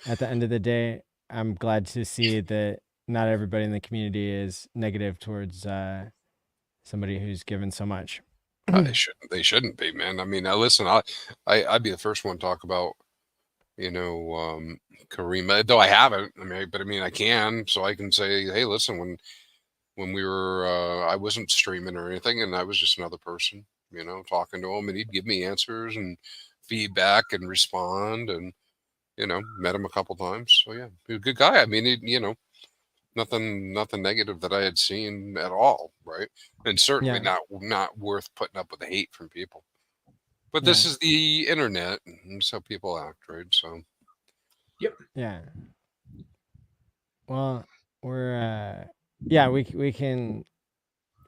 at the end of the day, I'm glad to see that not everybody in the community is negative towards somebody who's given so much. They shouldn't be, man. I mean, listen, I'd be the first one to talk about, Karim, though I haven't. I can, so I can say, hey, listen, when we were, I wasn't streaming or anything, and I was just another person, talking to him, and he'd give me answers and feedback and respond, and met him a couple times. So yeah, he's a good guy. I mean, nothing negative that I had seen at all, right? And certainly not worth putting up with the hate from people. But this is the internet, and so people act, right? So yeah. Well, we're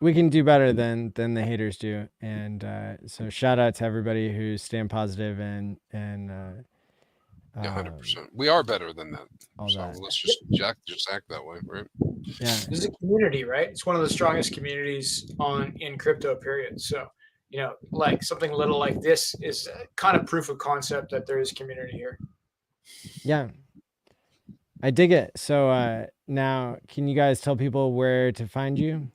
we can do better than the haters do, and so shout out to everybody who's staying positive and 100%. We are better than that. Let's just act that way, right? Yeah, this is a community, right? It's one of the strongest communities in crypto, period. So like something little like this is kind of proof of concept that there is community here. Yeah, I dig it. So now, can you guys tell people where to find you?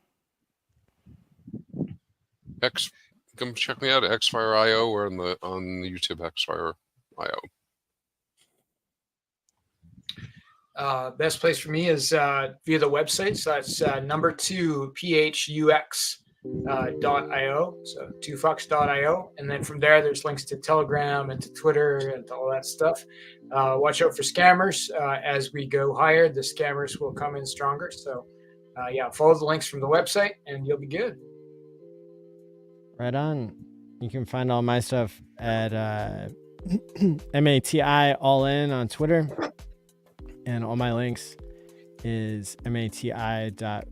Come check me out at Xfire.io or on the YouTube Xfire.io. Best place for me is via the website. So that's #2phux.io. So 2fucks.io. And then from there, there's links to Telegram and to Twitter and all that stuff. Watch out for scammers. As we go higher, the scammers will come in stronger. So follow the links from the website and you'll be good. Right on. You can find all my stuff at MATI all in on Twitter. And all my links is mati.pls.fyi.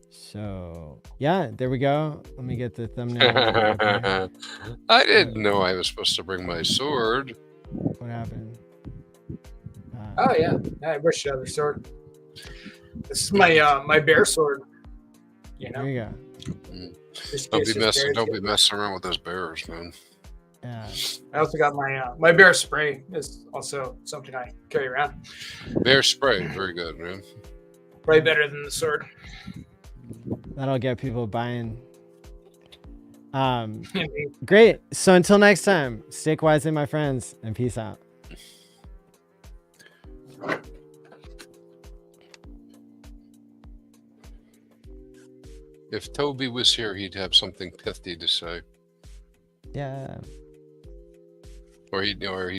So there we go. Let me get the thumbnail. I didn't know I was supposed to bring my sword. What happened? I wish I had a sword. This is my bear sword. There you go. Don't be messing around with those bears, man. Yeah. I also got my bear spray. Is also something I carry around. Bear spray, very good, man. Probably better than the sword. That'll get people buying. Great. So until next time, stick wisely, my friends, and peace out. If Toby was here, he'd have something pithy to say. Yeah. Or he